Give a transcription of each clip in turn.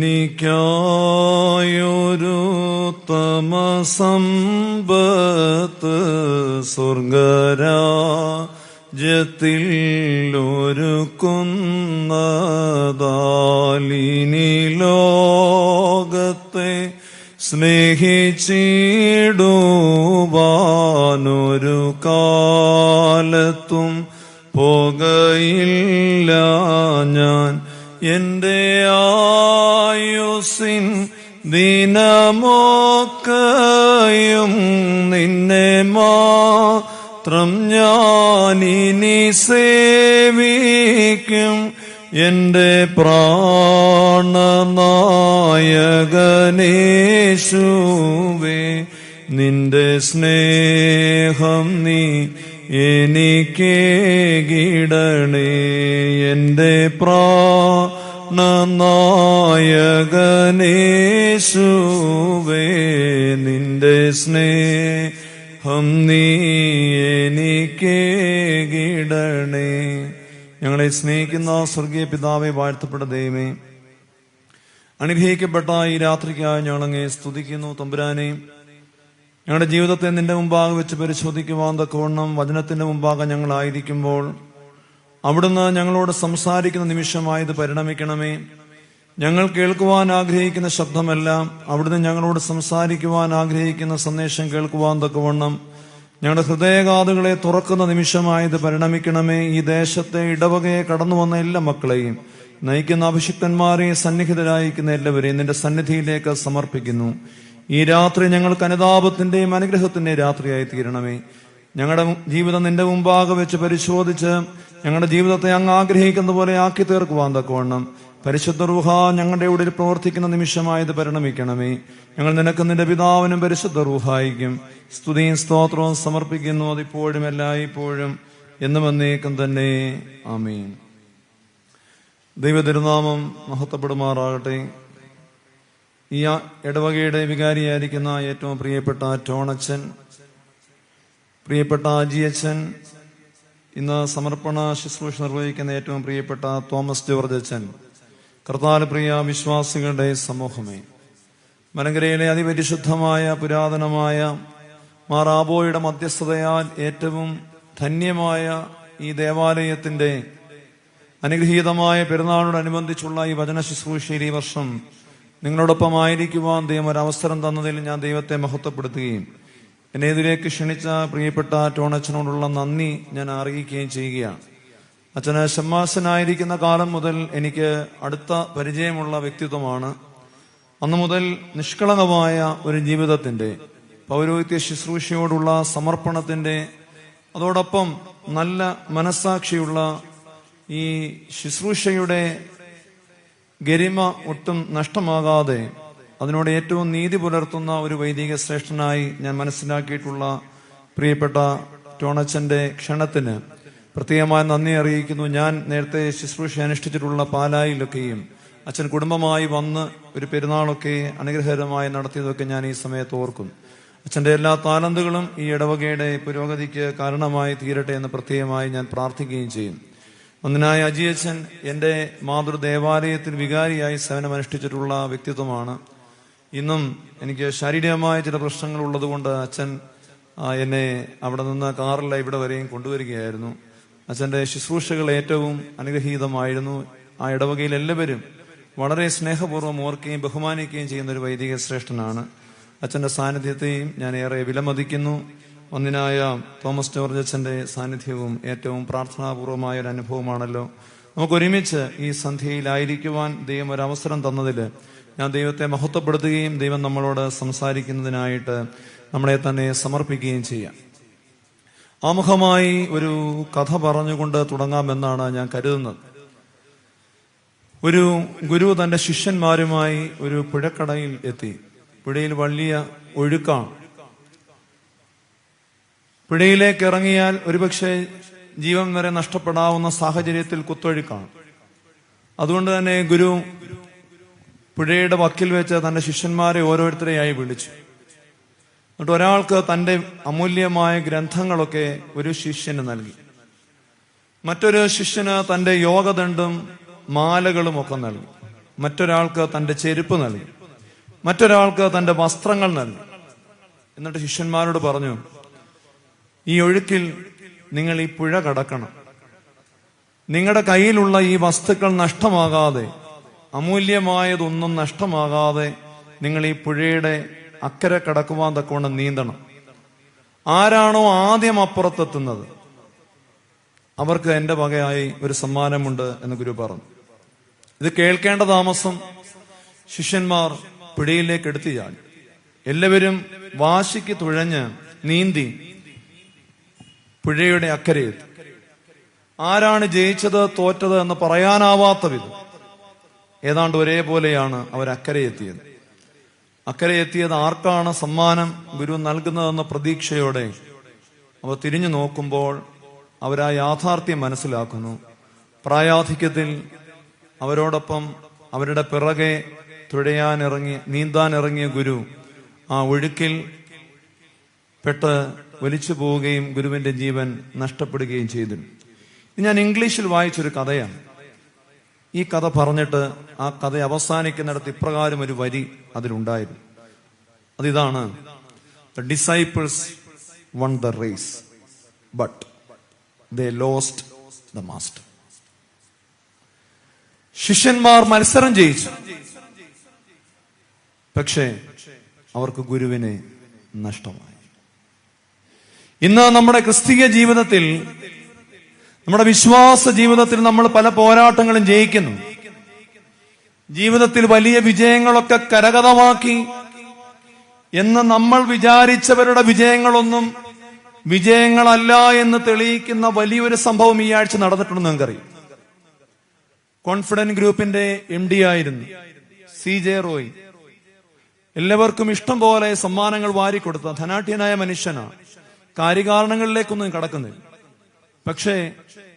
എനിക്കായൊരു തമസമ്പത്ത് സ്വർഗരാജ്യത്തിൽ ഒരുക്കുന്നതാലിനി ലോകത്തെ സ്നേഹിച്ചിടുവാനൊരു കാലത്തും പോകയില്ല ഞാൻ. എന്റെ ആയുസ്സിൻ ദിനമൊക്കെയും നിന്നെ മാത്രം ഞാനിനി സേവിക്കും. എന്റെ പ്രാണനായകനേശുവേ, നിന്റെ സ്നേഹം നീ എനിക്കേകിടണേ. എന്റെ പ്രാണനായകനേശുവേ, നിന്റെ സ്നേഹം നീ എനിക്കേകിടണേ. ഞങ്ങളെ സ്നേഹിക്കുന്ന സ്വർഗീയ പിതാവേ, വാഴ്ത്തപ്പെട്ട ദൈവമേ, അനുഗ്രഹിക്കപ്പെട്ട ഈ രാത്രിക്കായി ഞങ്ങളങ്ങേ സ്തുതിക്കുന്നു. തമ്പുരാനെ, ഞങ്ങളുടെ ജീവിതത്തെ നിന്റെ മുമ്പാകെ വെച്ച് പരിശോധിക്കുവാൻ തക്കവണ്ണം വചനത്തിന്റെ മുമ്പാകെ ഞങ്ങളായിരിക്കുമ്പോൾ അവിടുന്ന് ഞങ്ങളോട് സംസാരിക്കുന്ന നിമിഷമായത് പരിണമിക്കണമേ. ഞങ്ങൾ കേൾക്കുവാൻ ആഗ്രഹിക്കുന്ന ശബ്ദമെല്ലാം അവിടുന്ന് ഞങ്ങളോട് സംസാരിക്കുവാൻ ആഗ്രഹിക്കുന്ന സന്ദേശം കേൾക്കുവാൻ തക്കവണ്ണം ഞങ്ങളുടെ ഹൃദയകാതുകളെ തുറക്കുന്ന നിമിഷമായത് പരിണമിക്കണമേ. ഈ ദേശത്തെ ഇടവകയെ കടന്നു വന്ന എല്ലാ മക്കളെയും നയിക്കുന്ന അഭിഷിക്തന്മാരെയും സന്നിഹിതരായിരിക്കുന്ന എല്ലാവരെയും നിന്റെ സന്നിധിയിലേക്ക് സമർപ്പിക്കുന്നു. ഈ രാത്രി ഞങ്ങൾക്ക് അനുതാപത്തിന്റെയും അനുഗ്രഹത്തിന്റെയും രാത്രിയായി തീരണമേ. ഞങ്ങളുടെ ജീവിതം നിന്റെ മുമ്പാകെ വെച്ച് പരിശോധിച്ച് ഞങ്ങളുടെ ജീവിതത്തെ അങ്ങ് ആഗ്രഹിക്കുന്ന പോലെ ആക്കി തീർക്കുവാൻ തക്കവണ്ണം പരിശുദ്ധ റൂഹ ഞങ്ങളുടെ ഉള്ളിൽ പ്രവർത്തിക്കുന്ന നിമിഷമായത് പരിണമിക്കണമേ. ഞങ്ങൾ നിനക്ക് നിന്റെ പിതാവിനും പരിശുദ്ധ റൂഹായിക്കും സ്തുതിയും സ്തോത്രവും സമർപ്പിക്കുന്നു, അതിപ്പോഴും എല്ലായ്പ്പോഴും എന്നും എന്നേക്കും തന്നെ. ആമീൻ. ദൈവ തിരുനാമം മഹത്വപ്പെടുമാറാകട്ടെ. ഈ ഇടവകയുടെ വികാരിയായിരിക്കുന്ന ഏറ്റവും പ്രിയപ്പെട്ട ടോണച്ചൻ, പ്രിയപ്പെട്ട അജിയച്ചൻ, ഇന്ന് സമർപ്പണ ശുശ്രൂഷ നിർവഹിക്കുന്ന ഏറ്റവും പ്രിയപ്പെട്ട തോമസ് ജോർജ് അച്ചൻ, കർത്താവിൽ പ്രിയ വിശ്വാസികളുടെ സമൂഹമേ, മലങ്കരയിലെ അതിപരിശുദ്ധമായ പുരാതനമായ മാറാബോയുടെ മധ്യസ്ഥതയാൽ ഏറ്റവും ധന്യമായ ഈ ദേവാലയത്തിന്റെ അനുഗ്രഹീതമായ പെരുന്നാളിനോടനുബന്ധിച്ചുള്ള ഈ വചന ശുശ്രൂഷയിൽ ഈ വർഷം നിങ്ങളോടൊപ്പം ആയിരിക്കുവാൻ ദൈവം ഒരവസരം തന്നതിൽ ഞാൻ ദൈവത്തെ മഹത്വപ്പെടുത്തുകയും എന്നെ ഇതിലേക്ക് ക്ഷണിച്ച പ്രിയപ്പെട്ട ടോണച്ചനോടുള്ള നന്ദി ഞാൻ അറിയിക്കുകയും ചെയ്യുകയാണ്. അച്ഛന് ഷമ്മാസനായിരിക്കുന്ന കാലം മുതൽ എനിക്ക് അടുത്ത പരിചയമുള്ള വ്യക്തിത്വമാണ്. അന്നു മുതൽ നിഷ്കളങ്കമായ ഒരു ജീവിതത്തിന്റെ, പൗരോഹിത്യ ശുശ്രൂഷയോടുള്ള സമർപ്പണത്തിന്റെ, അതോടൊപ്പം നല്ല മനസ്സാക്ഷിയുള്ള ഈ ശുശ്രൂഷയുടെ ഗരിമ ഒട്ടും നഷ്ടമാകാതെ അതിനോട് ഏറ്റവും നീതി പുലർത്തുന്ന ഒരു വൈദിക ശ്രേഷ്ഠനായി ഞാൻ മനസ്സിലാക്കിയിട്ടുള്ള പ്രിയപ്പെട്ട ടോണച്ചന്റെ ക്ഷണത്തിന് പ്രത്യേകമായി നന്ദി അറിയിക്കുന്നു. ഞാൻ നേരത്തെ ശുശ്രൂഷ അനുഷ്ഠിച്ചിട്ടുള്ള പാലായിലൊക്കെയും അച്ഛൻ കുടുംബമായി വന്ന് ഒരു പെരുന്നാളൊക്കെ അനുഗ്രഹകരമായി നടത്തിയതൊക്കെ ഞാൻ ഈ സമയത്ത് ഓർക്കും. അച്ഛന്റെ എല്ലാ താലന്തുകളും ഈ ഇടവകയുടെ പുരോഗതിക്ക് കാരണമായി തീരട്ടെ എന്ന് പ്രത്യേകമായി ഞാൻ പ്രാർത്ഥിക്കുകയും ചെയ്യും. ഒന്നിനായ അജിയച്ചൻ എന്റെ മാതൃദേവാലയത്തിൽ വികാരിയായി സേവനമനുഷ്ഠിച്ചിട്ടുള്ള വ്യക്തിത്വമാണ്. ഇന്നും എനിക്ക് ശാരീരികമായ ചില പ്രശ്നങ്ങൾ ഉള്ളതുകൊണ്ട് അച്ഛൻ എന്നെ അവിടെ നിന്ന് കാറിൽ ഇവിടെ വരെയും കൊണ്ടുവരികയായിരുന്നു. അച്ഛന്റെ ശുശ്രൂഷകൾ ഏറ്റവും അനുഗ്രഹീതമായിരുന്നു. ആ ഇടവകയിൽ എല്ലാവരും വളരെ സ്നേഹപൂർവ്വം ഓർക്കുകയും ബഹുമാനിക്കുകയും ചെയ്യുന്ന ഒരു വൈദിക ശ്രേഷ്ഠനാണ്. അച്ഛന്റെ സാന്നിധ്യത്തെയും ഞാൻ ഏറെ വിലമതിക്കുന്നു. ഒന്നിനായ തോമസ് ജോർജ് അച്ഛന്റെ സാന്നിധ്യവും ഏറ്റവും പ്രാർത്ഥനാപൂർവമായ ഒരു അനുഭവമാണല്ലോ. നമുക്കൊരുമിച്ച് ഈ സന്ധ്യയിലായിരിക്കുവാൻ ദൈവം ഒരവസരം തന്നതിൽ ഞാൻ ദൈവത്തെ മഹത്വപ്പെടുത്തുകയും ദൈവം നമ്മളോട് സംസാരിക്കുന്നതിനായിട്ട് നമ്മളെ തന്നെ സമർപ്പിക്കുകയും ചെയ്യാം. ആമുഖമായി ഒരു കഥ പറഞ്ഞുകൊണ്ട് തുടങ്ങാമെന്നാണ് ഞാൻ കരുതുന്നത്. ഒരു ഗുരു തന്റെ ശിഷ്യന്മാരുമായി ഒരു പുഴക്കടയിൽ എത്തി. പുഴയിൽ വലിയ ഒഴുക്കാണ്. പുഴയിലേക്ക് ഇറങ്ങിയാൽ ഒരുപക്ഷെ ജീവൻ വരെ നഷ്ടപ്പെടാവുന്ന സാഹചര്യത്തിൽ കുത്തൊഴുക്കാണ്. അതുകൊണ്ട് തന്നെ ഗുരു പുഴയുടെ വക്കിൽ വെച്ച് തന്റെ ശിഷ്യന്മാരെ ഓരോരുത്തരെയായി വിളിച്ചു. എന്നിട്ട് ഒരാൾക്ക് തന്റെ അമൂല്യമായ ഗ്രന്ഥങ്ങളൊക്കെ ഒരു ശിഷ്യന് നൽകി. മറ്റൊരു ശിഷ്യന് തന്റെ യോഗദണ്ഡും മാലകളും ഒക്കെ നൽകി. മറ്റൊരാൾക്ക് തന്റെ ചെരുപ്പ് നൽകി, മറ്റൊരാൾക്ക് തന്റെ വസ്ത്രങ്ങൾ നൽകി. എന്നിട്ട് ശിഷ്യന്മാരോട് പറഞ്ഞു, ഈ ഒഴുക്കിൽ നിങ്ങൾ ഈ പുഴ കടക്കണം. നിങ്ങളുടെ കയ്യിലുള്ള ഈ വസ്തുക്കൾ നഷ്ടമാകാതെ, അമൂല്യമായതൊന്നും നഷ്ടമാകാതെ നിങ്ങൾ ഈ പുഴയുടെ അക്കരെ കടക്കുവാൻ തക്കവണ്ണം നീന്തണം. ആരാണോ ആദ്യം അപ്പുറത്തെത്തുന്നത് അവർക്ക് എന്റെ വകയായി ഒരു സമ്മാനമുണ്ട് എന്ന് ഗുരു പറഞ്ഞു. ഇത് കേൾക്കേണ്ട താമസം ശിഷ്യന്മാർ പുഴയിലേക്ക് എടുത്തു ചാടി. എല്ലാവരും വാശിക്ക് തുഴഞ്ഞ് നീന്തി പുഴയുടെ അക്കരയെത്തി. ആരാണ് ജയിച്ചത് തോറ്റത് എന്ന് പറയാനാവാത്ത വിധം ഏതാണ്ട് ഒരേപോലെയാണ് അവർ അക്കരയെത്തിയത്. അക്കരയെത്തിയത് ആർക്കാണ് സമ്മാനം ഗുരു നൽകുന്നതെന്ന പ്രതീക്ഷയോടെ അവർ തിരിഞ്ഞു നോക്കുമ്പോൾ അവരാ യാഥാർത്ഥ്യം മനസ്സിലാക്കുന്നു. പ്രായാധിക്യത്തിൽ അവരോടൊപ്പം അവരുടെ പിറകെ നീന്താനിറങ്ങിയ ഗുരു ആ ഒഴുക്കിൽ പെട്ട് വലിച്ചു പോവുകയും ഗുരുവിന്റെ ജീവൻ നഷ്ടപ്പെടുകയും ചെയ്തു. ഇത് ഞാൻ ഇംഗ്ലീഷിൽ വായിച്ചൊരു കഥയാണ്. ഈ കഥ പറഞ്ഞിട്ട് ആ കഥ അവസാനിക്കുന്നിടത്ത് ഇപ്രകാരം ഒരു വരി അതിലുണ്ടായിരുന്നു. അതിതാണ്: The disciples won the race, but they lost the master. ശിഷ്യന്മാർ മത്സരം ജയിച്ചു, പക്ഷേ അവർക്ക് ഗുരുവിനെ നഷ്ടമായി. ഇന്ന് നമ്മുടെ ക്രിസ്തീയ ജീവിതത്തിൽ, നമ്മുടെ വിശ്വാസ ജീവിതത്തിൽ നമ്മൾ പല പോരാട്ടങ്ങളും ജയിക്കുന്നു. ജീവിതത്തിൽ വലിയ വിജയങ്ങളൊക്കെ കരഗതമാക്കി എന്ന് നമ്മൾ വിചാരിച്ചവരുടെ വിജയങ്ങളൊന്നും വിജയങ്ങളല്ല എന്ന് തെളിയിക്കുന്ന വലിയൊരു സംഭവം ഈ ആഴ്ച നടന്നിട്ടുണ്ടെന്ന് നിങ്ങൾക്കറിയാം. കോൺഫിഡന്റ് ഗ്രൂപ്പിന്റെ MD ആയിരുന്നു CJ റോയ്. എല്ലാവർക്കും ഇഷ്ടം പോലെ സമ്മാനങ്ങൾ വാരിക്കൊടുത്ത ധനാഢ്യനായ മനുഷ്യനാണ്. കാര്യകാരണങ്ങളിലേക്കൊന്നും കടക്കുന്നില്ല. പക്ഷേ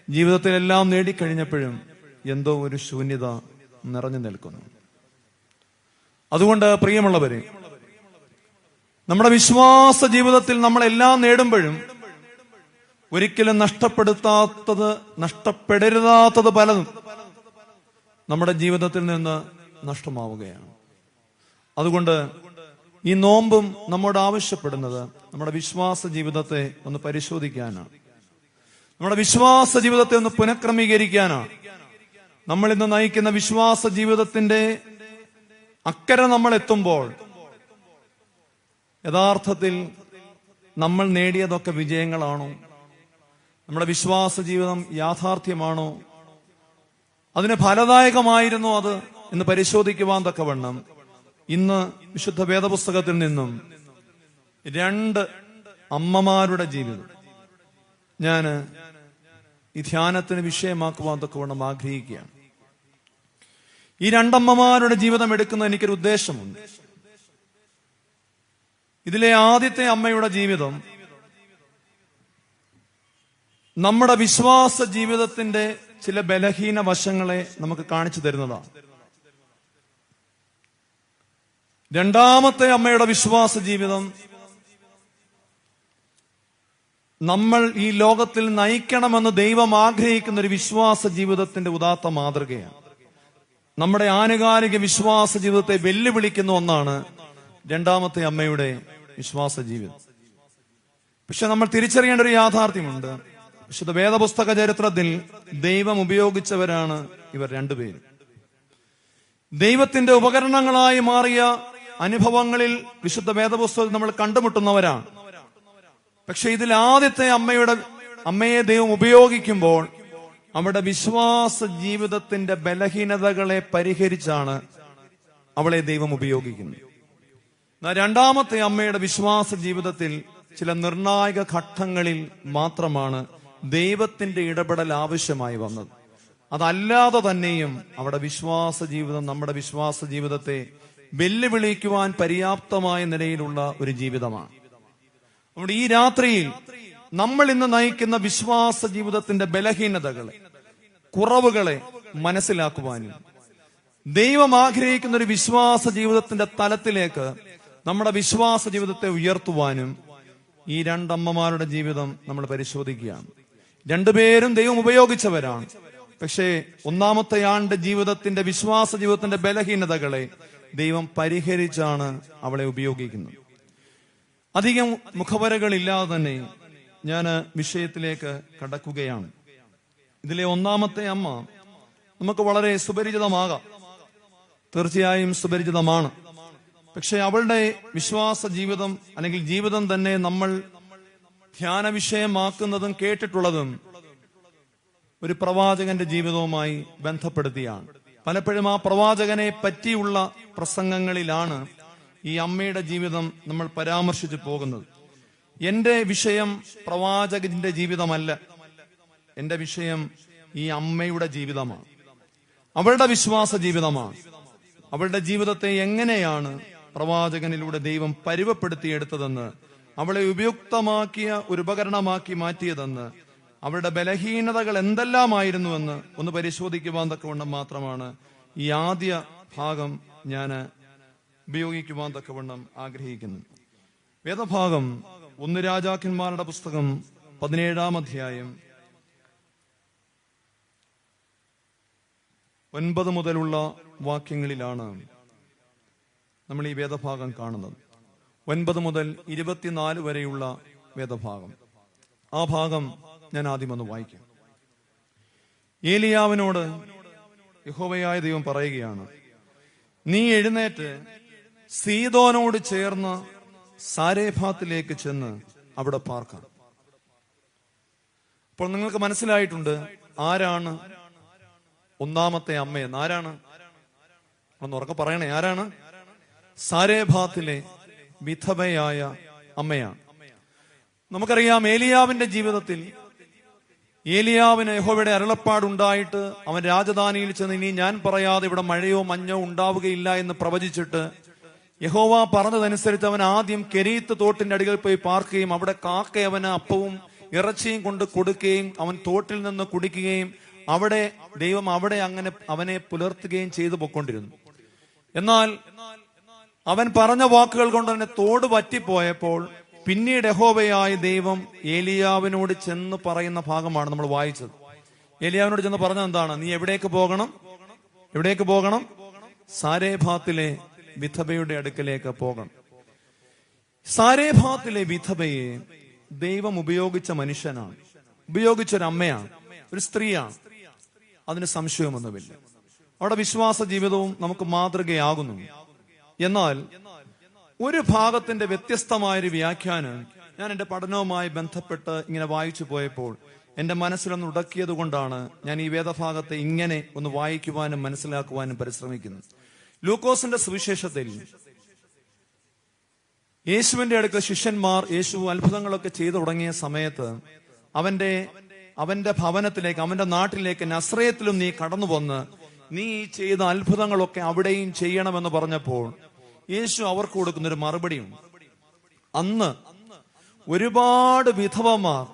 ജീവിതത്തിലെല്ലാം നേടിക്കഴിഞ്ഞപ്പോഴും എന്തോ ഒരു ശൂന്യത നിറഞ്ഞു നിൽക്കുന്നു. അതുകൊണ്ട് പ്രിയമുള്ളവരെ, നമ്മുടെ വിശ്വാസ ജീവിതത്തിൽ നമ്മളെല്ലാം നേടുമ്പോഴും ഒരിക്കലും നഷ്ടപ്പെടരുതാത്തത് പലതും നമ്മുടെ ജീവിതത്തിൽ നിന്ന് നഷ്ടമാവുകയാണ്. അതുകൊണ്ട് ഈ നോമ്പും നമ്മോട് ആവശ്യപ്പെടുന്നത് നമ്മുടെ വിശ്വാസ ജീവിതത്തെ ഒന്ന് പരിശോധിക്കാനാണ്, നമ്മുടെ വിശ്വാസ ജീവിതത്തെ ഒന്ന് പുനഃക്രമീകരിക്കാനാണ്. നമ്മൾ ഇന്ന് നയിക്കുന്ന വിശ്വാസ ജീവിതത്തിന്റെ അക്കരെ നമ്മൾ എത്തുമ്പോൾ യഥാർത്ഥത്തിൽ നമ്മൾ നേടിയതൊക്കെ വിജയങ്ങളാണോ? നമ്മുടെ വിശ്വാസ ജീവിതം യാഥാർത്ഥ്യമാണോ? അതിന് ഫലദായകമായിരുന്നോ അത് എന്ന് പരിശോധിക്കുവാൻ തക്കവണ്ണം ഇന്ന് വിശുദ്ധ വേദപുസ്തകത്തിൽ നിന്നും 2 അമ്മമാരുടെ ജീവിതം ഞാൻ ഈ ധ്യാനത്തിന് വിഷയമാക്കുവാൻ തക്കവണ്ണം ആഗ്രഹിക്കുകയാണ്. ഈ 2 അമ്മമാരുടെ ജീവിതം എടുക്കുന്ന എനിക്കൊരു ഉദ്ദേശമുണ്ട്. ഇതിലെ ആദ്യത്തെ അമ്മയുടെ ജീവിതം നമ്മുടെ വിശ്വാസ ജീവിതത്തിന്റെ ചില ബലഹീന വശങ്ങളെ നമുക്ക് കാണിച്ചു തരുന്നതാണ്. രണ്ടാമത്തെ അമ്മയുടെ വിശ്വാസ ജീവിതം നമ്മൾ ഈ ലോകത്തിൽ നയിക്കണമെന്ന് ദൈവം ആഗ്രഹിക്കുന്ന ഒരു വിശ്വാസ ജീവിതത്തിന്റെ ഉദാത്ത മാതൃകയാണ്. നമ്മുടെ ആനുകാലിക വിശ്വാസ ജീവിതത്തെ വെല്ലുവിളിക്കുന്ന ഒന്നാണ് രണ്ടാമത്തെ അമ്മയുടെ വിശ്വാസ ജീവിതം. പക്ഷെ നമ്മൾ തിരിച്ചറിയേണ്ട ഒരു യാഥാർത്ഥ്യമുണ്ട്. വിശുദ്ധ വേദപുസ്തക ചരിത്രത്തിൽ ദൈവം ഉപയോഗിച്ചവരാണ് ഇവർ രണ്ടുപേരും. ദൈവത്തിന്റെ ഉപകരണങ്ങളായി മാറിയ അനുഭവങ്ങളിൽ വിശുദ്ധ വേദപുസ്തകത്തിൽ നമ്മൾ കണ്ടുമുട്ടുന്നവരാണ്. പക്ഷെ ഇതിൽ ആദ്യത്തെ അമ്മയെ ദൈവം ഉപയോഗിക്കുമ്പോൾ അവരുടെ വിശ്വാസ ജീവിതത്തിന്റെ ബലഹീനതകളെ പരിഹരിച്ചാണ് അവളെ ദൈവം ഉപയോഗിക്കുന്നത്. രണ്ടാമത്തെ അമ്മയുടെ വിശ്വാസ ജീവിതത്തിൽ ചില നിർണായക ഘട്ടങ്ങളിൽ മാത്രമാണ് ദൈവത്തിന്റെ ഇടപെടൽ ആവശ്യമായി വന്നത്. അതല്ലാതെ തന്നെയും അവിടെ വിശ്വാസ ജീവിതം നമ്മുടെ വിശ്വാസ ജീവിതത്തെ വെല്ലുവിളിക്കുവാൻ പര്യാപ്തമായ നിലയിലുള്ള ഒരു ജീവിതമാണ്. അതുകൊണ്ട് ഈ രാത്രിയിൽ നമ്മൾ ഇന്ന് നയിക്കുന്ന വിശ്വാസ ജീവിതത്തിന്റെ ബലഹീനതകളെ, കുറവുകളെ മനസ്സിലാക്കുവാനും ദൈവം ആഗ്രഹിക്കുന്ന ഒരു വിശ്വാസ ജീവിതത്തിന്റെ തലത്തിലേക്ക് നമ്മുടെ വിശ്വാസ ജീവിതത്തെ ഉയർത്തുവാനും ഈ 2 അമ്മമാരുടെ ജീവിതം നമ്മൾ പരിശോധിക്കുകയാണ്. രണ്ടുപേരും ദൈവം ഉപയോഗിച്ചവരാണ്. പക്ഷേ ഒന്നാമത്തെ ആണ്ട് ജീവിതത്തിന്റെ വിശ്വാസ ജീവിതത്തിന്റെ ബലഹീനതകളെ ദൈവം പരിഹരിച്ചാണ് അവളെ ഉപയോഗിക്കുന്നത്. അധികം മുഖവരകളില്ലാതെ തന്നെ ഞാൻ വിഷയത്തിലേക്ക് കടക്കുകയാണ്. ഇതിലെ ഒന്നാമത്തെ അമ്മ നമുക്ക് വളരെ സുപരിചിതമാകാം, തീർച്ചയായും സുപരിചിതമാണ്. പക്ഷെ അവളുടെ വിശ്വാസ ജീവിതം അല്ലെങ്കിൽ ജീവിതം തന്നെ നമ്മൾ ധ്യാന വിഷയമാക്കുന്നതും കേട്ടിട്ടുള്ളതും ഒരു പ്രവാചകന്റെ ജീവിതവുമായി ബന്ധപ്പെടുത്തിയാണ്. പലപ്പോഴും ആ പ്രവാചകനെ പറ്റിയുള്ള പ്രസംഗങ്ങളിലാണ് ഈ അമ്മയുടെ ജീവിതം നമ്മൾ പരാമർശിച്ചു പോകുന്നത്. എന്റെ വിഷയം പ്രവാചകന്റെ ജീവിതമല്ല, എന്റെ വിഷയം ഈ അമ്മയുടെ ജീവിതമാണ്, അവളുടെ വിശ്വാസ ജീവിതമാണ്. അവളുടെ ജീവിതത്തെ എങ്ങനെയാണ് പ്രവാചകനിലൂടെ ദൈവം പരുവപ്പെടുത്തിയെടുത്തതെന്ന്, അവളെ ഉപയുക്തമാക്കിയ ഒരു ഉപകരണമാക്കി മാറ്റിയതെന്ന്, അവളുടെ ബലഹീനതകൾ എന്തെല്ലാമായിരുന്നുവെന്ന് ഒന്ന് പരിശോധിക്കുവാൻ തക്കവണ്ണം മാത്രമാണ് ഈ ആദ്യ ഭാഗം ഞാൻ ഉപയോഗിക്കുവാൻ തക്കവണ്ണം ആഗ്രഹിക്കുന്നത്. വേദഭാഗം 1 രാജാക്കന്മാരുടെ പുസ്തകം 17-ാം അധ്യായം 9 മുതലുള്ള വാക്യങ്ങളിലാണ് നമ്മൾ ഈ വേദഭാഗം കാണുന്നത്. 9 മുതൽ 24 വരെയുള്ള വേദഭാഗം. ആ ഭാഗം ഞാൻ ആദ്യം ഒന്ന് വായിക്കാം. ഏലിയാവിനോട് യഹോവയായ ദൈവം പറയുകയാണ്, നീ എഴുന്നേറ്റ് സീദോനോട് ചേർന്ന് സാരേഫാത്തിലേക്ക് ചെന്ന് അവിടെ പാർക്കാം. അപ്പോൾ നിങ്ങൾക്ക് മനസ്സിലായിട്ടുണ്ട് ആരാണ് ഒന്നാമത്തെ അമ്മയെന്ന്. ആരാണ്? ഒന്ന് ഉറക്കെ പറയണേ, ആരാണ്? സാരേഫാത്തിലെ വിധവയായ അമ്മയാണ്. നമുക്കറിയാം, ഏലിയാവിന്റെ ജീവിതത്തിൽ ഏലിയാവിന് യഹോവയുടെ അരുളപ്പാടുണ്ടായിട്ട് അവൻ രാജധാനിയിൽ ചെന്ന് ഇനി ഞാൻ പറയാതെ ഇവിടെ മഴയോ മഞ്ഞോ ഉണ്ടാവുകയില്ല എന്ന് പ്രവചിച്ചിട്ട് യഹോവ പറഞ്ഞതനുസരിച്ച് അവൻ ആദ്യം കെരീത്ത് തോട്ടിന്റെ അടിയിൽ പോയി പാർക്കുകയും അവിടെ കാക്ക അവന് അപ്പവും ഇറച്ചിയും കൊണ്ട് കൊടുക്കുകയും അവൻ തോട്ടിൽ നിന്ന് കുടിക്കുകയും അവിടെ ദൈവം അവിടെ അങ്ങനെ അവനെ പുലർത്തുകയും ചെയ്തു പൊക്കൊണ്ടിരുന്നു. എന്നാൽ അവൻ പറഞ്ഞ വാക്കുകൾ കൊണ്ട് തന്നെ തോട് പറ്റിപ്പോയപ്പോൾ പിന്നീട് യഹോവയായ ദൈവം ഏലിയാവിനോട് ചെന്ന് പറയുന്ന ഭാഗമാണ് നമ്മൾ വായിച്ചത്. ഏലിയാവിനോട് ചെന്ന് പറഞ്ഞത് എന്താണ്? നീ എവിടേക്ക് പോകണം? എവിടേക്ക് പോകണം? സാരേഫാത്തിലെ വിധവയുടെ അടുക്കലേക്ക് പോകണം. സാരേഫാത്തിലെ വിധവയെ ദൈവം ഉപയോഗിച്ച മനുഷ്യനാണ്, ഉപയോഗിച്ചൊരമ്മയാണ്, ഒരു സ്ത്രീയാണ്. അതിന് സംശയമൊന്നുമില്ല. അവിടെ വിശ്വാസ ജീവിതവും നമുക്ക് മാതൃകയാകുന്നു. എന്നാൽ ഒരു ഭാഗത്തിന്റെ വ്യത്യസ്തമായൊരു വ്യാഖ്യാനം ഞാൻ എന്റെ പഠനവുമായി ബന്ധപ്പെട്ട് ഇങ്ങനെ വായിച്ചു പോയപ്പോൾ എന്റെ മനസ്സിലൊന്ന് ഉടക്കിയത് കൊണ്ടാണ് ഞാൻ ഈ വേദഭാഗത്തെ ഇങ്ങനെ ഒന്ന് വായിക്കുവാനും മനസ്സിലാക്കുവാനും പരിശ്രമിക്കുന്നത്. ലൂക്കോസിന്റെ സുവിശേഷത്തിൽ യേശുവിന്റെ അടുക്കൽ ശിഷ്യന്മാർ യേശു അത്ഭുതങ്ങളൊക്കെ ചെയ്തു തുടങ്ങിയ സമയത്ത് അവന്റെ ഭവനത്തിലേക്ക്, അവന്റെ നാട്ടിലേക്ക് നസ്രയത്തിലും നീ കടന്നു വന്ന് നീ ചെയ്ത അത്ഭുതങ്ങളൊക്കെ അവിടെയും ചെയ്യണമെന്ന് പറഞ്ഞപ്പോൾ യേശു അവർക്ക് കൊടുക്കുന്നൊരു മറുപടിയുണ്ട്. അന്ന് ഒരുപാട് വിധവമാർ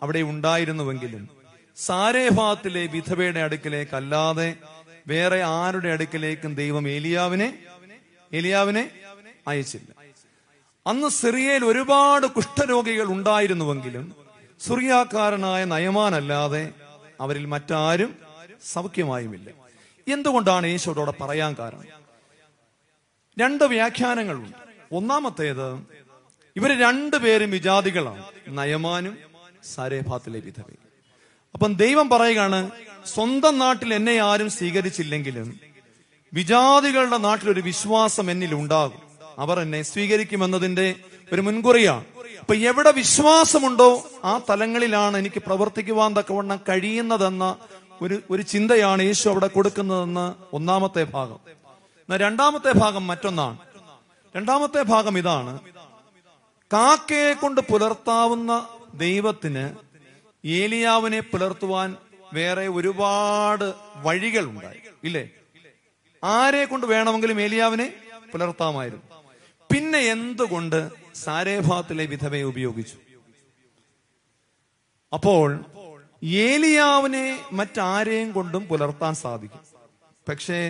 അവിടെ ഉണ്ടായിരുന്നുവെങ്കിലും സാരേഫാത്തിലെ വിധവയുടെ അടുക്കിലേക്ക് അല്ലാതെ വേറെ ആരുടെ അടുക്കിലേക്കും ദൈവം ഏലിയാവിനെ അയച്ചില്ല. അന്ന് സിറിയയിൽ ഒരുപാട് കുഷ്ഠരോഗികൾ ഉണ്ടായിരുന്നുവെങ്കിലും സിറിയാക്കാരനായ നയമാനല്ലാതെ അവരിൽ മറ്റാരും സൗഖ്യമായുമില്ല. എന്തുകൊണ്ടാണ് യേശുവോടെ പറയാൻ കാരണം? 2 വ്യാഖ്യാനങ്ങളുണ്ട്. ഒന്നാമത്തേത്, ഇവര് 2 പേരും വിജാതികളാണ്, നയമാനും സാരേഫാത്തിലെ വിധവയും. അപ്പം ദൈവം പറയുകയാണ്, സ്വന്തം നാട്ടിൽ എന്നെ ആരും സ്വീകരിച്ചില്ലെങ്കിലും വിജാതികളുടെ നാട്ടിലൊരു വിശ്വാസം എന്നിൽ ഉണ്ടാകും, അവർ എന്നെ സ്വീകരിക്കുമെന്നതിന്റെ ഒരു മുൻകുറിയാണ്. അപ്പൊ എവിടെ വിശ്വാസമുണ്ടോ ആ തലങ്ങളിലാണ് എനിക്ക് പ്രവർത്തിക്കുവാൻ തക്കവണ്ണം കഴിയുന്നതെന്ന ഒരു ചിന്തയാണ് യേശു അവിടെ കൊടുക്കുന്നതെന്ന് ഒന്നാമത്തെ ഭാഗം. രണ്ടാമത്തെ ഭാഗം മറ്റൊന്നാണ്. രണ്ടാമത്തെ ഭാഗം ഇതാണ്: കാക്കയെ കൊണ്ട് പുലർത്താവുന്ന ദൈവത്തിന് ഏലിയാവിനെ പുലർത്തുവാൻ വേറെ ഒരുപാട് വഴികളുണ്ടായി, ഇല്ലേ? ആരെ കൊണ്ട് വേണമെങ്കിലും ഏലിയാവിനെ പുലർത്താമായിരുന്നു. പിന്നെ എന്തുകൊണ്ട് സാരേഫാത്തിലെ വിധവയെ ഉപയോഗിച്ചു? അപ്പോൾ ഏലിയാവിനെ മറ്റാരെയും കൊണ്ടും പുലർത്താൻ സാധിക്കും. പക്ഷേ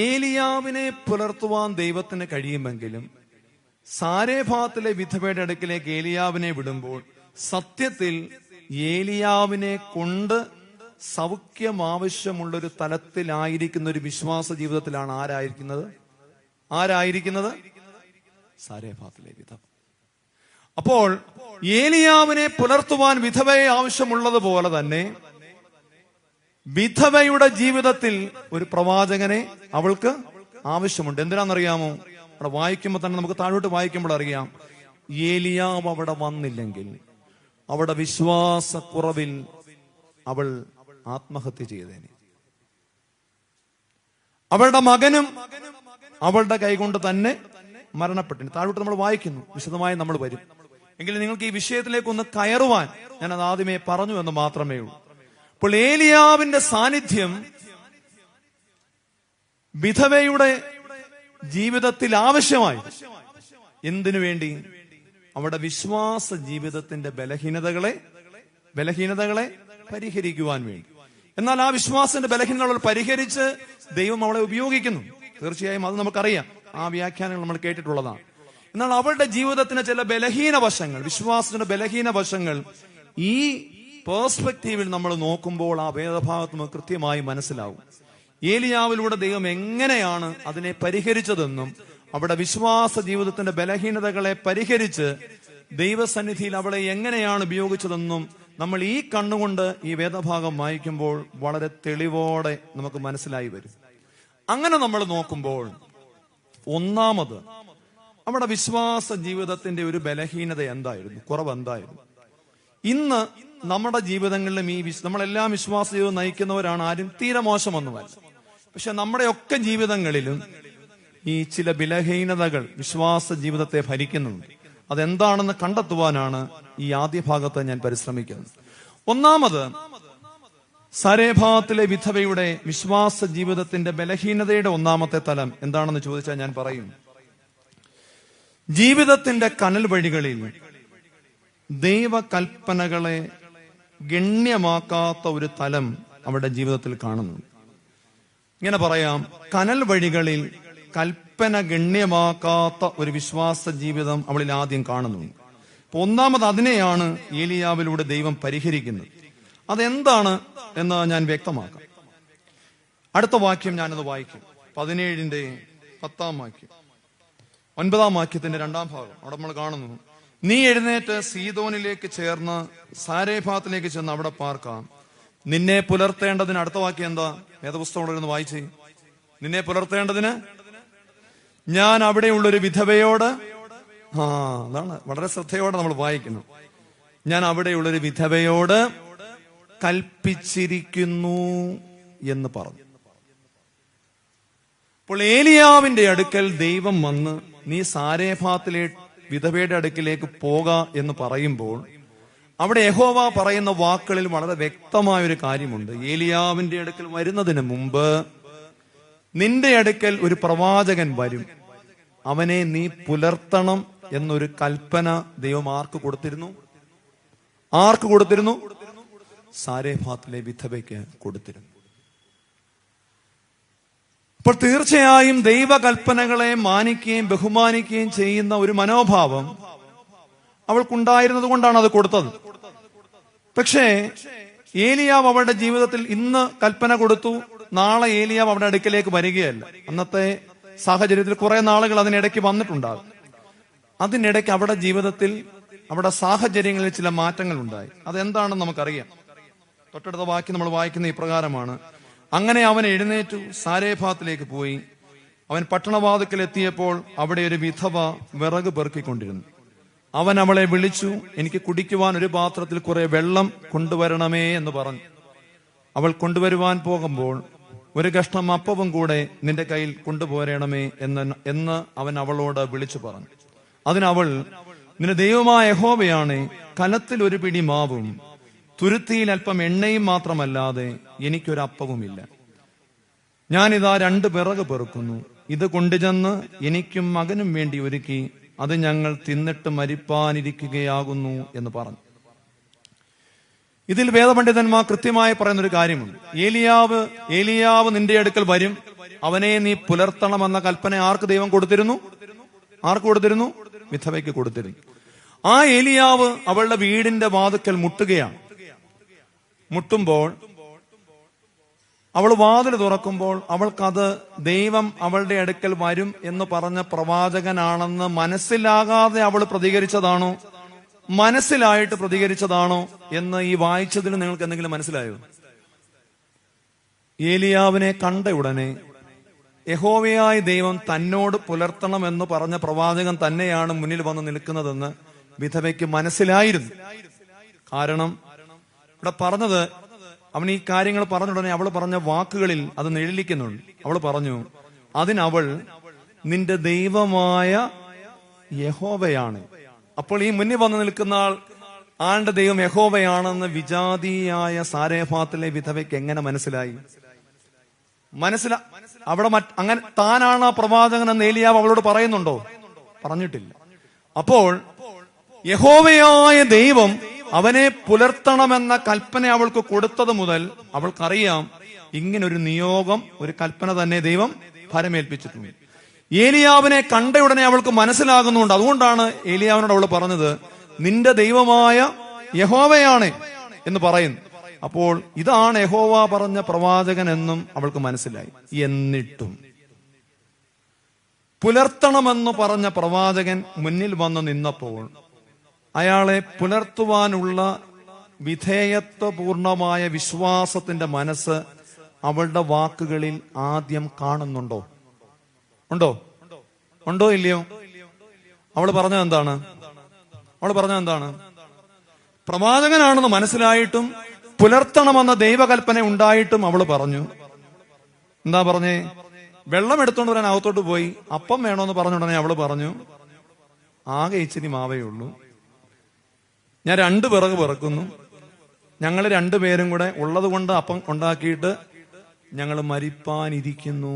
ഏലിയാവിനെ പുലർത്തുവാൻ ദൈവത്തിന് കഴിയുമെങ്കിലും സാരേഫാത്തിലെ വിധവയുടെ അടുക്കിലേക്ക് ഏലിയാവിനെ വിടുമ്പോൾ സത്യത്തിൽ ഏലിയാവിനെ കൊണ്ട് സൗഖ്യം ആവശ്യമുള്ളൊരു തലത്തിലായിരിക്കുന്ന ഒരു വിശ്വാസ ജീവിതത്തിലാണ് ആരായിരിക്കുന്നത്? സാരെഫാത്തിലെ വിധവ. അപ്പോൾ ഏലിയാവിനെ പുലർത്തുവാൻ വിധവയെ ആവശ്യമുള്ളതുപോലെ തന്നെ വിധവയുടെ ജീവിതത്തിൽ ഒരു പ്രവാചകനെ അവൾക്ക് ആവശ്യമുണ്ട്. എന്തിനാണെന്നറിയാമോ? അവിടെ വായിക്കുമ്പോൾ തന്നെ നമുക്ക് താഴോട്ട് വായിക്കുമ്പോൾ അറിയാം, ഏലിയാവ് അവിടെ വന്നില്ലെങ്കിൽ അവിടെ വിശ്വാസക്കുറവിൽ അവൾ ആത്മഹത്യ ചെയ്തേനെ. അവളുടെ മകനും അവളുടെ കൈകൊണ്ട് തന്നെ മരണപ്പെട്ടു. താഴോട്ട് നമ്മൾ വായിക്കുന്നു, വിശദമായി നമ്മൾ വരും. എങ്കിലും നിങ്ങൾക്ക് ഈ വിഷയത്തിലേക്ക് ഒന്ന് കയറുവാൻ ഞാൻ അത് ആദ്യമേ പറഞ്ഞു എന്ന് മാത്രമേ ഉള്ളൂ. അപ്പോൾ ഏലിയാവിന്റെ സാന്നിധ്യം വിധവയുടെ ജീവിതത്തിൽ ആവശ്യമായി. എന്തിനു വേണ്ടി? അവിടെ വിശ്വാസ ജീവിതത്തിന്റെ ബലഹീനതകളെ പരിഹരിക്കുവാൻ വേണ്ടി. എന്നാൽ ആ വിശ്വാസത്തിന്റെ ബലഹീനതകൾ പരിഹരിച്ച് ദൈവം അവളെ ഉപയോഗിക്കുന്നു. തീർച്ചയായും അത് നമുക്കറിയാം, ആ വ്യാഖ്യാനങ്ങൾ നമ്മൾ കേട്ടിട്ടുള്ളതാണ്. എന്നാൽ അവളുടെ ജീവിതത്തിന് ചില ബലഹീന വശങ്ങൾ, വിശ്വാസത്തിന്റെ ബലഹീന വശങ്ങൾ ഈ പേഴ്സ്പെക്റ്റീവിൽ നമ്മൾ നോക്കുമ്പോൾ ആ വേദഭാഗത്ത് നമുക്ക് കൃത്യമായി മനസ്സിലാവും. ഏലിയാവിലൂടെ ദൈവം എങ്ങനെയാണ് അതിനെ പരിഹരിച്ചതെന്നും അവിടെ വിശ്വാസ ജീവിതത്തിന്റെ ബലഹീനതകളെ പരിഹരിച്ച് ദൈവസന്നിധിയിൽ അവളെ എങ്ങനെയാണ് ഉപയോഗിച്ചതെന്നും നമ്മൾ ഈ കണ്ണുകൊണ്ട് ഈ വേദഭാഗം വായിക്കുമ്പോൾ വളരെ തെളിവോടെ നമുക്ക് മനസ്സിലായി വരും. അങ്ങനെ നമ്മൾ നോക്കുമ്പോൾ ഒന്നാമത് അവിടെ വിശ്വാസ ജീവിതത്തിന്റെ ഒരു ബലഹീനത എന്തായിരുന്നു, കുറവ് എന്തായിരുന്നു? ഇന്ന് നമ്മുടെ ജീവിതങ്ങളിലും നമ്മളെല്ലാം വിശ്വാസ ജീവിതം നയിക്കുന്നവരാണ്, ആരും തീരെ മോശമൊന്നുമല്ല. പക്ഷെ നമ്മുടെയൊക്കെ ജീവിതങ്ങളിലും ഈ ചില ബലഹീനതകൾ വിശ്വാസ ജീവിതത്തെ ഭരിക്കുന്നുണ്ട്. അതെന്താണെന്ന് കണ്ടെത്തുവാനാണ് ഈ ആദ്യ ഭാഗത്ത് ഞാൻ പരിശ്രമിക്കുന്നത്. ഒന്നാമത് സാരെഫാത്തിലെ വിധവയുടെ വിശ്വാസ ജീവിതത്തിന്റെ ബലഹീനതയുടെ ഒന്നാമത്തെ തലം എന്താണെന്ന് ചോദിച്ചാൽ ഞാൻ പറയും, ജീവിതത്തിന്റെ കനൽ വഴികളിൽ ദൈവകൽപ്പനകളെ ഗണ്യമാക്കാത്ത ഒരു തലം അവരുടെ ജീവിതത്തിൽ കാണുന്നുണ്ട്. ഇങ്ങനെ പറയാം, കനൽ വഴികളിൽ കൽപ്പന ഗണ്യമാക്കാത്ത ഒരു വിശ്വാസ ജീവിതം അവളിൽ ആദ്യം കാണുന്നുണ്ട്. അപ്പൊ ഒന്നാമത് അതിനെയാണ് ഏലിയാവിലൂടെ ദൈവം പരിഹരിക്കുന്നത്. അതെന്താണ് എന്ന് ഞാൻ വ്യക്തമാക്കാം. അടുത്ത വാക്യം ഞാനത് വായിക്കും. 17-ന്റെ 10-ാം വാക്യം, 9-ാം വാക്യത്തിന്റെ 2-ാം ഭാഗം. അവിടെ നമ്മൾ കാണുന്നു, നീ എഴുന്നേറ്റ് സീദോനിലേക്ക് ചേർന്ന് സാരെഫാത്തിലേക്ക് ചെന്ന് അവിടെ പാർക്കാം. നിന്നെ പുലർത്തേണ്ടതിന്, അടുത്ത വാക്യം എന്താ? വേദപുസ്തകം വായിച്ചേ. നിന്നെ പുലർത്തേണ്ടതിന് ഞാൻ അവിടെയുള്ളൊരു വിധവയോട്, അതാണ് വളരെ ശ്രദ്ധയോടെ നമ്മൾ വായിക്കുന്നു, ഞാൻ അവിടെയുള്ളൊരു വിധവയോട് കൽപ്പിച്ചിരിക്കുന്നു എന്ന് പറഞ്ഞു. അപ്പോൾ ഏലിയാവിന്റെ അടുക്കൽ ദൈവം വന്ന് നീ സാരെഫാത്തിലെ വിധവയുടെ അടുക്കിലേക്ക് പോക എന്ന് പറയുമ്പോൾ അവിടെ യഹോവ പറയുന്ന വാക്കുകളിൽ വളരെ വ്യക്തമായൊരു കാര്യമുണ്ട്. ഏലിയാവിന്റെ അടുക്കൽ വരുന്നതിന് മുമ്പ് നിന്റെ അടുക്കൽ ഒരു പ്രവാചകൻ വരും, അവനെ നീ പുലർത്തണം എന്നൊരു കൽപ്പന ദൈവം ആർക്ക് കൊടുത്തിരുന്നു? സാരെഫാത്തിലെ വിധവയ്ക്ക് കൊടുത്തിരുന്നു. അപ്പോൾ തീർച്ചയായും ദൈവകൽപ്പനകളെ മാനിക്കുകയും ബഹുമാനിക്കുകയും ചെയ്യുന്ന ഒരു മനോഭാവം അവൾക്കുണ്ടായിരുന്നത് കൊണ്ടാണ് അത് കൊടുത്തത്. പക്ഷേ ഏലിയാവ് അവളുടെ ജീവിതത്തിൽ ഇന്ന് കൽപ്പന കൊടുത്തു, നാളെ ഏലിയാവ് അവരുടെ അടുക്കലേക്ക് വരികയല്ല. അന്നത്തെ സാഹചര്യത്തിൽ കുറെ നാളുകൾ അതിനിടയ്ക്ക് വന്നിട്ടുണ്ടാകും. അതിനിടയ്ക്ക് അവിടെ ജീവിതത്തിൽ, അവിടെ സാഹചര്യങ്ങളിൽ ചില മാറ്റങ്ങൾ ഉണ്ടായി. അതെന്താണെന്ന് നമുക്കറിയാം. തൊട്ടടുത്ത വാക്യം നമ്മൾ വായിക്കുന്ന ഇപ്രകാരമാണ്, അങ്ങനെ അവൻ എഴുന്നേറ്റു സാരെഫാത്തിലേക്ക് പോയി. അവൻ പട്ടണവാതിക്കൽ എത്തിയപ്പോൾ അവിടെ ഒരു വിധവ വിറക് പെറുക്കിക്കൊണ്ടിരുന്നു. അവൻ അവളെ വിളിച്ചു, എനിക്ക് കുടിക്കുവാൻ ഒരു പാത്രത്തിൽ കുറെ വെള്ളം കൊണ്ടുവരണമേ എന്ന് പറഞ്ഞു. അവൾ കൊണ്ടുവരുവാൻ പോകുമ്പോൾ ഒരു കഷ്ണം അപ്പവും കൂടെ നിന്റെ കയ്യിൽ കൊണ്ടുപോരണമേ എന്ന് അവൻ അവളോട് വിളിച്ചു പറഞ്ഞു. അതിനവൾ, നിന്റെ ദൈവമായ യഹോവയാണ്, കലത്തിൽ ഒരു പിടി മാവും തുരുത്തിയിൽ അല്പം എണ്ണയും മാത്രമല്ലാതെ എനിക്കൊരപ്പവുമില്ല. ഞാനിതാ 2 വിറക് പെറുക്കുന്നു. ഇത് കൊണ്ടുചെന്ന് എനിക്കും മകനും വേണ്ടി ഒരുക്കി അത് ഞങ്ങൾ തിന്നിട്ട് മരിപ്പാനിരിക്കുകയാകുന്നു എന്ന് പറഞ്ഞു. ഇതിൽ വേദപണ്ഡിതന്മാർ കൃത്യമായി പറയുന്നൊരു കാര്യമുണ്ട്. ഏലിയാവ് നിന്റെ അടുക്കൽ വരും, അവനെ നീ പുലർത്തണമെന്ന കൽപ്പന ആർക്ക് ദൈവം കൊടുത്തിരുന്നു? വിധവയ്ക്ക് കൊടുത്തിരുന്നു. ആ ഏലിയാവ് അവളുടെ വീടിന്റെ വാതിക്കൽ മുട്ടുകയാണ്. മുട്ടുമ്പോൾ അവൾ വാതിൽ തുറക്കുമ്പോൾ അവൾക്കത് ദൈവം അവളുടെ അടുക്കൽ വരും എന്ന് പറഞ്ഞ പ്രവാചകനാണെന്ന് മനസ്സിലാകാതെ അവൾ പ്രതികരിച്ചതാണോ, മനസ്സിലായിട്ട് പ്രതികരിച്ചതാണോ എന്ന് ഈ വായിച്ചതിൽ നിങ്ങൾക്ക് എന്തെങ്കിലും മനസ്സിലായോ? ഏലിയാവിനെ കണ്ട ഉടനെ യഹോവയായ ദൈവം തന്നോട് പുലർത്തണമെന്ന് പറഞ്ഞ പ്രവാചകൻ തന്നെയാണ് മുന്നിൽ വന്ന് നിൽക്കുന്നതെന്ന് വിധവയ്ക്ക് മനസ്സിലായിരുന്നു. കാരണം ഇവിടെ പറഞ്ഞത്, അവൻ ഈ കാര്യങ്ങൾ പറഞ്ഞ ഉടനെ അവൾ പറഞ്ഞ വാക്കുകളിൽ അത് നിഴലിക്കുന്നുണ്ട്. അവൾ പറഞ്ഞു, അതിനവൾ നിന്റെ ദൈവമായ യഹോവയാണ്. അപ്പോൾ ഈ മുന്നിൽ വന്ന് നിൽക്കുന്ന ആളുടെ ദൈവം യഹോവയാണെന്ന് വിജാതിയായ സാരേഫാത്തിലെ വിധവയ്ക്ക് എങ്ങനെ മനസ്സിലായി? അവിടെ അങ്ങനെ താനാണ് ആ പ്രവാചകൻ എന്ന് ഏലിയാവ് അവളോട് പറയുന്നുണ്ടോ? പറഞ്ഞിട്ടില്ല. അപ്പോൾ യഹോവയായ ദൈവം അവനെ പുലർത്തണമെന്ന കൽപ്പന അവൾക്ക് കൊടുത്തത് മുതൽ അവൾക്കറിയാം ഇങ്ങനൊരു നിയോഗം, ഒരു കൽപ്പന തന്നെ ദൈവം ഫലമേൽപ്പിച്ചിട്ടുണ്ട്. ഏലിയാവിനെ കണ്ടയുടനെ അവൾക്ക് മനസ്സിലാകുന്നുണ്ട്. അതുകൊണ്ടാണ് ഏലിയാവിനോട് അവൾ പറഞ്ഞത്, നിന്റെ ദൈവമായ യഹോവയാണ് എന്ന് പറയുന്നു. അപ്പോൾ ഇതാണ് യഹോവ പറഞ്ഞ പ്രവാചകൻ എന്നും അവൾക്ക് മനസ്സിലായി. എന്നിട്ടും പുലർത്തണമെന്ന് പറഞ്ഞ പ്രവാചകൻ മുന്നിൽ വന്ന് നിന്നപ്പോൾ അയാളെ പുലർത്തുവാനുള്ള വിധേയത്വപൂർണമായ വിശ്വാസത്തിന്റെ മനസ്സ് അവളുടെ വാക്കുകളിൽ ആദ്യം കാണുന്നുണ്ടോ? ഉണ്ടോ ഇല്ലയോ? അവൾ പറഞ്ഞത് എന്താണ്? പ്രവാചകനാണെന്ന് മനസ്സിലായിട്ടും പുലർത്തണമെന്ന ദൈവകൽപ്പന ഉണ്ടായിട്ടും അവൾ പറഞ്ഞു, എന്താ പറഞ്ഞേ? വെള്ളം എടുത്തോണ്ട് വരാൻ അകത്തോട്ട് പോയി അപ്പം വേണോന്ന് പറഞ്ഞുടനെ അവള് പറഞ്ഞു, ആകെ ഇച്ചിരി മാവേ ഉള്ളൂ, ഞാൻ 2 വിറക് പിറക്കുന്നു, ഞങ്ങൾ 2 പേരും കൂടെ ഉള്ളത് കൊണ്ട് അപ്പം ഉണ്ടാക്കിയിട്ട് ഞങ്ങൾ മരിപ്പാനിരിക്കുന്നു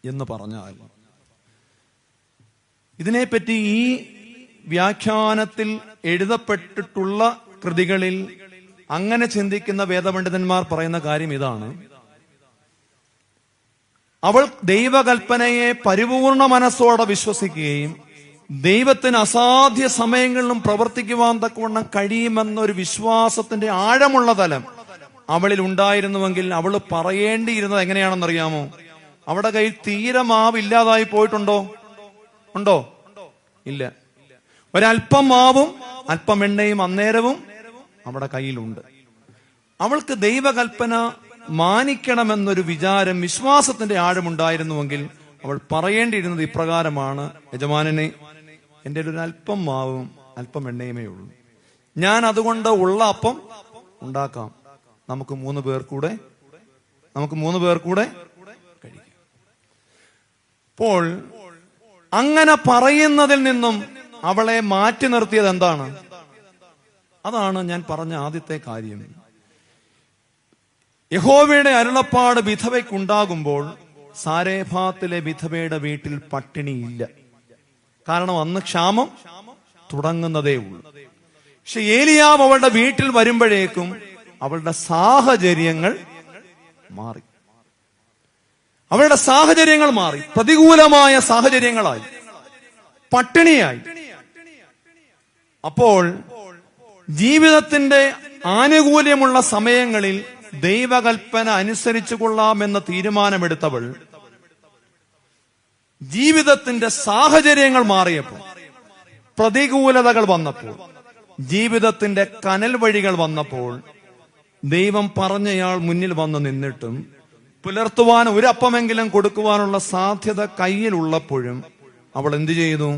എന്ന് പറഞ്ഞാൽ ഇതിനെപ്പറ്റി ഈ വ്യാഖ്യാനത്തിൽ എഴുതപ്പെട്ടിട്ടുള്ള കൃതികളിൽ അങ്ങനെ ചിന്തിക്കുന്ന വേദപണ്ഡിതന്മാർ പറയുന്ന കാര്യം ഇതാണ്: അവൾ ദൈവകൽപ്പനയെ പരിപൂർണ മനസ്സോടെ വിശ്വസിക്കുകയും ദൈവത്തിന് അസാധ്യ സമയങ്ങളിലും പ്രവർത്തിക്കുവാൻ തക്കവണ്ണം കഴിയുമെന്നൊരു വിശ്വാസത്തിന്റെ ആഴമുള്ള തലം അവളിൽ ഉണ്ടായിരുന്നുവെങ്കിൽ അവൾ പറയേണ്ടിയിരുന്നത് എങ്ങനെയാണെന്നറിയാമോ? അവിടെ കയ്യിൽ തീരെ മാവ് ഇല്ലാതായി പോയിട്ടുണ്ടോ? ഇല്ല. ഒരല്പം മാവും അല്പം എണ്ണയും അന്നേരവും അവിടെ കയ്യിലുണ്ട്. അവൾക്ക് ദൈവകൽപ്പന മാനിക്കണമെന്നൊരു വിചാരം, വിശ്വാസത്തിന്റെ ആഴമുണ്ടായിരുന്നുവെങ്കിൽ അവൾ പറയേണ്ടിയിരുന്നത് ഇപ്രകാരമാണ്: യജമാനനെ, എൻ്റെ ഒരു അല്പം മാവും അല്പം എണ്ണയുമേ ഉള്ളൂ, ഞാൻ അതുകൊണ്ട് ഉള്ള അപ്പം ഉണ്ടാക്കാം, നമുക്ക് 3 പേർ കൂടെ കഴിക്കാം. അപ്പോൾ അങ്ങനെ പറയുന്നതിൽ നിന്നും അവളെ മാറ്റി നിർത്തിയത് എന്താണ്? അതാണ് ഞാൻ പറഞ്ഞ ആദ്യത്തെ കാര്യം. യഹോവയുടെ അരുളപ്പാട് വിധവയ്ക്കുണ്ടാകുമ്പോൾ സാരേഫാത്തിലെ വിധവയുടെ വീട്ടിൽ പട്ടിണിയില്ല. കാരണം അന്ന് ക്ഷാമം തുടങ്ങുന്നതേ ഉള്ളൂ. പക്ഷെ ഏലിയാവ് അവളുടെ വീട്ടിൽ വരുമ്പോഴേക്കും അവളുടെ സാഹചര്യങ്ങൾ മാറി. പ്രതികൂലമായ സാഹചര്യങ്ങളായി, പട്ടിണിയായി. അപ്പോൾ ജീവിതത്തിന്റെ ആനുകൂല്യമുള്ള സമയങ്ങളിൽ ദൈവകൽപ്പന അനുസരിച്ചു കൊള്ളാമെന്ന തീരുമാനമെടുത്തവൾ ജീവിതത്തിന്റെ സാഹചര്യങ്ങൾ മാറിയപ്പോൾ, പ്രതികൂലതകൾ വന്നപ്പോൾ, ജീവിതത്തിന്റെ കനൽ വഴികൾ വന്നപ്പോൾ ദൈവം പറഞ്ഞയാൾ മുന്നിൽ വന്ന് നിന്നിട്ടും പുലർത്തുവാൻ ഒരപ്പമെങ്കിലും കൊടുക്കുവാനുള്ള സാധ്യത കയ്യിലുള്ളപ്പോഴും അവൾ എന്തു ചെയ്തു?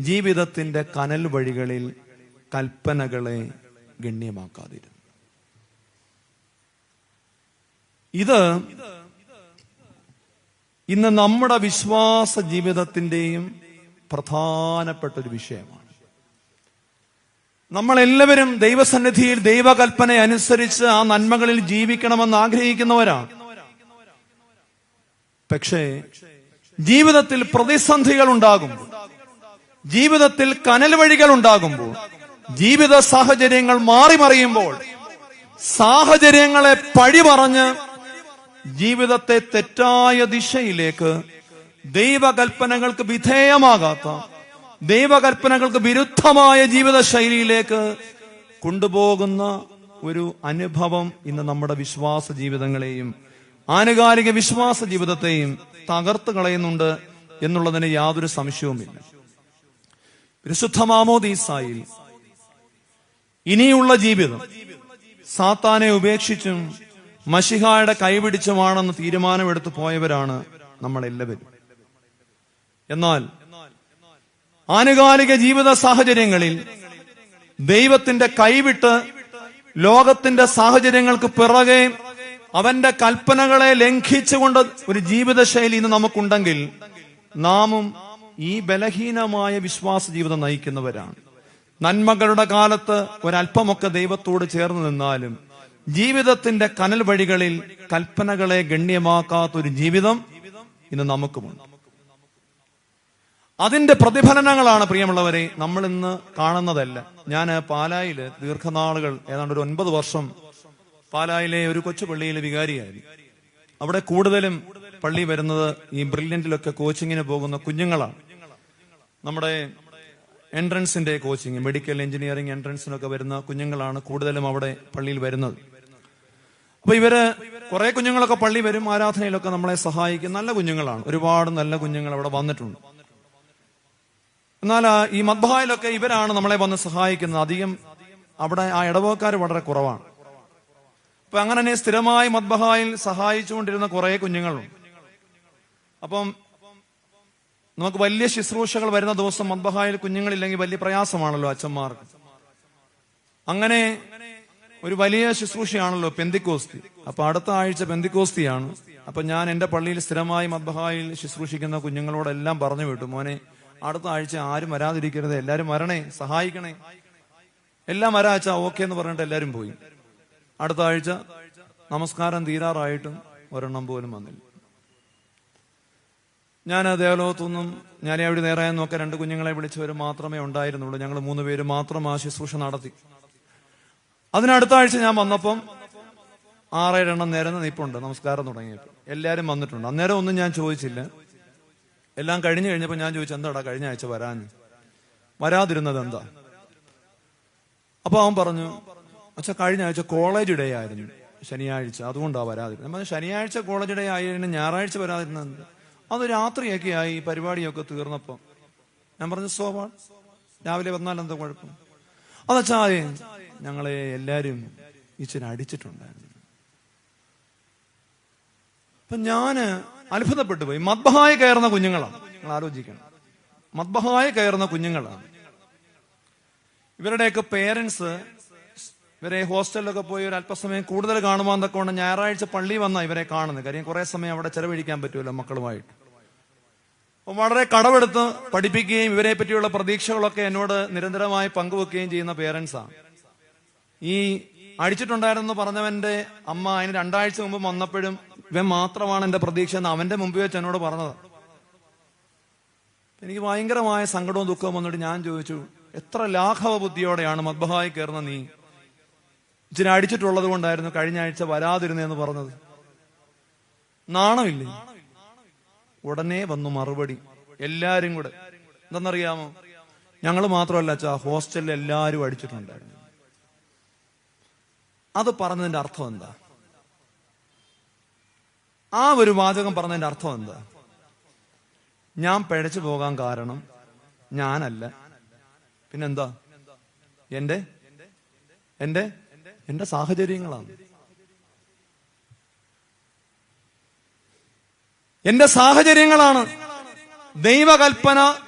ജീവിതത്തിന്റെ കനൽ വഴികളിൽ കൽപ്പനകളെ ഗണ്യമാക്കാതിരുന്നു. ഇത് ഇന്ന് നമ്മുടെ വിശ്വാസ ജീവിതത്തിന്റെയും പ്രധാനപ്പെട്ട ഒരു വിഷയമാണ്. നമ്മളെല്ലാവരും ദൈവസന്നിധിയിൽ ദൈവകൽപ്പന അനുസരിച്ച് ആ നന്മകളിൽ ജീവിക്കണമെന്ന് ആഗ്രഹിക്കുന്നവരാണ്. പക്ഷേ ജീവിതത്തിൽ പ്രതിസന്ധികൾ ഉണ്ടാകുമ്പോൾ, ജീവിതത്തിൽ കനൽ വഴികൾ ഉണ്ടാകുമ്പോൾ, ജീവിത സാഹചര്യങ്ങൾ മാറിമറിയുമ്പോൾ, സാഹചര്യങ്ങളെ പഴി പറഞ്ഞ് ജീവിതത്തെ തെറ്റായ ദിശയിലേക്ക്, ദൈവകൽപ്പനകൾക്ക് വിധേയമാകാത്ത, ദൈവകൽപ്പനകൾക്ക് വിരുദ്ധമായ ജീവിത ശൈലിയിലേക്ക് കൊണ്ടുപോകുന്ന ഒരു അനുഭവം ഇന്ന് നമ്മുടെ വിശ്വാസ ജീവിതങ്ങളെയും ആനുകാലിക വിശ്വാസ ജീവിതത്തെയും തകർത്ത് കളയുന്നുണ്ട് എന്നുള്ളതിന് യാതൊരു സംശയവുമില്ല. വിശുദ്ധ മാമോദീസായിൽ ഇനിയുള്ള ജീവിതം സാത്താനെ ഉപേക്ഷിച്ചും മശിഹായുടെ കൈപിടിച്ചുമാണെന്ന് തീരുമാനമെടുത്തു പോയവരാണ് നമ്മളെല്ലാവരും. എന്നാൽ ആനുകാലിക ജീവിത സാഹചര്യങ്ങളിൽ ദൈവത്തിന്റെ കൈവിട്ട് ലോകത്തിന്റെ സാഹചര്യങ്ങൾക്ക് പിറകെ അവന്റെ കൽപ്പനകളെ ലംഘിച്ചുകൊണ്ട് ഒരു ജീവിതശൈലി ഇന്ന് നമുക്കുണ്ടെങ്കിൽ നാമും ഈ ബലഹീനമായ വിശ്വാസ ജീവിതം നയിക്കുന്നവരാണ്. നന്മകളുടെ കാലത്ത് ഒരല്പമൊക്കെ ദൈവത്തോട് ചേർന്ന് നിന്നാലും ജീവിതത്തിന്റെ കനൽ വഴികളിൽ കൽപ്പനകളെ ഗണ്യമാക്കാത്തൊരു ജീവിതം ഇന്ന് നമുക്കുമുണ്ട്. അതിന്റെ പ്രതിഫലനങ്ങളാണ് പ്രിയമുള്ളവരെ നമ്മൾ ഇന്ന് കാണുന്നതല്ല. ഞാൻ പാലായില് ദീർഘനാളുകൾ ഏതാണ്ട് ഒരു 9 വർഷം പാലായിലെ ഒരു കൊച്ചു പള്ളിയിലെ വികാരിയായിരുന്നു. അവിടെ കൂടുതലും പള്ളി വരുന്നത് ഈ ബ്രില്യന്റിലൊക്കെ കോച്ചിങ്ങിന് പോകുന്ന കുഞ്ഞുങ്ങളാണ്. നമ്മുടെ എൻട്രൻസിന്റെ കോച്ചിങ്, മെഡിക്കൽ എഞ്ചിനീയറിംഗ് എൻട്രൻസിനൊക്കെ വരുന്ന കുഞ്ഞുങ്ങളാണ് കൂടുതലും അവിടെ പള്ളിയിൽ വരുന്നത്. അപ്പൊ കുറെ കുഞ്ഞുങ്ങളൊക്കെ പള്ളി വരും, ആരാധനയിലൊക്കെ നമ്മളെ സഹായിക്കും. നല്ല കുഞ്ഞുങ്ങളാണ്, ഒരുപാട് നല്ല കുഞ്ഞുങ്ങൾ അവിടെ വന്നിട്ടുണ്ട്. എന്നാൽ ഈ മദ്ബഹായിലൊക്കെ ഇവരാണ് നമ്മളെ വന്ന് സഹായിക്കുന്നത്. അധികം അവിടെ ആ ഇടവക്കാർ വളരെ കുറവാണ്. അപ്പൊ അങ്ങനെ സ്ഥിരമായി മദ്ബഹായിൽ സഹായിച്ചുകൊണ്ടിരുന്ന കുറെ കുഞ്ഞുങ്ങളുണ്ട്. അപ്പം നമുക്ക് വലിയ ശുശ്രൂഷകൾ വരുന്ന ദിവസം മദ്ബഹായിൽ കുഞ്ഞുങ്ങളില്ലെങ്കിൽ വലിയ പ്രയാസമാണല്ലോ അച്ഛന്മാർക്ക്. അങ്ങനെ ഒരു വലിയ ശുശ്രൂഷയാണല്ലോ പെന്തിക്കോസ്തി. അപ്പൊ അടുത്ത ആഴ്ച പെന്തിക്കോസ്തിയാണ്. അപ്പൊ ഞാൻ എന്റെ പള്ളിയിൽ സ്ഥിരമായി മദ്ബഹായിൽ ശുശ്രൂഷിക്കുന്ന കുഞ്ഞുങ്ങളോടെല്ലാം പറഞ്ഞു വിട്ടു, മോനെ അടുത്ത ആഴ്ച ആരും വരാതിരിക്കരുത്, എല്ലാരും വരണേ, സഹായിക്കണേ. എല്ലാം വരാച്ച ഓക്കെ എന്ന് പറഞ്ഞിട്ട് എല്ലാരും പോയി. അടുത്ത ആഴ്ച നമസ്കാരം തീരാറായിട്ടും ഒരെണ്ണം പോലും വന്നില്ല. ഞാൻ ദേവലോകത്തൊന്നും ഞാൻ അവിടെ നേരായെന്നും ഒക്കെ 2 കുഞ്ഞുങ്ങളെ വിളിച്ചവർ മാത്രമേ ഉണ്ടായിരുന്നുള്ളൂ. ഞങ്ങൾ 3 പേര് മാത്രം ആ ശുശ്രൂഷ നടത്തി. അതിനടുത്ത ആഴ്ച ഞാൻ വന്നപ്പം 6-7 എണ്ണം നേരം നിപ്പുണ്ട്. നമസ്കാരം തുടങ്ങിയപ്പോൾ എല്ലാരും വന്നിട്ടുണ്ട്. അന്നേരം ഒന്നും ഞാൻ ചോദിച്ചില്ല. എല്ലാം കഴിഞ്ഞപ്പോൾ ഞാൻ ചോദിച്ചു, എന്താടാ കഴിഞ്ഞ ആഴ്ച വരാതിരുന്നത് എന്താ? അപ്പൊ അവൻ പറഞ്ഞു, അച്ഛാ കഴിഞ്ഞ ആഴ്ച കോളേജ് ഡേ ആയിരുന്നു, ശനിയാഴ്ച, അതുകൊണ്ടാ വരാതിരുന്നത്. ഞാൻ ശനിയാഴ്ച കോളേജ് ഡേ ആയിരുന്നു, ഞായറാഴ്ച വരാതിരുന്നത് അത് രാത്രിയൊക്കെ ആയി, പരിപാടിയൊക്കെ തീർന്നപ്പോ. ഞാൻ പറഞ്ഞു സോവാ, രാവിലെ വന്നാൽ എന്താ കുഴപ്പം? അതച്ഛാ ഞങ്ങളെ എല്ലാരും ഇച്ചിരി അടിച്ചിട്ടുണ്ടായിരുന്നു. അപ്പൊ ഞാന് അത്ഭുതപ്പെട്ടു പോയി. മദ്ബഹായി കയറുന്ന കുഞ്ഞുങ്ങളാണ്, നിങ്ങൾ ആലോചിക്കണം, മദ്ബഹായി കയറുന്ന കുഞ്ഞുങ്ങളാണ്. ഇവരുടെയൊക്കെ പേരൻസ് ഇവരെ ഹോസ്റ്റലിലൊക്കെ പോയി ഒരു അല്പസമയം കൂടുതൽ കാണുവാൻ തക്കോണം ഞായറാഴ്ച പള്ളി വന്നാ ഇവരെ കാണുന്നത്. കാര്യം കുറെ സമയം അവിടെ ചെലവഴിക്കാൻ പറ്റുമല്ലോ മക്കളുമായിട്ട്. അപ്പൊ വളരെ കടമെടുത്ത് പഠിപ്പിക്കുകയും ഇവരെ പറ്റിയുള്ള പ്രതീക്ഷകളൊക്കെ എന്നോട് നിരന്തരമായി പങ്കുവെക്കുകയും ചെയ്യുന്ന പേരൻസാണ്. ഈ അടിച്ചിട്ടുണ്ടായിരുന്നു പറഞ്ഞവന്റെ അമ്മ അതിന് 2 ആഴ്ച മുമ്പ് വന്നപ്പോഴും ഇവൻ മാത്രമാണ് എന്റെ പ്രതീക്ഷ എന്ന് അവന്റെ മുമ്പിൽ വെച്ച് എന്നോട് പറഞ്ഞത്. എനിക്ക് ഭയങ്കരമായ സങ്കടവും ദുഃഖവും വന്നിട്ട് ഞാൻ ചോദിച്ചു, എത്ര ലാഘവ ബുദ്ധിയോടെയാണ് മദ്ബഹായി കയറുന്ന നീ? ഇച്ചിരി അടിച്ചിട്ടുള്ളത് കൊണ്ടായിരുന്നു കഴിഞ്ഞ ആഴ്ച വരാതിരുന്നതെന്ന് പറഞ്ഞത്. നാണമില്ലേ? ഉടനെ വന്നു മറുപടി, എല്ലാരും കൂടെ. എന്തെന്നറിയാമോ, ഞങ്ങൾ മാത്രമല്ല അച്ഛാ, ഹോസ്റ്റലിൽ എല്ലാവരും അടിച്ചിട്ടുണ്ടായിരുന്നു. അത് പറഞ്ഞതിന്റെ അർത്ഥം എന്താ? ആ ഒരു വാചകം പറഞ്ഞതിന്റെ അർത്ഥം എന്താ? ഞാൻ പിഴച്ചു പോകാൻ കാരണം ഞാനല്ല, പിന്നെന്താ? എന്റെ സാഹചര്യങ്ങളാണ്. എന്റെ സാഹചര്യങ്ങളാണ്. ദൈവകൽപ്പന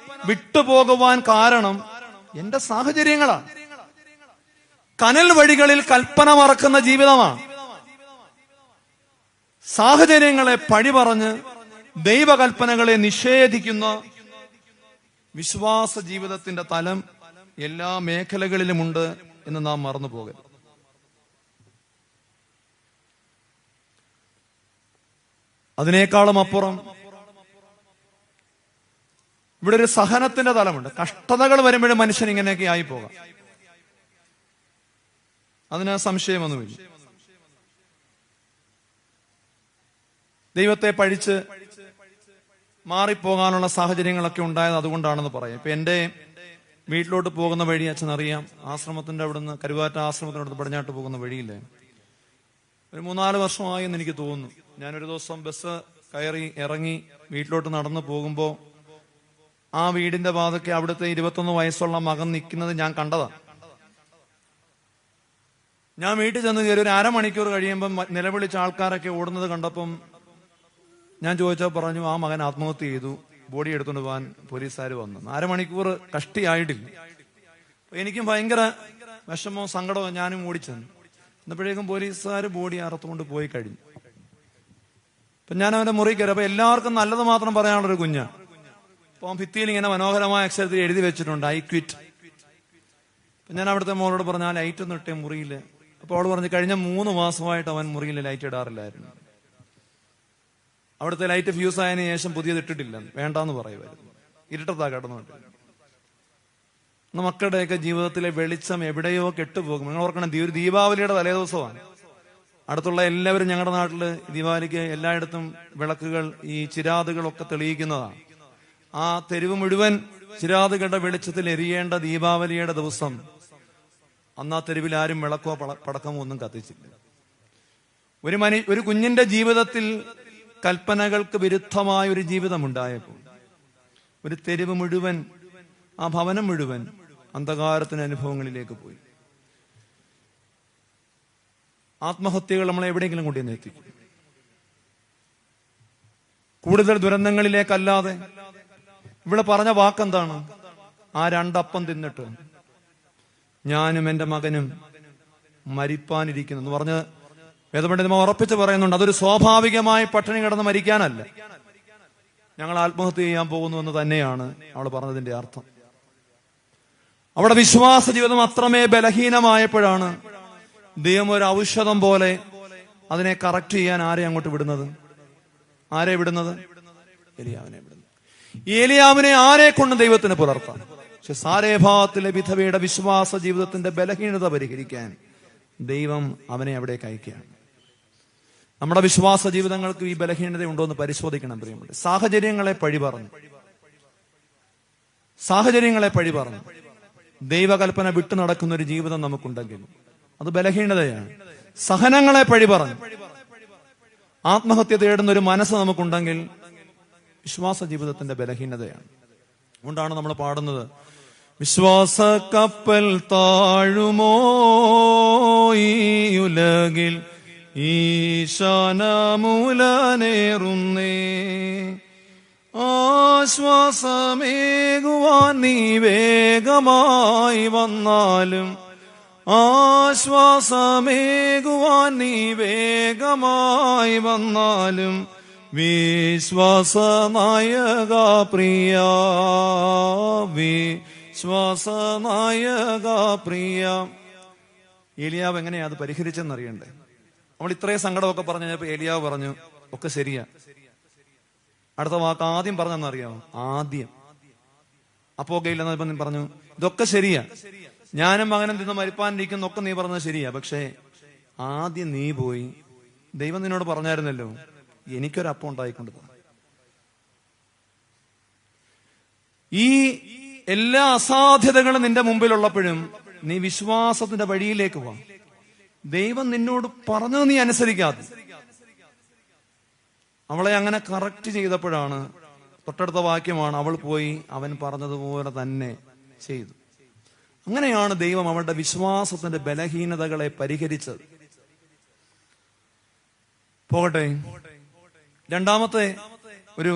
വിട്ടുപോകുവാൻ കാരണം എന്റെ സാഹചര്യങ്ങളാണ്. കനൽ വഴികളിൽ കൽപ്പന മറക്കുന്ന ജീവിതമാണ്. സാഹചര്യങ്ങളെ പഴി പറഞ്ഞ് ദൈവകൽപ്പനകളെ നിഷേധിക്കുന്ന വിശ്വാസ ജീവിതത്തിന്റെ തലം എല്ലാ മേഖലകളിലുമുണ്ട് എന്ന് നാം മറന്നു പോകരുത്. അതിനേക്കാളും അപ്പുറം ഇവിടെ ഒരു സഹനത്തിന്റെ തലമുണ്ട്. കഷ്ടതകൾ വരുമ്പോഴും മനുഷ്യൻ ഇങ്ങനെയൊക്കെ ആയി പോകാം, അതിന് സംശയമൊന്നുമില്ല. ദൈവത്തെ പഴിച്ച് മാറിപ്പോകാനുള്ള സാഹചര്യങ്ങളൊക്കെ ഉണ്ടായത് അതുകൊണ്ടാണെന്ന് പറയാം. ഇപ്പൊ വീട്ടിലോട്ട് പോകുന്ന വഴി അച്ഛൻ അറിയാം. ആശ്രമത്തിന്റെ അവിടുന്ന്, കരുവാറ്റ ആശ്രമത്തിനടുത്ത് പടിഞ്ഞാട്ട് പോകുന്ന വഴിയില്ലേ, ഒരു 3-4 വർഷമായി എന്ന് എനിക്ക് തോന്നുന്നു. ഞാനൊരു ദിവസം ബസ് കയറി ഇറങ്ങി വീട്ടിലോട്ട് നടന്നു പോകുമ്പോ ആ വീടിന്റെ വാതിൽക്ക് അവിടുത്തെ 21 വയസ്സുള്ള മകൻ നിൽക്കുന്നത് ഞാൻ കണ്ടതാണ്. ഞാൻ വീട്ടിൽ ചെന്ന് കയറി ഒരു അരമണിക്കൂർ കഴിയുമ്പം നിലവിളിച്ച ആൾക്കാരൊക്കെ ഓടുന്നത് കണ്ടപ്പം ഞാൻ ചോദിച്ചാൽ പറഞ്ഞു, ആ മകൻ ആത്മഹത്യ ചെയ്തു, ബോഡി എടുത്തുകൊണ്ട് പോകാൻ പോലീസുകാർ വന്നു. 1/2 മണിക്കൂർ കഷ്ടിയായിട്ടില്ല. എനിക്കും ഭയങ്കര വിഷമവും സങ്കടവും. ഞാനും ഓടിച്ചെന്നു. എന്നപ്പോഴേക്കും പോലീസുകാർ ബോഡി അറുത്തുകൊണ്ട് പോയി കഴിഞ്ഞു. അപ്പൊ ഞാൻ അവന്റെ മുറി കയറി. അപ്പൊ എല്ലാവർക്കും നല്ലത് മാത്രം പറയാനുള്ളൊരു കുഞ്ഞാണ്. അപ്പൊ ഭിത്തിയിൽ ഇങ്ങനെ മനോഹരമായ അക്ഷരത്തിൽ എഴുതി വെച്ചിട്ടുണ്ട്, ഐ ക്വിറ്റ്. അപ്പൊ ഞാൻ അവിടുത്തെ മോളോട് പറഞ്ഞ, ആ ലൈറ്റ് ഒന്നും ഇട്ടേ മുറിയില്ല. അപ്പൊ അവള് പറഞ്ഞു, കഴിഞ്ഞ 3 മാസമായിട്ട് അവൻ മുറിയിൽ ലൈറ്റ് ഇടാറില്ലായിരുന്നു. അവിടുത്തെ ലൈറ്റ് ഫ്യൂസ് ആയതിനു ശേഷം പുതിയത് ഇട്ടിട്ടില്ല, വേണ്ടാന്ന് പറയുമായിരുന്നു. ഇരുട്ടത്താ കിടന്നുണ്ട്. മക്കളുടെയൊക്കെ ജീവിതത്തിലെ വെളിച്ചം എവിടെയോ കെട്ടുപോകും. നിങ്ങൾ ഓർക്കണം, ഒരു ദീപാവലിയുടെ തലേദിവസമാണ്. അടുത്തുള്ള എല്ലാവരും ഞങ്ങളുടെ നാട്ടില് ദീപാവലിക്ക് എല്ലായിടത്തും വിളക്കുകൾ, ഈ ചിരാതുകളൊക്കെ തെളിയിക്കുന്നതാണ്. ആ തെരുവ് മുഴുവൻ ചിരാതുകളുടെ വെളിച്ചത്തിൽ എരിയേണ്ട ദീപാവലിയുടെ ദിവസം അന്ന് ആ തെരുവിൽ ആരും വിളക്കോ പടക്കമോ ഒന്നും കത്തിച്ചില്ല. ഒരു കുഞ്ഞിന്റെ ജീവിതത്തിൽ കൽപ്പനകൾക്ക് വിരുദ്ധമായ ഒരു ജീവിതമുണ്ടായപ്പോൾ ഒരു തെരുവ് മുഴുവൻ, ആ ഭവനം മുഴുവൻ അന്ധകാരത്തിന് അനുഭവങ്ങളിലേക്ക് പോയി. ആത്മഹത്യകൾ നമ്മളെ എവിടെയെങ്കിലും കൊണ്ടുവന്ന് എത്തിക്കും. കൂടുതൽ ദുരന്തങ്ങളിലേക്കല്ലാതെ. ഇവിടെ പറഞ്ഞ വാക്കെന്താണ്? ആ 2 അപ്പം തിന്നിട്ട് ഞാനും എന്റെ മകനും മരിപ്പാനിരിക്കുന്നു എന്ന് പറഞ്ഞ് വേദപണ്ഡിതന്മാർ ഉറപ്പിച്ച് പറയുന്നുണ്ട്. അതൊരു സ്വാഭാവികമായി പട്ടിണി കിടന്ന് മരിക്കാനല്ല, ഞങ്ങൾ ആത്മഹത്യ ചെയ്യാൻ പോകുന്നു എന്ന് തന്നെയാണ് അവൾ പറഞ്ഞതിന്റെ അർത്ഥം. അവിടെ വിശ്വാസ ജീവിതം അത്രമേ ബലഹീനമായപ്പോഴാണ് ദൈവം ഒരു ഔഷധം പോലെ അതിനെ കറക്റ്റ് ചെയ്യാൻ ആരെ അങ്ങോട്ട് വിടുന്നത്? ആരെ വിടുന്നത്? ഏലിയാവിനെ വിടുന്നത്. ഏലിയാവിനെ ആരെ കൊണ്ട് ദൈവത്തിന് പുലർത്താം? പക്ഷെ സാരേഭാത്തിലെ വിധവയുടെ വിശ്വാസ ജീവിതത്തിന്റെ ബലഹീനത പരിഹരിക്കാൻ ദൈവം അവനെ അവിടേക്ക് അയക്കുകയാണ്. നമ്മുടെ വിശ്വാസ ജീവിതങ്ങൾക്ക് ഈ ബലഹീനത ഉണ്ടോ എന്ന് പരിശോധിക്കണം പ്രിയമുള്ളവരെ. സാഹചര്യങ്ങളെ പഴി പറഞ്ഞു ദൈവകൽപ്പന വിട്ടു നടക്കുന്ന ഒരു ജീവിതം നമുക്കുണ്ടെങ്കിൽ അത് ബലഹീനതയാണ്. സഹനങ്ങളെ പഴി പറഞ്ഞു ആത്മഹത്യ തേടുന്ന ഒരു മനസ്സ് നമുക്കുണ്ടെങ്കിൽ വിശ്വാസ ജീവിതത്തിന്റെ ബലഹീനതയാണ്. അതുകൊണ്ടാണ് നമ്മൾ പാടുന്നത്, വിശ്വാസ കപ്പൽ താഴുമോ ഈ ഉലകിൽ ഈശാനമൂലനേറുന്നേ, ആശ്വാസമേകുവാൻ നീ വേഗമായി വന്നാലും, ആശ്വാസമേകുവാൻ നീ വേഗമായി വന്നാലും, വിശ്വാസനായക പ്രിയ, വിശ്വാസനായക പ്രിയ. ഏലിയാവ് എങ്ങനെയാ അത് പരിഹരിച്ചെന്നറിയണ്ടേ? നമ്മൾ ഇത്രയും സങ്കടമൊക്കെ പറഞ്ഞു കഴിഞ്ഞപ്പോ ഏലിയാവ് പറഞ്ഞു, ഒക്കെ ശരിയാ. അടുത്ത വാക്ക് ആദ്യം പറഞ്ഞെന്നറിയാമോ? ആദ്യം അപ്പോകയില്ലെന്ന് പറഞ്ഞു, ഇതൊക്കെ ശരിയാ, ഞാനും മകനും തിന്ന് മരിപ്പാനിരിക്കുന്നൊക്കെ നീ പറഞ്ഞത് ശരിയാ. പക്ഷേ ആദ്യം നീ പോയി, ദൈവം നിന്നോട് പറഞ്ഞായിരുന്നല്ലോ എനിക്കൊരപ്പം ഉണ്ടായിക്കൊണ്ട്. ഈ എല്ലാ അസാധ്യതകളും നിന്റെ മുമ്പിലുള്ളപ്പോഴും നീ വിശ്വാസത്തിന്റെ വഴിയിലേക്ക് വാ. ദൈവം നിന്നോട് പറഞ്ഞത് നീ അനുസരിക്കാതെ. അവളെ അങ്ങനെ കറക്റ്റ് ചെയ്തപ്പോഴാണ്, തൊട്ടടുത്ത വാക്യമാണ്, അവൾ പോയി അവൻ പറഞ്ഞതുപോലെ തന്നെ ചെയ്തു. അങ്ങനെയാണ് ദൈവം അവളുടെ വിശ്വാസത്തിന്റെ ബലഹീനതകളെ പരിഹരിച്ചത്. പോകട്ടെ, രണ്ടാമത്തെ ഒരു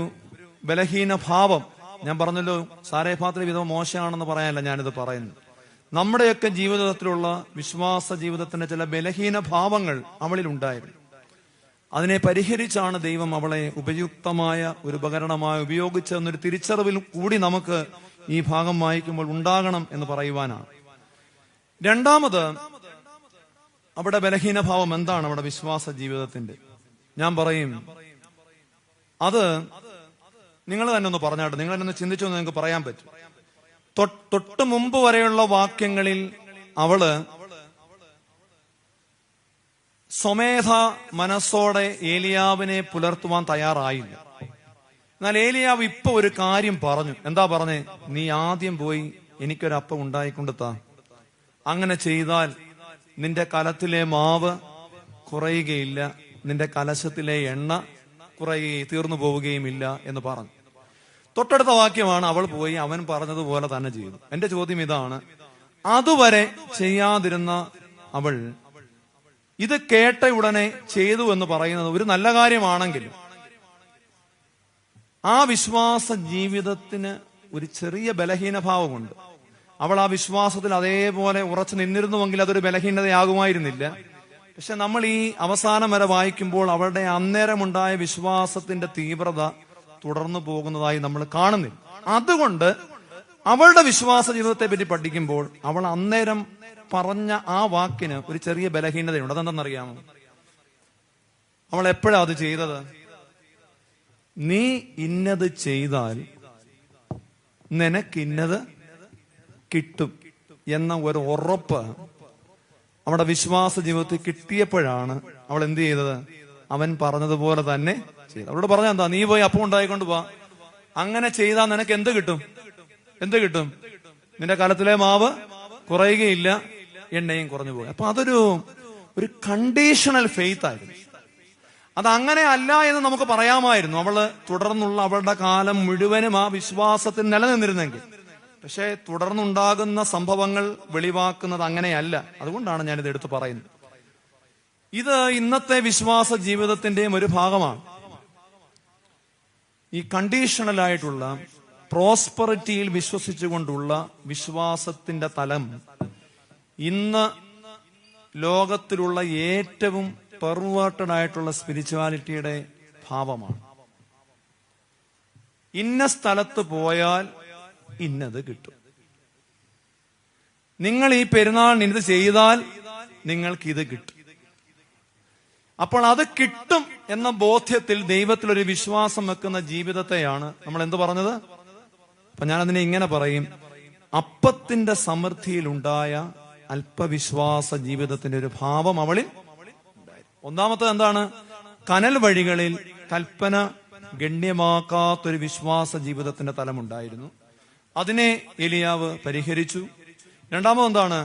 ബലഹീന ഭാവം ഞാൻ പറഞ്ഞല്ലോ. സാരേഭാത്തിലെ വിധം മോശമാണെന്ന് പറയാനല്ല ഞാനിത് പറയുന്നു. നമ്മുടെയൊക്കെ ജീവിതത്തിലുള്ള വിശ്വാസ ജീവിതത്തിന്റെ ചില ബലഹീന ഭാവങ്ങൾ അവളിൽ ഉണ്ടായിരുന്നു. അതിനെ പരിഹരിച്ചാണ് ദൈവം അവളെ ഉപയുക്തമായ ഒരു ഉപകരണമായി ഉപയോഗിച്ചെന്നൊരു തിരിച്ചറിവിൽ കൂടി നമുക്ക് ഈ ഭാഗം വായിക്കുമ്പോൾ ഉണ്ടാകണം എന്ന് പറയുവാനാണ്. രണ്ടാമത്, അവിടെ ബലഹീന ഭാവം എന്താണ്? അവിടെ വിശ്വാസ ജീവിതത്തിന്റെ ഞാൻ പറയും, അത് നിങ്ങൾ തന്നെ ഒന്ന് പറഞ്ഞാട്ടെ, നിങ്ങൾ തന്നെ ഒന്ന് ചിന്തിച്ചു നിങ്ങൾക്ക് പറയാൻ പറ്റും. തൊട്ട് മുമ്പ് വരെയുള്ള വാക്യങ്ങളിൽ അവള് സ്വമേധ മനസ്സോടെ ഏലിയാവിനെ പുലർത്തുവാൻ തയ്യാറായില്ല. എന്നാൽ ഏലിയാവ് ഇപ്പൊ ഒരു കാര്യം പറഞ്ഞു. എന്താ പറഞ്ഞേ? നീ ആദ്യം പോയി എനിക്കൊരപ്പം ഉണ്ടായിക്കൊണ്ട് താ. അങ്ങനെ ചെയ്താൽ നിന്റെ കലത്തിലെ മാവ് കുറയുകയില്ല, നിന്റെ കലശത്തിലെ എണ്ണ തീർന്നു പോവുകയുമില്ല എന്ന് പറഞ്ഞു. തൊട്ടടുത്ത വാക്യമാണ്, അവൾ പോയി അവൻ പറഞ്ഞതുപോലെ തന്നെ ചെയ്തു. എന്റെ ചോദ്യം ഇതാണ്, അതുവരെ ചെയ്യാതിരുന്ന അവൾ ഇത് കേട്ട ഉടനെ ചെയ്തു എന്ന് പറയുന്നത് ഒരു നല്ല കാര്യമാണെങ്കിലും ആ വിശ്വാസ ജീവിതത്തിന് ഒരു ചെറിയ ബലഹീനഭാവമുണ്ട്. അവൾ ആ വിശ്വാസത്തിൽ അതേപോലെ ഉറച്ചു നിന്നിരുന്നുവെങ്കിൽ അതൊരു ബലഹീനതയാകുമായിരുന്നില്ല. പക്ഷെ നമ്മൾ ഈ അവസാനം വരെ വായിക്കുമ്പോൾ അവളുടെ അന്നേരമുണ്ടായ വിശ്വാസത്തിന്റെ തീവ്രത തുടർന്നു പോകുന്നതായി നമ്മൾ കാണുന്നില്ല. അതുകൊണ്ട് അവളുടെ വിശ്വാസ ജീവിതത്തെ പറ്റി പഠിക്കുമ്പോൾ അവൾ അന്നേരം പറഞ്ഞ ആ വാക്കിന് ഒരു ചെറിയ ബലഹീനതയുണ്ട്. അതെന്തെന്നറിയാമോ? അവൾ എപ്പോഴാ അത് ചെയ്തത്? നീ ഇന്നത് ചെയ്താൽ നിനക്കിന്നത് കിട്ടും എന്ന ഒരു ഉറപ്പ് അവളുടെ വിശ്വാസ ജീവിതത്തിൽ കിട്ടിയപ്പോഴാണ് അവൾ എന്ത് ചെയ്തത്? അവൻ പറഞ്ഞതുപോലെ തന്നെ ചെയ്തു. അവളോട് പറഞ്ഞ എന്താ? നീ പോയി അപ്പം ഉണ്ടായിക്കൊണ്ട് പോ, അങ്ങനെ ചെയ്താൽ നിനക്ക് എന്ത് കിട്ടും? എന്ത് കിട്ടും? നിന്റെ കലത്തിലെ മാവ് കുറയുകയില്ല, എണ്ണയും കുറഞ്ഞു പോകും. അപ്പൊ അതൊരു കണ്ടീഷണൽ ഫെയ്ത്ത് ആയിരുന്നു. അതങ്ങനെ അല്ല എന്ന് നമുക്ക് പറയാമായിരുന്നു. അവള് തുടർന്നുള്ള അവളുടെ കാലം മുഴുവനും ആ വിശ്വാസത്തിൽ നിലനിന്നിരുന്നെങ്കിൽ. പക്ഷെ തുടർന്നുണ്ടാകുന്ന സംഭവങ്ങൾ വെളിവാക്കുന്നത് അങ്ങനെയല്ല. അതുകൊണ്ടാണ് ഞാനിത് എടുത്തു പറയുന്നത്. ഇത് ഇന്നത്തെ വിശ്വാസ ജീവിതത്തിന്റെയും ഒരു ഭാഗമാണ്. ഈ കണ്ടീഷണലായിട്ടുള്ള പ്രോസ്പെറിറ്റിയിൽ വിശ്വസിച്ചുകൊണ്ടുള്ള വിശ്വാസത്തിന്റെ തലം ഇന്ന് ലോകത്തിലുള്ള ഏറ്റവും പെർവേർട്ടഡ് ആയിട്ടുള്ള സ്പിരിച്വാലിറ്റിയുടെ ഭാവമാണ്. ഇന്ന സ്ഥലത്ത് പോയാൽ ഇന്നത് കിട്ടും, നിങ്ങൾ ഈ പെരുന്നാളിന് ഇത് ചെയ്താൽ നിങ്ങൾക്ക് ഇത് കിട്ടും. അപ്പോൾ അത് കിട്ടും എന്ന ബോധ്യത്തിൽ ദൈവത്തിലൊരു വിശ്വാസം വെക്കുന്ന ജീവിതത്തെയാണ് നമ്മൾ എന്ത് പറഞ്ഞത്? അപ്പൊ ഞാനതിനെ ഇങ്ങനെ പറയും, അപ്പത്തിന്റെ സമൃദ്ധിയിലുണ്ടായ അല്പവിശ്വാസ ജീവിതത്തിന്റെ ഒരു ഭാവം അവളിൽ ഉണ്ടായി. ഒന്നാമത്തെ എന്താണ്? കനൽ വഴികളിൽ കൽപ്പന ഗണ്യമാക്കാത്തൊരു വിശ്വാസ ജീവിതത്തിന്റെ തലമുണ്ടായിരുന്നു. അതിനെ എലിയാവ് പരിഹരിച്ചു. രണ്ടാമത് എന്താണ്?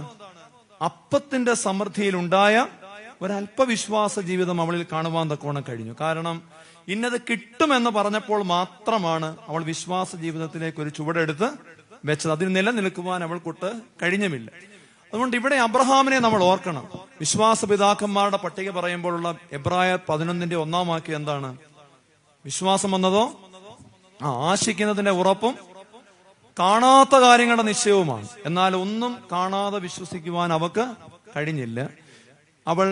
അപ്പത്തിന്റെ സമൃദ്ധിയിലുണ്ടായ ഒരല്പവിശ്വാസ ജീവിതം അവളിൽ കാണുവാൻ തക്കവണ്ണം കഴിഞ്ഞു. കാരണം ഇന്നത് കിട്ടുമെന്ന് പറഞ്ഞപ്പോൾ മാത്രമാണ് അവൾ വിശ്വാസ ജീവിതത്തിലേക്ക് ഒരു ചുവടെടുത്ത് വെച്ചത്. അതിന് നിലനിൽക്കുവാൻ അവൾക്കൊട്ട് കഴിഞ്ഞുമില്ല. അതുകൊണ്ട് ഇവിടെ അബ്രഹാമിനെ നമ്മൾ ഓർക്കണം. വിശ്വാസ പിതാക്കന്മാരുടെ പട്ടിക പറയുമ്പോഴുള്ള എബ്രായർ 11:1 വാക്യം എന്താണ്? വിശ്വാസം വന്നതോ ആശിക്കുന്നതിന്റെ ഉറപ്പും കാണാത്ത കാര്യങ്ങളുടെ നിശ്ചയവുമാണ്. എന്നാൽ ഒന്നും കാണാതെ വിശ്വസിക്കുവാൻ അവക്ക് കഴിഞ്ഞില്ല. അവൾ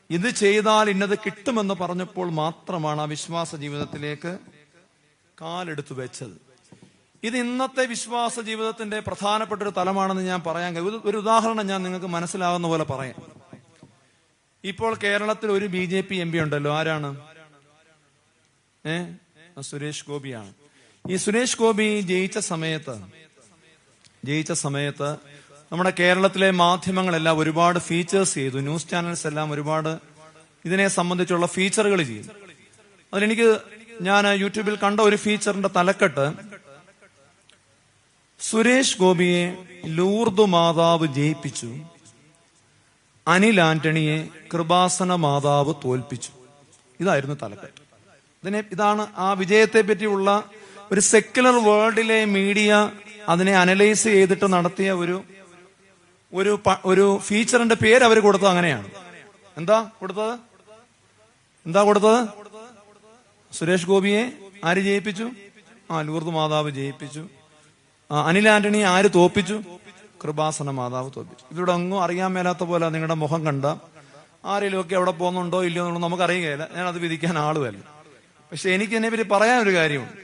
ഇത് ചെയ്താൽ ഇന്നത് കിട്ടുമെന്ന് പറഞ്ഞപ്പോൾ മാത്രമാണ് ആ വിശ്വാസ ജീവിതത്തിലേക്ക് കാലെടുത്തു വെച്ചത്. ഇത് ഇന്നത്തെ വിശ്വാസ ജീവിതത്തിന്റെ പ്രധാനപ്പെട്ട ഒരു തലമാണെന്ന് ഞാൻ പറയാൻ കഴിയും. ഒരു ഉദാഹരണം ഞാൻ നിങ്ങൾക്ക് മനസ്സിലാവുന്ന പോലെ പറയാം. ഇപ്പോൾ കേരളത്തിൽ ഒരു BJP MP ഉണ്ടല്ലോ. ആരാണ്? സുരേഷ് ഗോപിയാണ്. ഈ സുരേഷ് ഗോപി ജയിച്ച സമയത്ത് നമ്മുടെ കേരളത്തിലെ മാധ്യമങ്ങളെല്ലാം ഒരുപാട് ഫീച്ചേഴ്സ് ചെയ്തു. ന്യൂസ് ചാനൽസ് എല്ലാം ഒരുപാട് ഇതിനെ സംബന്ധിച്ചുള്ള ഫീച്ചറുകൾ ചെയ്തു. ഞാൻ യൂട്യൂബിൽ കണ്ട ഒരു ഫീച്ചറിന്റെ തലക്കെട്ട്, സുരേഷ് ഗോപിയെ ലൂർദ് മാതാവ് ജയിപ്പിച്ചു, അനിൽ ആന്റണിയെ കൃപാസന മാതാവ് തോൽപ്പിച്ചു. ഇതായിരുന്നു തലക്കെട്ട്. ഇതാണ് ആ വിജയത്തെ പറ്റിയുള്ള ഒരു സെക്യുലർ വേൾഡിലെ മീഡിയ അതിനെ അനലൈസ് ചെയ്തിട്ട് നടത്തിയ ഒരു ഫീച്ചറിന്റെ പേര് അവർ കൊടുത്തത് അങ്ങനെയാണ്. എന്താ കൊടുത്തത്? സുരേഷ് ഗോപിയെ ആര് ജയിപ്പിച്ചു? ലൂർദ് മാതാവ് ജയിപ്പിച്ചു. അനിൽ ആന്റണി ആര് തോപ്പിച്ചു? കൃപാസന മാതാവ് തോപ്പിച്ചു. ഇതിവിടെ ഒന്നും അറിയാൻ മേലാത്ത പോലെ നിങ്ങളുടെ മുഖം കണ്ട ആരെങ്കിലും ഒക്കെ എവിടെ പോകുന്നുണ്ടോ ഇല്ലയോ എന്നുള്ളത് നമുക്കറിയുകയില്ല. ഞാൻ അത് വിധിക്കാൻ ആളുമല്ല. പക്ഷെ എനിക്ക് എന്നെ പറ്റി പറയാനൊരു കാര്യമുണ്ട്.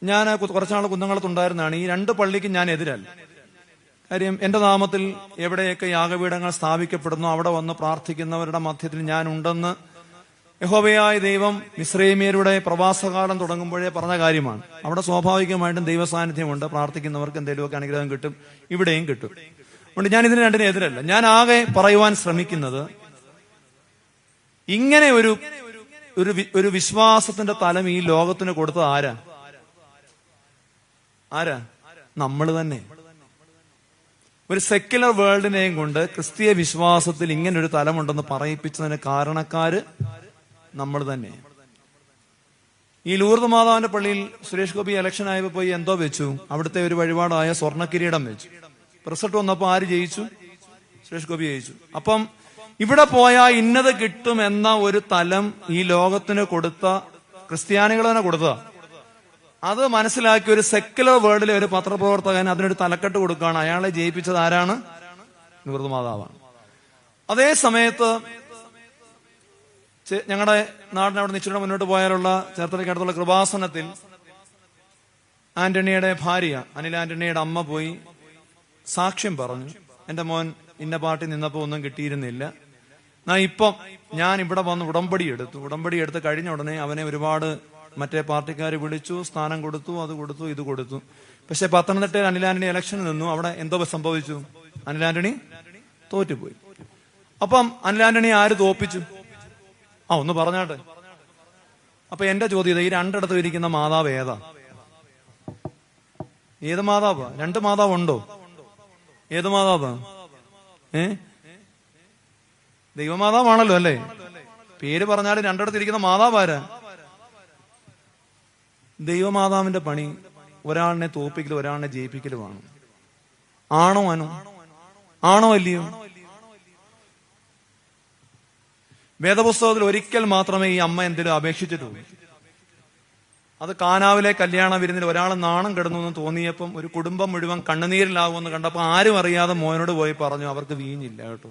ഞാൻ കുറച്ചാൾ കുന്നംകുളത്തുണ്ടായിരുന്നതാണ്. ഈ 2 പള്ളിക്ക് ഞാൻ എതിരല്ല. കാര്യം എന്റെ നാമത്തിൽ എവിടെയൊക്കെ യാഗപീഠങ്ങൾ സ്ഥാപിക്കപ്പെടുന്നു അവിടെ വന്ന് പ്രാർത്ഥിക്കുന്നവരുടെ മധ്യത്തിൽ ഞാൻ ഉണ്ടെന്ന് യഹോവയായ ദൈവം മിസ്രൈമ്യരുടെ പ്രവാസകാലം തുടങ്ങുമ്പോഴേ പറഞ്ഞ കാര്യമാണ്. അവിടെ സ്വാഭാവികമായിട്ടും ദൈവസാന്നിധ്യമുണ്ട്. പ്രാർത്ഥിക്കുന്നവർക്ക് എന്തെങ്കിലുമൊക്കെ അനുഗ്രഹം കിട്ടും, ഇവിടെയും കിട്ടും. അതുകൊണ്ട് ഞാൻ ഇതിന് രണ്ടിനും എതിരല്ല. ഞാൻ ആകെ പറയുവാൻ ശ്രമിക്കുന്നത്, ഇങ്ങനെ ഒരു വിശ്വാസത്തിന്റെ തലം ഈ ലോകത്തിന് കൊടുത്തത് ആരാ? ആരാ? നമ്മൾ തന്നെ. ഒരു സെക്യുലർ വേൾഡിനെയും കൊണ്ട് ക്രിസ്തീയ വിശ്വാസത്തിൽ ഇങ്ങനൊരു തലമുണ്ടെന്ന് പറയിപ്പിച്ചതിന് കാരണക്കാര് നമ്മൾ തന്നെ. ഈ ലൂർദ് മാതാവിന്റെ പള്ളിയിൽ സുരേഷ് ഗോപി ഇലക്ഷൻ ആയപ്പോ പോയി എന്തോ വെച്ചു, അവിടുത്തെ ഒരു വഴിപാടായ സ്വർണ്ണ കിരീടം വെച്ചു. റിസൾട്ട് വന്നപ്പോ ആര് ജയിച്ചു? സുരേഷ് ഗോപി ജയിച്ചു. അപ്പം ഇവിടെ പോയാൽ ഇന്നത് കിട്ടും എന്ന ഒരു തലം ഈ ലോകത്തിന് കൊടുത്ത ക്രിസ്ത്യാനികൾ തന്നെ കൊടുത്തതാ. അത് മനസ്സിലാക്കി ഒരു സെക്യുലർ വേൾഡിലെ ഒരു പത്രപ്രവർത്തകൻ അതിനൊരു തലക്കെട്ട് കൊടുക്കുകയാണ്. അയാളെ ജയിപ്പിച്ചത് ആരാണ്? ലൂർദ് മാതാവാണ്. അതേ സമയത്ത് ഞങ്ങളുടെ നാടിന് അവിടെ നിശ്ചിത മുന്നോട്ട് പോയാലുള്ള ചേർത്തലയ്ക്കടുത്തുള്ള കൃപാസനത്തിൽ ആന്റണിയുടെ ഭാര്യ അനിൽ ആന്റണിയുടെ അമ്മ പോയി സാക്ഷ്യം പറഞ്ഞു. എന്റെ മോൻ ഇന്ന പാർട്ടി നിന്നപ്പോ ഒന്നും കിട്ടിയിരുന്നില്ല. ഇപ്പം ഞാൻ ഇവിടെ വന്ന് ഉടമ്പടി എടുത്ത് കഴിഞ്ഞ ഉടനെ അവനെ ഒരുപാട് മറ്റേ പാർട്ടിക്കാർ വിളിച്ചു, സ്ഥാനം കൊടുത്തു, അത് കൊടുത്തു, ഇത് കൊടുത്തു. പക്ഷെ പത്തനംതിട്ടയിൽ അനിൽ ആന്റണി ഇലക്ഷന് നിന്നു. അവിടെ എന്തോ സംഭവിച്ചു? അനിൽ ആന്റണി തോറ്റുപോയി. അപ്പം അനിൽ ആന്റണി ആര് തോപ്പിച്ചു? ഒന്ന് പറഞ്ഞാട്ടെ. അപ്പൊ എന്റെ ചോദ്യം, ഈ രണ്ടിടത്തും ഇരിക്കുന്ന മാതാവ് ഏതാ? ഏത് മാതാവാ? രണ്ട് മാതാവ് ഉണ്ടോ? ഏത് മാതാവാ? ദൈവമാതാവാണല്ലോ അല്ലേ? പേര് പറഞ്ഞാലും രണ്ടിടത്ത് ഇരിക്കുന്ന മാതാവ് ആരാ? ദൈവമാതാവിന്റെ പണി ഒരാളിനെ തോപ്പിക്കലും ഒരാളിനെ ജയിപ്പിക്കലുമാണ്. ആണോ ആണോ അല്ലയോ? വേദപുസ്തകത്തിൽ ഒരിക്കൽ മാത്രമേ ഈ അമ്മ എന്തെങ്കിലും അപേക്ഷിച്ചിട്ടുള്ളൂ. അത് കാനാവിലെ കല്യാണ വിരുന്നിൽ ഒരാൾ നാണം കിടന്നു എന്ന് തോന്നിയപ്പം ഒരു കുടുംബം മുഴുവൻ കണ്ണുനീരിലാവുമെന്ന് കണ്ടപ്പോ ആരും അറിയാതെ മോനോട് പോയി പറഞ്ഞു, അവർക്ക് വീഞ്ഞില്ല കേട്ടോ.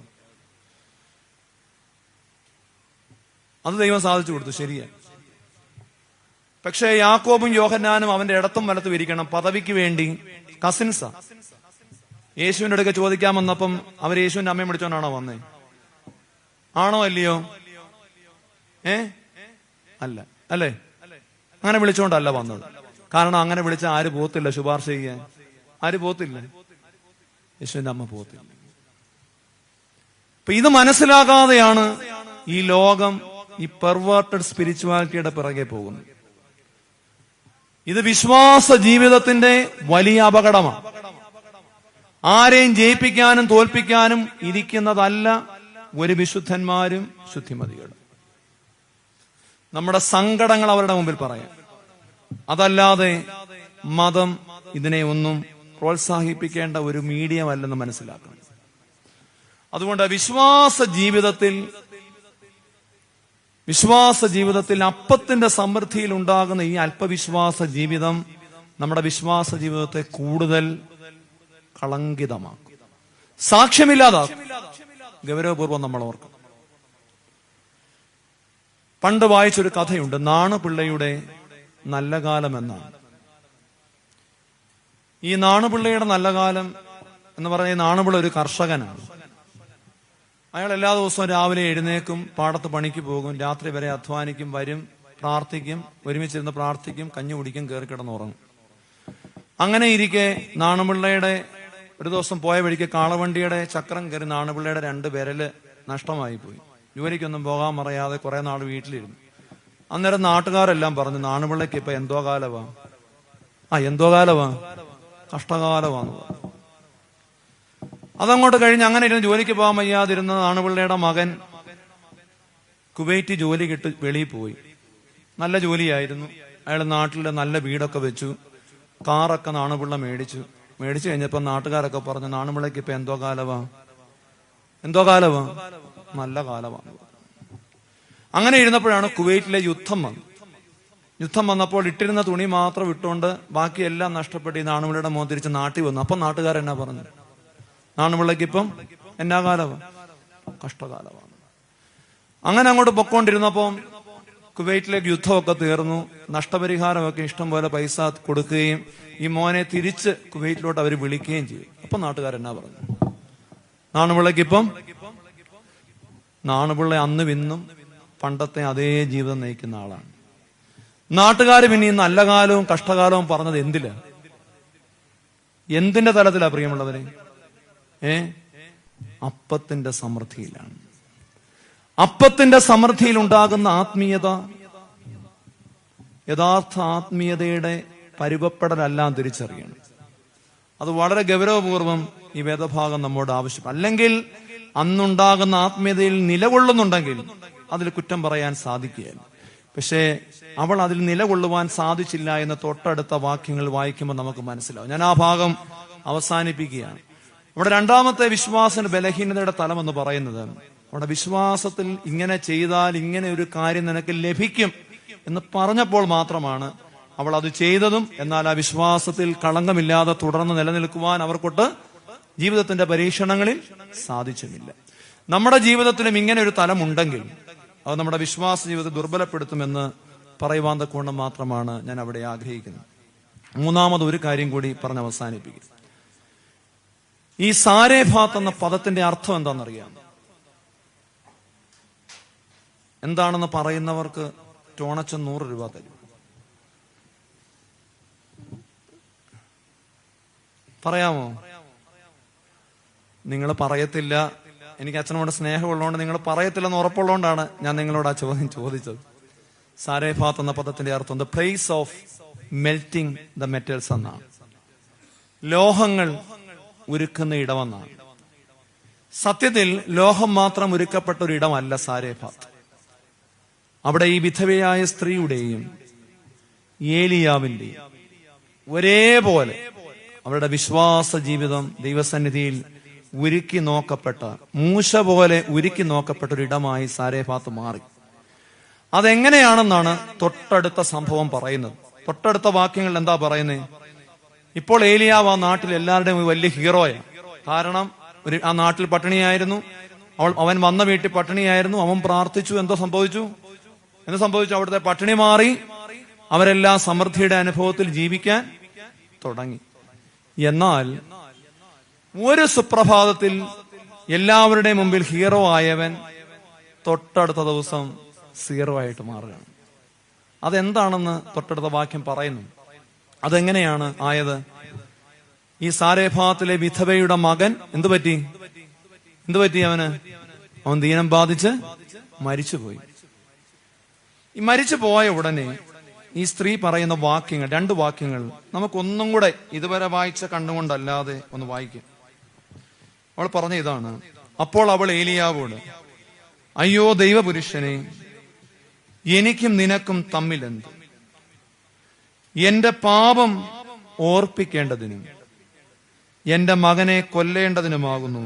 അത് ദൈവം സാധിച്ചു കൊടുത്തു, ശരിയാ. പക്ഷേ യാക്കോബും യോഹന്നാനും അവന്റെ ഇടത്തും വലത്തും ഇരിക്കണം, പദവിക്ക് വേണ്ടി കസിൻസാ. യേശുവിന്റെ അടുക്ക ചോദിക്കാൻ വന്നപ്പം അവർ യേശുവിന്റെ അമ്മയെ വിളിച്ചോണ്ടാണോ വന്നേ? ആണോ അല്ലയോ? അല്ല അല്ലേ? അങ്ങനെ വിളിച്ചോണ്ടല്ല വന്നത്. കാരണം അങ്ങനെ വിളിച്ച ആര് പോത്തില്ല ശുപാർശ ചെയ്യാൻ? ആര് പോത്തില്ല? യേശുവിന്റെ അമ്മ പോത്തില്ല. അപ്പൊ ഇത് മനസ്സിലാകാതെയാണ് ഈ ലോകം ഈ പെർവേർട്ടഡ് സ്പിരിച്വാലിറ്റിയുടെ പിറകെ പോകുന്നത്. ഇത് വിശ്വാസ ജീവിതത്തിന്റെ വലിയ അപകടമാണ്. ആരെയും ജയിപ്പിക്കാനും തോൽപ്പിക്കാനും ഇരിക്കുന്നതല്ല ഒരു വിശുദ്ധന്മാരും ശുദ്ധിമതികളും. നമ്മുടെ സങ്കടങ്ങൾ അവരുടെ മുമ്പിൽ പറയാം. അതല്ലാതെ മതം ഇതിനെ ഒന്നും പ്രോത്സാഹിപ്പിക്കേണ്ട ഒരു മീഡിയം അല്ലെന്ന് മനസ്സിലാക്കണം. അതുകൊണ്ട് വിശ്വാസ ജീവിതത്തിൽ അപ്പത്തിന്റെ സമൃദ്ധിയിൽ ഉണ്ടാകുന്ന ഈ അല്പവിശ്വാസ ജീവിതം നമ്മുടെ വിശ്വാസ ജീവിതത്തെ കൂടുതൽ കളങ്കിതമാക്കും, സാക്ഷ്യമില്ലാതാക്കും. ഗൗരവപൂർവ്വം നമ്മൾ ഓർക്കണം. പണ്ട് വായിച്ചൊരു കഥയുണ്ട്, നാണുപിള്ളയുടെ നല്ല കാലം എന്നാണ്. ഈ നാണുപിള്ളയുടെ നല്ല കാലം എന്ന് പറഞ്ഞ നാണുപിള്ള ഒരു കർഷകനാണ്. അയാൾ എല്ലാ ദിവസവും രാവിലെ എഴുന്നേക്കും, പാടത്ത് പണിക്ക് പോകും, രാത്രി വരെ അധ്വാനിക്കും, വരും, പ്രാർത്ഥിക്കും, ഒരുമിച്ചിരുന്ന് പ്രാർത്ഥിക്കും, കഞ്ഞി കുടിക്കും, കയറി കിടന്നുറങ്ങും. അങ്ങനെ ഇരിക്കെ നാണുപിള്ളയുടെ ഒരു ദിവസം പോയ വഴിക്ക് കാളവണ്ടിയുടെ ചക്രം കയറി നാണുപിള്ളയുടെ 2 വിരല് നഷ്ടമായി പോയി. ജോലിക്കൊന്നും പോകാൻ പറയാതെ കുറെ നാൾ വീട്ടിലിരുന്നു. അന്നേരം നാട്ടുകാരെല്ലാം പറഞ്ഞു, നാണുപിള്ളയ്ക്ക് ഇപ്പൊ എന്തോ കാലവാ, കഷ്ടകാലമാന്ന് പറഞ്ഞു. അതങ്ങോട്ട് കഴിഞ്ഞ് അങ്ങനെ ഇരുന്ന് ജോലിക്ക് പോകാൻ വയ്യാതിരുന്ന നാണുപിള്ളയുടെ മകൻ കുവൈറ്റ് ജോലി കിട്ടി വെളിയിൽ പോയി. നല്ല ജോലിയായിരുന്നു. അയാൾ നാട്ടിലെ നല്ല വീടൊക്കെ വെച്ചു, കാറൊക്കെ നാണുപിള്ള മേടിച്ചു കഴിഞ്ഞപ്പോ നാട്ടുകാരൊക്കെ പറഞ്ഞു, നാണുപിള്ളയ്ക്ക് ഇപ്പൊ എന്തോ കാലവാ, നല്ല കാലമാണ്. അങ്ങനെ ഇരുന്നപ്പോഴാണ് കുവൈറ്റിലെ യുദ്ധം വന്നപ്പോൾ ഇട്ടിരുന്ന തുണി മാത്രം ഇട്ടുകൊണ്ട് ബാക്കിയെല്ലാം നഷ്ടപ്പെട്ട് ഈ നാണുപിള്ളയുടെ മോൻ തിരിച്ച് നാട്ടിൽ വന്നു. അപ്പൊ നാട്ടുകാരെന്നാ പറഞ്ഞു, നാണുപിള്ളയ്ക്ക് ഇപ്പം എന്നാ കാലമാണ്, കഷ്ടകാലമാണ്. അങ്ങനെ അങ്ങോട്ട് പൊക്കോണ്ടിരുന്നപ്പോ കുവൈറ്റിലേക്ക് യുദ്ധമൊക്കെ തീർന്നു. നഷ്ടപരിഹാരമൊക്കെ ഇഷ്ടം പോലെ പൈസ കൊടുക്കുകയും ഈ മോനെ തിരിച്ച് കുവൈറ്റിലോട്ട് അവർ വിളിക്കുകയും ചെയ്തു. അപ്പൊ നാട്ടുകാരെന്നാ പറഞ്ഞു, നാണുപിള്ള അന്ന് ഇന്നും പണ്ടത്തെ അതേ ജീവിതം നയിക്കുന്ന ആളാണ്. നാട്ടുകാർ പിന്നെ ഈ നല്ല കാലവും കഷ്ടകാലവും പറഞ്ഞത് എന്തിന്റെ തലത്തിലാ പ്രിയമുള്ളവരെ? അപ്പത്തിന്റെ സമൃദ്ധിയിലാണ്. അപ്പത്തിന്റെ സമൃദ്ധിയിൽ ഉണ്ടാകുന്ന ആത്മീയത യഥാർത്ഥ ആത്മീയതയുടെ പരുവപ്പെടലെല്ലാം തിരിച്ചറിയണം. അത് വളരെ ഗൗരവപൂർവ്വം ഈ വേദഭാഗം നമ്മോട് ആവശ്യം. അല്ലെങ്കിൽ അന്നുണ്ടാകുന്ന ആത്മീയതയിൽ നിലകൊള്ളുന്നുണ്ടെങ്കിൽ അതിൽ കുറ്റം പറയാൻ സാധിക്കുകയില്ല. പക്ഷേ അവൾ അതിൽ നിലകൊള്ളുവാൻ സാധിച്ചില്ല എന്ന് തൊട്ടടുത്ത വാക്യങ്ങൾ വായിക്കുമ്പോൾ നമുക്ക് മനസ്സിലാവും. ഞാൻ ആ ഭാഗം അവസാനിപ്പിക്കുകയാണ്. അവിടെ രണ്ടാമത്തെ വിശ്വാസ ബലഹീനതയുടെ തലം എന്ന് പറയുന്നത്, അവിടെ വിശ്വാസത്തിൽ ഇങ്ങനെ ചെയ്താൽ ഇങ്ങനെ ഒരു കാര്യം നിനക്ക് ലഭിക്കും എന്ന് പറഞ്ഞപ്പോൾ മാത്രമാണ് അവൾ അത് ചെയ്തതും. എന്നാൽ ആ വിശ്വാസത്തിൽ കളങ്കമില്ലാതെ തുടർന്ന് നിലനിൽക്കുവാൻ അവർക്കൊട്ട് ജീവിതത്തിന്റെ പരീക്ഷണങ്ങളിൽ സാധിച്ചുമില്ല. നമ്മുടെ ജീവിതത്തിലും ഇങ്ങനെ ഒരു തലമുണ്ടെങ്കിൽ അത് നമ്മുടെ വിശ്വാസ ജീവിതത്തെ ദുർബലപ്പെടുത്തുമെന്ന് പറയുവാൻ തക്കവണ്ണം മാത്രമാണ് ഞാൻ അവിടെ ആഗ്രഹിക്കുന്നത്. മൂന്നാമത് ഒരു കാര്യം കൂടി പറഞ്ഞ് അവസാനിപ്പിക്കും. ഈ സാരേഫാത്ത് എന്ന പദത്തിന്റെ അർത്ഥം എന്താണെന്നറിയാം? എന്താണെന്ന് പറയുന്നവർക്ക് ടോണച്ച 100 രൂപ തരും. പറയാമോ? നിങ്ങൾ പറയത്തില്ല. എനിക്ക് അച്ഛനോട് സ്നേഹമുള്ളതുകൊണ്ട് നിങ്ങൾ പറയത്തില്ലെന്ന് ഉറപ്പുള്ളതുകൊണ്ടാണ് ഞാൻ നിങ്ങളോട് ആ ചോദ്യം ചോദിച്ചത്. സാരേഫാത്ത് എന്ന പദത്തിന്റെ അർത്ഥം the place of melting the metals എന്നാണ്. ലോഹങ്ങൾ ഉരുക്കുന്ന ഇടമെന്നാണ്. സത്യത്തിൽ ലോഹം മാത്രം ഉരുക്കപ്പെട്ട ഒരു ഇടമല്ല സാരേഫാത്ത്. അവിടെ ഈ വിധവയായ സ്ത്രീയുടെയും ഏലിയാവിന്റെയും ഒരേപോലെ അവരുടെ വിശ്വാസ ജീവിതം ദൈവസന്നിധിയിൽ ഉരുക്കി നോക്കപ്പെട്ട, മൂശ പോലെ ഉരുക്കി നോക്കപ്പെട്ട ഒരു ഇടമായി സാരേഫാത്ത് മാറി. അതെങ്ങനെയാണെന്നാണ് തൊട്ടടുത്ത സംഭവം പറയുന്നത്. തൊട്ടടുത്ത വാക്യങ്ങളിൽ എന്താ പറയുന്നത്? ഇപ്പോൾ ഏലിയാവ് ആ നാട്ടിൽ എല്ലാവരുടെയും വലിയ ഹീറോയാണ്. കാരണം ആ നാട്ടിൽ പട്ടിണിയായിരുന്നു. അവൻ വന്ന വീട്ടിൽ പട്ടിണിയായിരുന്നു. അവൻ പ്രാർത്ഥിച്ചു. എന്ത് സംഭവിച്ചു? അവിടുത്തെ പട്ടിണി മാറി. അവരെല്ലാം സമൃദ്ധിയുടെ അനുഭവത്തിൽ ജീവിക്കാൻ തുടങ്ങി. എന്നാൽ ഒരു സുപ്രഭാതത്തിൽ എല്ലാവരുടെയും മുമ്പിൽ ഹീറോ ആയവൻ തൊട്ടടുത്ത ദിവസം സീറോ ആയിട്ട് മാറുകയാണ്. അതെന്താണെന്ന് തൊട്ടടുത്ത വാക്യം പറയുന്നു. അതെങ്ങനെയാണ് ആയത്? ഈ സാരേഫാത്തിലെ വിധവയുടെ മകൻ എന്തു പറ്റി? അവൻ ദീനം ബാധിച്ച് മരിച്ചുപോയി. ഈ മരിച്ചു പോയ ഉടനെ ഈ സ്ത്രീ പറയുന്ന വാക്യങ്ങൾ, 2 വാക്യങ്ങൾ നമുക്കൊന്നും കൂടെ ഇതുവരെ വായിച്ച കണ്ണുകൊണ്ടല്ലാതെ ഒന്ന് വായിക്കാം. അവൾ പറഞ്ഞ ഇതാണ്: അപ്പോൾ അവൾ ഏലിയാവോട്, അയ്യോ ദൈവപുരുഷനെ, എനിക്കും നിനക്കും തമ്മിലെന്ത്? എന്റെ പാപം ഓർപ്പിക്കേണ്ടതിനും എന്റെ മകനെ കൊല്ലേണ്ടതിനുമാകുന്നു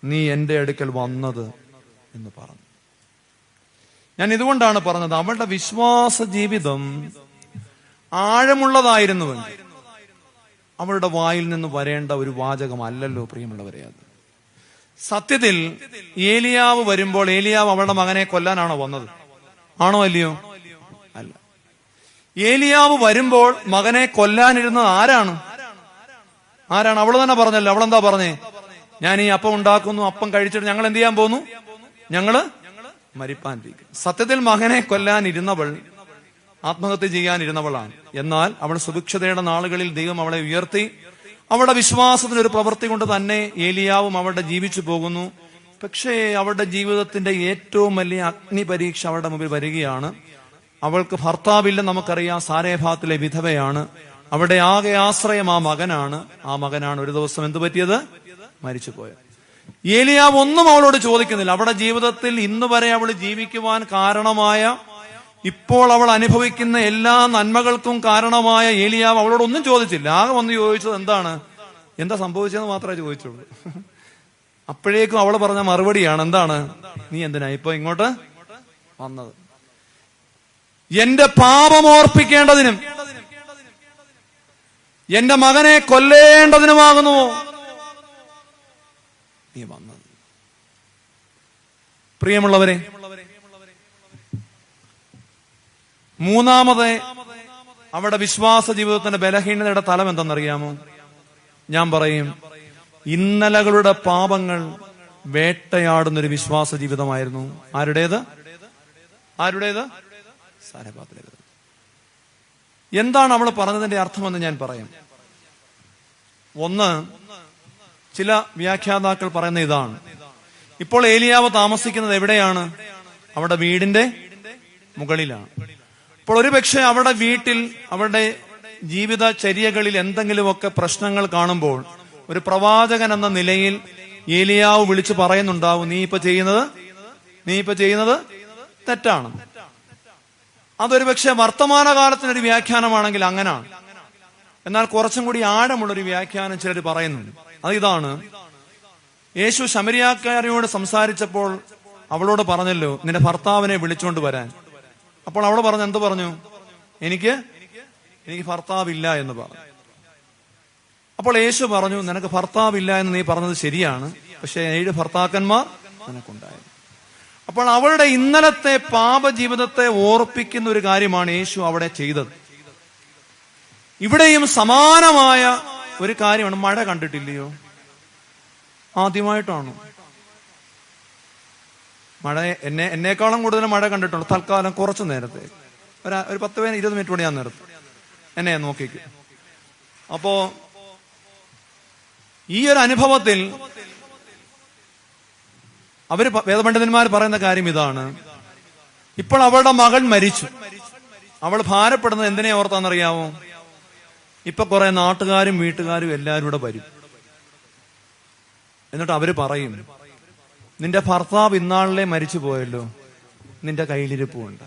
നീ എന്റെ അടുക്കൽ വന്നത് എന്ന് പറഞ്ഞു. ഞാൻ ഇതുകൊണ്ടാണ് പറഞ്ഞത്, അവളുടെ വിശ്വാസ ജീവിതം ആഴമുള്ളതായിരുന്നുവെങ്കിൽ അവളുടെ വായിൽ നിന്ന് വരേണ്ട ഒരു വാചകമല്ലല്ലോ പ്രിയമുള്ളവരെ അത്. സത്യത്തിൽ ഏലിയാവ് വരുമ്പോൾ ഏലിയാവ് അവളുടെ മകനെ കൊല്ലാനാണോ വന്നത്? ആണോ അല്ലയോ? അല്ല. ഏലിയാവ് വരുമ്പോൾ മകനെ കൊല്ലാനിരുന്നത് ആരാണ്? അവള് തന്നെ പറഞ്ഞല്ലോ. അവളെന്താ പറഞ്ഞേ? ഞാൻ ഈ അപ്പം ഉണ്ടാക്കുന്നു, അപ്പം കഴിച്ചിട്ട് ഞങ്ങൾ എന്ത് ചെയ്യാൻ പോന്നു? ഞങ്ങള് മരിപ്പാനിരിക്കും. സത്യത്തിൽ മകനെ കൊല്ലാനിരുന്നവൾ ആത്മഹത്യ ചെയ്യാനിരുന്നവളാണ്. എന്നാൽ അവൾ സുഭിക്ഷതയുടെ നാളുകളിൽ ദൈവം അവളെ ഉയർത്തി. അവളുടെ വിശ്വാസത്തിനൊരു പ്രവൃത്തി കൊണ്ട് തന്നെ ഏലിയാവും അവളുടെ ജീവിച്ചു പോകുന്നു. പക്ഷേ അവളുടെ ജീവിതത്തിന്റെ ഏറ്റവും വലിയ അഗ്നി പരീക്ഷ അവളുടെ മുമ്പിൽ വരികയാണ്. അവൾക്ക് ഭർത്താവില്ലെന്ന് നമുക്കറിയാം. സാരേഫാത്തിലെ വിധവയാണ്. അവിടെ ആകെ ആശ്രയം ആ മകനാണ്. ആ മകനാണ് ഒരു ദിവസം എന്തു പറ്റിയത്? മരിച്ചുപോയത്. ഏലിയാവ് ഒന്നും അവളോട് ചോദിക്കുന്നില്ല. അവളുടെ ജീവിതത്തിൽ ഇന്ന് വരെ അവൾ ജീവിക്കുവാൻ കാരണമായ, ഇപ്പോൾ അവൾ അനുഭവിക്കുന്ന എല്ലാ നന്മകൾക്കും കാരണമായ ഏലിയാവ് അവളോടൊന്നും ചോദിച്ചില്ല. ആകെ വന്ന് ചോദിച്ചത് എന്താ സംഭവിച്ചതെന്ന് മാത്രമേ ചോദിച്ചുള്ളൂ. അപ്പോഴേക്കും അവൾ പറഞ്ഞ മറുപടിയാണ് എന്താണ്? നീ എന്തിനാ ഇപ്പൊ ഇങ്ങോട്ട് വന്നത്? എന്റെ പാപം ഓർപ്പിക്കേണ്ടതിനും എന്റെ മകനെ കൊല്ലേണ്ടതിനുമാകുന്നു നീ വന്നത്. പ്രിയമുള്ളവരെ, മൂന്നാമത് അവിടെ വിശ്വാസ ജീവിതത്തിന്റെ ബലഹീനതയുടെ തലം എന്തെന്നറിയാമോ? ഞാൻ പറയും, ഇന്നലകളുടെ പാപങ്ങൾ വേട്ടയാടുന്നൊരു വിശ്വാസ ജീവിതമായിരുന്നു. ആരുടേത്? സാരേഫാത്തിലേത്. എന്താണ് അവൾ പറഞ്ഞതിന്റെ അർത്ഥമെന്ന് ഞാൻ പറയാം. ഒന്ന്, ചില വ്യാഖ്യാതാക്കൾ പറയുന്ന ഇതാണ്: ഇപ്പോൾ ഏലിയാവ് താമസിക്കുന്നത് എവിടെയാണ്? അവരുടെ വീടിന്റെ മുകളിലാണ്. അപ്പോൾ ഒരുപക്ഷെ അവരുടെ വീട്ടിൽ അവരുടെ ജീവിതചര്യകളിൽ എന്തെങ്കിലുമൊക്കെ പ്രശ്നങ്ങൾ കാണുമ്പോൾ ഒരു പ്രവാചകൻ എന്ന നിലയിൽ ഏലിയാവ് വിളിച്ചു പറയുന്നുണ്ടാവും, നീ ഇപ്പൊ ചെയ്യുന്നത് തെറ്റാണ്. അതൊരു പക്ഷെ വർത്തമാനകാലത്തിനൊരു വ്യാഖ്യാനമാണെങ്കിൽ അങ്ങനാണ്. എന്നാൽ കുറച്ചും കൂടി ആഴമുള്ളൊരു വ്യാഖ്യാനം ചിലർ പറയുന്നുണ്ട്. അത് ഇതാണ്: യേശു ശമരിയാക്കാരിയോട് സംസാരിച്ചപ്പോൾ അവളോട് പറഞ്ഞല്ലോ, നിന്റെ ഭർത്താവിനെ വിളിച്ചുകൊണ്ട് വരാൻ. അപ്പോൾ അവൾ എന്ത് പറഞ്ഞു? എനിക്ക് ഭർത്താവില്ല എന്ന് പറഞ്ഞു. അപ്പോൾ യേശു പറഞ്ഞു, നിനക്ക് ഭർത്താവില്ല എന്ന് നീ പറഞ്ഞത് ശരിയാണ്, പക്ഷെ 7 ഭർത്താക്കന്മാർ നിനക്കുണ്ടായിരുന്നു. അപ്പോൾ അവളുടെ ഇന്നലത്തെ പാപജീവിതത്തെ ഓർപ്പിക്കുന്ന ഒരു കാര്യമാണ് യേശു അവിടെ ചെയ്തത്. ഇവിടെയും സമാനമായ ഒരു കാര്യമാണ്. മഴ കണ്ടിട്ടില്ലയോ? ആദ്യമായിട്ടാണ് മഴ. എന്നേക്കാളും കൂടുതൽ മഴ കണ്ടിട്ടുണ്ട്. തൽക്കാലം കുറച്ചു നേരത്തെ ഒരു 10-20 മിനിറ്റ് കൂടി ഞാൻ നിർത്തും. എന്നെ നോക്കിക്കും. അപ്പോ ഈ ഒരു അനുഭവത്തിൽ വേദപണ്ഡിതന്മാർ പറയുന്ന കാര്യം ഇതാണ്: ഇപ്പോൾ അവളുടെ മകൻ മരിച്ചു. അവൾ ഭാരപ്പെടുന്നത് എന്തിനെ ഓർത്താന്നറിയാമോ? ഇപ്പൊ കുറെ നാട്ടുകാരും വീട്ടുകാരും എല്ലാവരും കൂടെ വരും. എന്നിട്ട് അവര് പറയും, നിന്റെ ഭർത്താവ് ഇന്നാളിലെ മരിച്ചു പോയല്ലോ, നിന്റെ കയ്യിലിരിപ്പുണ്ട്.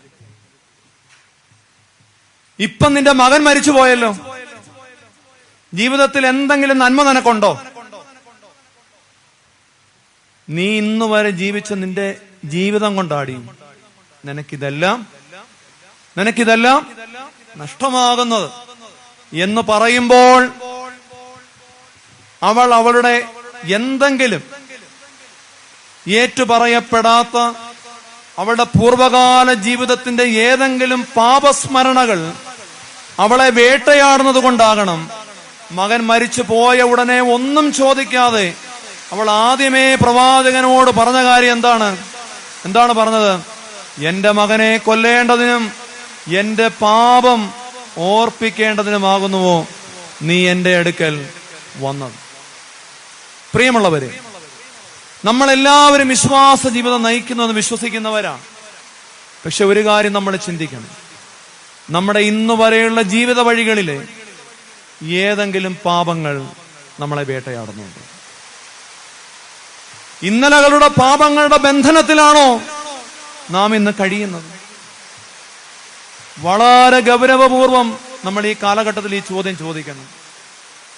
ഇപ്പം നിന്റെ മകൻ മരിച്ചു പോയല്ലോ, ജീവിതത്തിൽ എന്തെങ്കിലും നന്മ നിനക്കുണ്ടോ? നീ ഇന്ന് വരെ ജീവിച്ച നിന്റെ ജീവിതം കൊണ്ടാടി നിനക്കിതെല്ലാം നഷ്ടമാകുന്നത് എന്ന് പറയുമ്പോൾ അവളുടെ എന്തെങ്കിലും ഏറ്റുപറയപ്പെടാത്ത അവളുടെ പൂർവകാല ജീവിതത്തിന്റെ ഏതെങ്കിലും പാപസ്മരണകൾ അവളെ വേട്ടയാടുന്നത് കൊണ്ടാകണം മകൻ മരിച്ചു പോയ ഉടനെ ഒന്നും ചോദിക്കാതെ അവൾ ആദ്യമേ പ്രവാചകനോട് പറഞ്ഞ കാര്യം എന്താണ് പറഞ്ഞത്? എന്റെ മകനെ കൊല്ലേണ്ടതിനും എന്റെ പാപം ഓർപ്പിക്കേണ്ടതിനുമാകുന്നുവോ നീ എന്റെ അടുക്കൽ വന്നത്. പ്രിയമുള്ളവരെ, നമ്മളെല്ലാവരും വിശ്വാസ ജീവിതം നയിക്കുന്നുവെന്ന് വിശ്വസിക്കുന്നവരാണ്. പക്ഷെ ഒരു കാര്യം നമ്മൾ ചിന്തിക്കണം: നമ്മുടെ ഇന്നു വരെയുള്ള ജീവിത വഴികളിലെ ഏതെങ്കിലും പാപങ്ങൾ നമ്മളെ വേട്ടയാടുന്നുണ്ട്? ഇന്നലകളുടെ പാപങ്ങളുടെ ബന്ധനത്തിലാണോ നാം ഇന്ന് കഴിയുന്നത്? വളരെ ഗൗരവപൂർവം നമ്മൾ ഈ കാലഘട്ടത്തിൽ ഈ ചോദ്യം ചോദിക്കണം.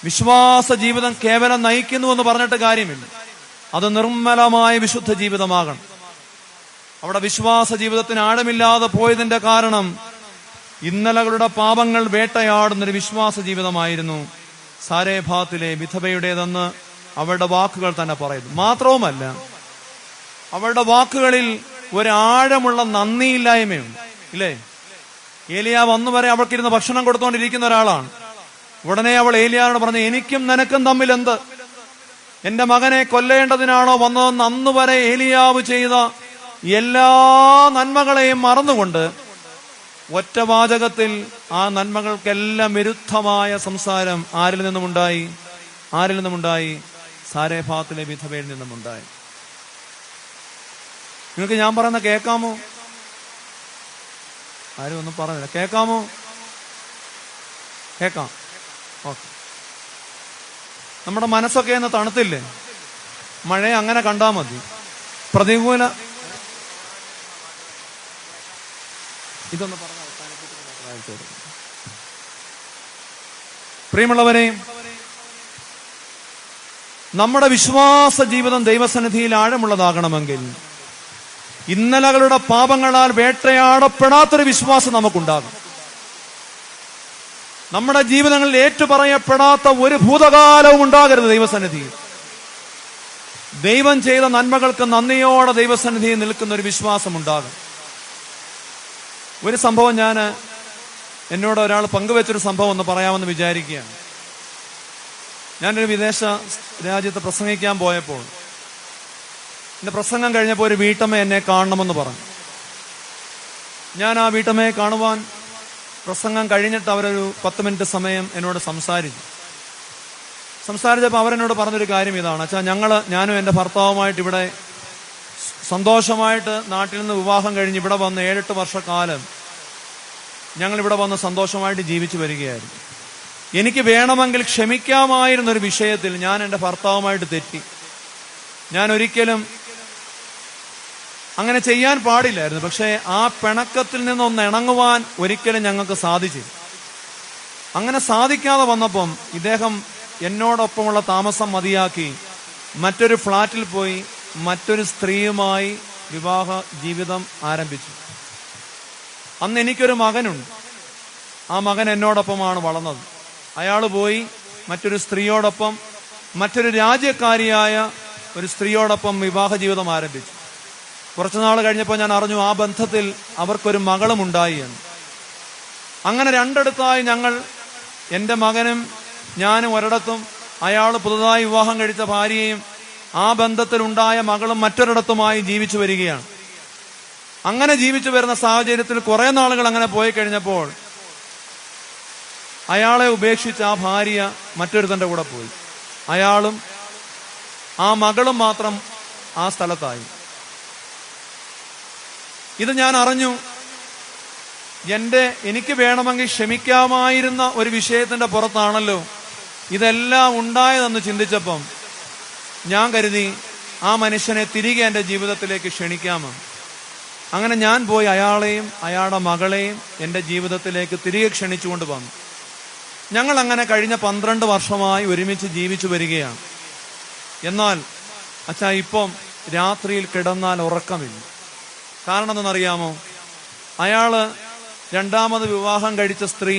വിശ്വാസ ജീവിതം കേവലം നയിക്കുന്നു എന്ന് പറഞ്ഞിട്ട് കാര്യമില്ല. അത് നിർമ്മലമായ വിശുദ്ധ ജീവിതമാകണം. അവിടെ വിശ്വാസ ജീവിതത്തിന് ആഴമില്ലാതെ പോയതിന്റെ കാരണം ഇന്നലകളുടെ പാപങ്ങൾ വേട്ടയാടുന്നൊരു വിശ്വാസ ജീവിതമായിരുന്നു സാരേഭാത്തിലെ വിധവയുടേതെന്ന് അവളുടെ വാക്കുകൾ തന്നെ പറയുന്നു. മാത്രവുമല്ല, അവളുടെ വാക്കുകളിൽ ഒരാഴമുള്ള നന്ദിയില്ലായ്മയുണ്ട്. ഇല്ലേ? ഏലിയാവ് അന്ന് വരെ അവൾക്കിരുന്ന് ഭക്ഷണം കൊടുത്തുകൊണ്ടിരിക്കുന്ന ഒരാളാണ്. ഉടനെ അവൾ ഏലിയാവിനോട് പറഞ്ഞു, എനിക്കും നിനക്കും തമ്മിൽ എന്ത്? എന്റെ മകനെ കൊല്ലേണ്ടതിനാണോ വന്നതെന്ന് അന്ന് വരെ ഏലിയാവ് ചെയ്ത എല്ലാ നന്മകളെയും മറന്നുകൊണ്ട് ഒറ്റ വാചകത്തിൽ ആ നന്മകൾക്കെല്ലാം വിരുദ്ധമായ സംസാരം ആരിൽ നിന്നുമുണ്ടായി? സാരേഭാത്തിലെ വിധവയിൽ നിന്നുമുണ്ടായി. നിങ്ങൾക്ക് ഞാൻ പറയുന്ന കേൾക്കാമോ? ആരും ഒന്നും പറഞ്ഞില്ല. കേൾക്കാമോ? കേൾക്കാം. ഓക്കെ. നമ്മുടെ മനസ്സൊക്കെ ഒന്ന് തണുത്തില്ലേ? മഴയെ അങ്ങനെ കണ്ടാ മതി. പ്രതികൂല ഇതൊന്ന് പറഞ്ഞ അവസാനിപ്പിച്ചു. പ്രിയമുള്ളവരെ, നമ്മുടെ വിശ്വാസ ജീവിതം ദൈവസന്നിധിയിൽ ആഴമുള്ളതാകണമെങ്കിൽ ഇന്നലകളുടെ പാപങ്ങളാൽ വേട്ടയാടപ്പെടാത്തൊരു വിശ്വാസം നമുക്കുണ്ടാകും. നമ്മുടെ ജീവിതങ്ങളിൽ ഏറ്റുപറയപ്പെടാത്ത ഒരു ഭൂതകാലവും ഉണ്ടാകരുത് ദൈവസന്നിധിയിൽ. ദൈവം ചെയ്ത നന്മകൾക്ക് നന്ദിയോടെ ദൈവസന്നിധിയിൽ നിൽക്കുന്ന ഒരു വിശ്വാസം ഉണ്ടാകും. ഒരു സംഭവം എന്നോട് ഒരാൾ പങ്കുവെച്ചൊരു സംഭവം ഒന്ന് പറയാമെന്ന് വിചാരിക്കുകയാണ്. ഞാനൊരു വിദേശ രാജ്യത്ത് പ്രസംഗിക്കാൻ പോയപ്പോൾ എന്റെ പ്രസംഗം കഴിഞ്ഞപ്പോൾ ഒരു വീട്ടമ്മ എന്നെ കാണണമെന്ന് പറഞ്ഞു. ഞാൻ ആ വീട്ടമ്മയെ കാണുവാൻ പ്രസംഗം കഴിഞ്ഞിട്ട് അവരൊരു 10 മിനിറ്റ് സമയം എന്നോട് സംസാരിച്ചപ്പോൾ അവരെന്നോട് പറഞ്ഞൊരു കാര്യം ഇതാണ്: അച്ഛാ, ഞാനും എൻ്റെ ഭർത്താവുമായിട്ട് ഇവിടെ സന്തോഷമായിട്ട് നാട്ടിൽ നിന്ന് വിവാഹം കഴിഞ്ഞ് ഇവിടെ വന്ന് 7-8 വർഷക്കാലം ഞങ്ങളിവിടെ വന്ന് സന്തോഷമായിട്ട് ജീവിച്ചു വരികയായിരുന്നു. എനിക്ക് വേണമെങ്കിൽ ക്ഷമിക്കാമായിരുന്നൊരു വിഷയത്തിൽ ഞാൻ എൻ്റെ ഭർത്താവുമായിട്ട് തെറ്റി. ഞാൻ ഒരിക്കലും അങ്ങനെ ചെയ്യാൻ പാടില്ലായിരുന്നു. പക്ഷേ ആ പിണക്കത്തിൽ നിന്നൊന്ന് ഇണങ്ങുവാൻ ഒരിക്കലും ഞങ്ങൾക്ക് സാധിച്ചില്ല. അങ്ങനെ സാധിക്കാതെ വന്നപ്പം ഇദ്ദേഹം എന്നോടൊപ്പമുള്ള താമസം മതിയാക്കി മറ്റൊരു ഫ്ളാറ്റിൽ പോയി മറ്റൊരു സ്ത്രീയുമായി വിവാഹ ജീവിതം ആരംഭിച്ചു. അന്ന് എനിക്കൊരു മകനുണ്ട്. ആ മകൻ എന്നോടൊപ്പമാണ് വളർന്നത്. അയാൾ പോയി മറ്റൊരു സ്ത്രീയോടൊപ്പം, മറ്റൊരു രാജ്യക്കാരിയായ ഒരു സ്ത്രീയോടൊപ്പം വിവാഹ ജീവിതം ആരംഭിച്ചു. കുറച്ചുനാൾ കഴിഞ്ഞപ്പോൾ ഞാൻ അറിഞ്ഞു ആ ബന്ധത്തിൽ അവർക്കൊരു മകളും ഉണ്ടായി എന്ന്. അങ്ങനെ രണ്ടിടത്തായി ഞങ്ങൾ, എൻ്റെ മകനും ഞാനും ഒരിടത്തും, അയാൾ പുതുതായി വിവാഹം കഴിച്ച ഭാര്യയും ആ ബന്ധത്തിലുണ്ടായ മകളും മറ്റൊരിടത്തുമായി ജീവിച്ചു വരികയാണ്. അങ്ങനെ ജീവിച്ചു വരുന്ന സാഹചര്യത്തിൽ കുറെ നാളുകൾ അങ്ങനെ പോയി കഴിഞ്ഞപ്പോൾ അയാളെ ഉപേക്ഷിച്ച് ആ ഭാര്യ മറ്റൊരുത്തൻ്റെ കൂടെ പോയി. അയാളും ആ മകളും മാത്രം ആ സ്ഥലത്തായി. ഇത് ഞാൻ അറിഞ്ഞു. എനിക്ക് വേണമെങ്കിൽ ക്ഷമിക്കാമായിരുന്ന ഒരു വിഷയത്തിന്റെ പുറത്താണല്ലോ ഇതെല്ലാം ഉണ്ടായതെന്ന് ചിന്തിച്ചപ്പം ഞാൻ കരുതി ആ മനുഷ്യനെ തിരികെ എൻ്റെ ജീവിതത്തിലേക്ക് ക്ഷണിക്കാമെന്ന്. അങ്ങനെ ഞാൻ പോയി അയാളെയും അയാളുടെ മകളെയും എൻ്റെ ജീവിതത്തിലേക്ക് തിരികെ ക്ഷണിച്ചുകൊണ്ട് വന്നു. ഞങ്ങൾ അങ്ങനെ കഴിഞ്ഞ 12 വർഷമായി ഒരുമിച്ച് ജീവിച്ചു വരികയാണ്. എന്നാൽ അച്ഛാ, ഇപ്പം രാത്രിയിൽ കിടന്നാൽ ഉറക്കമില്ല. കാരണം എന്തെന്നറിയാമോ? അയാള് രണ്ടാമത് വിവാഹം കഴിച്ച സ്ത്രീ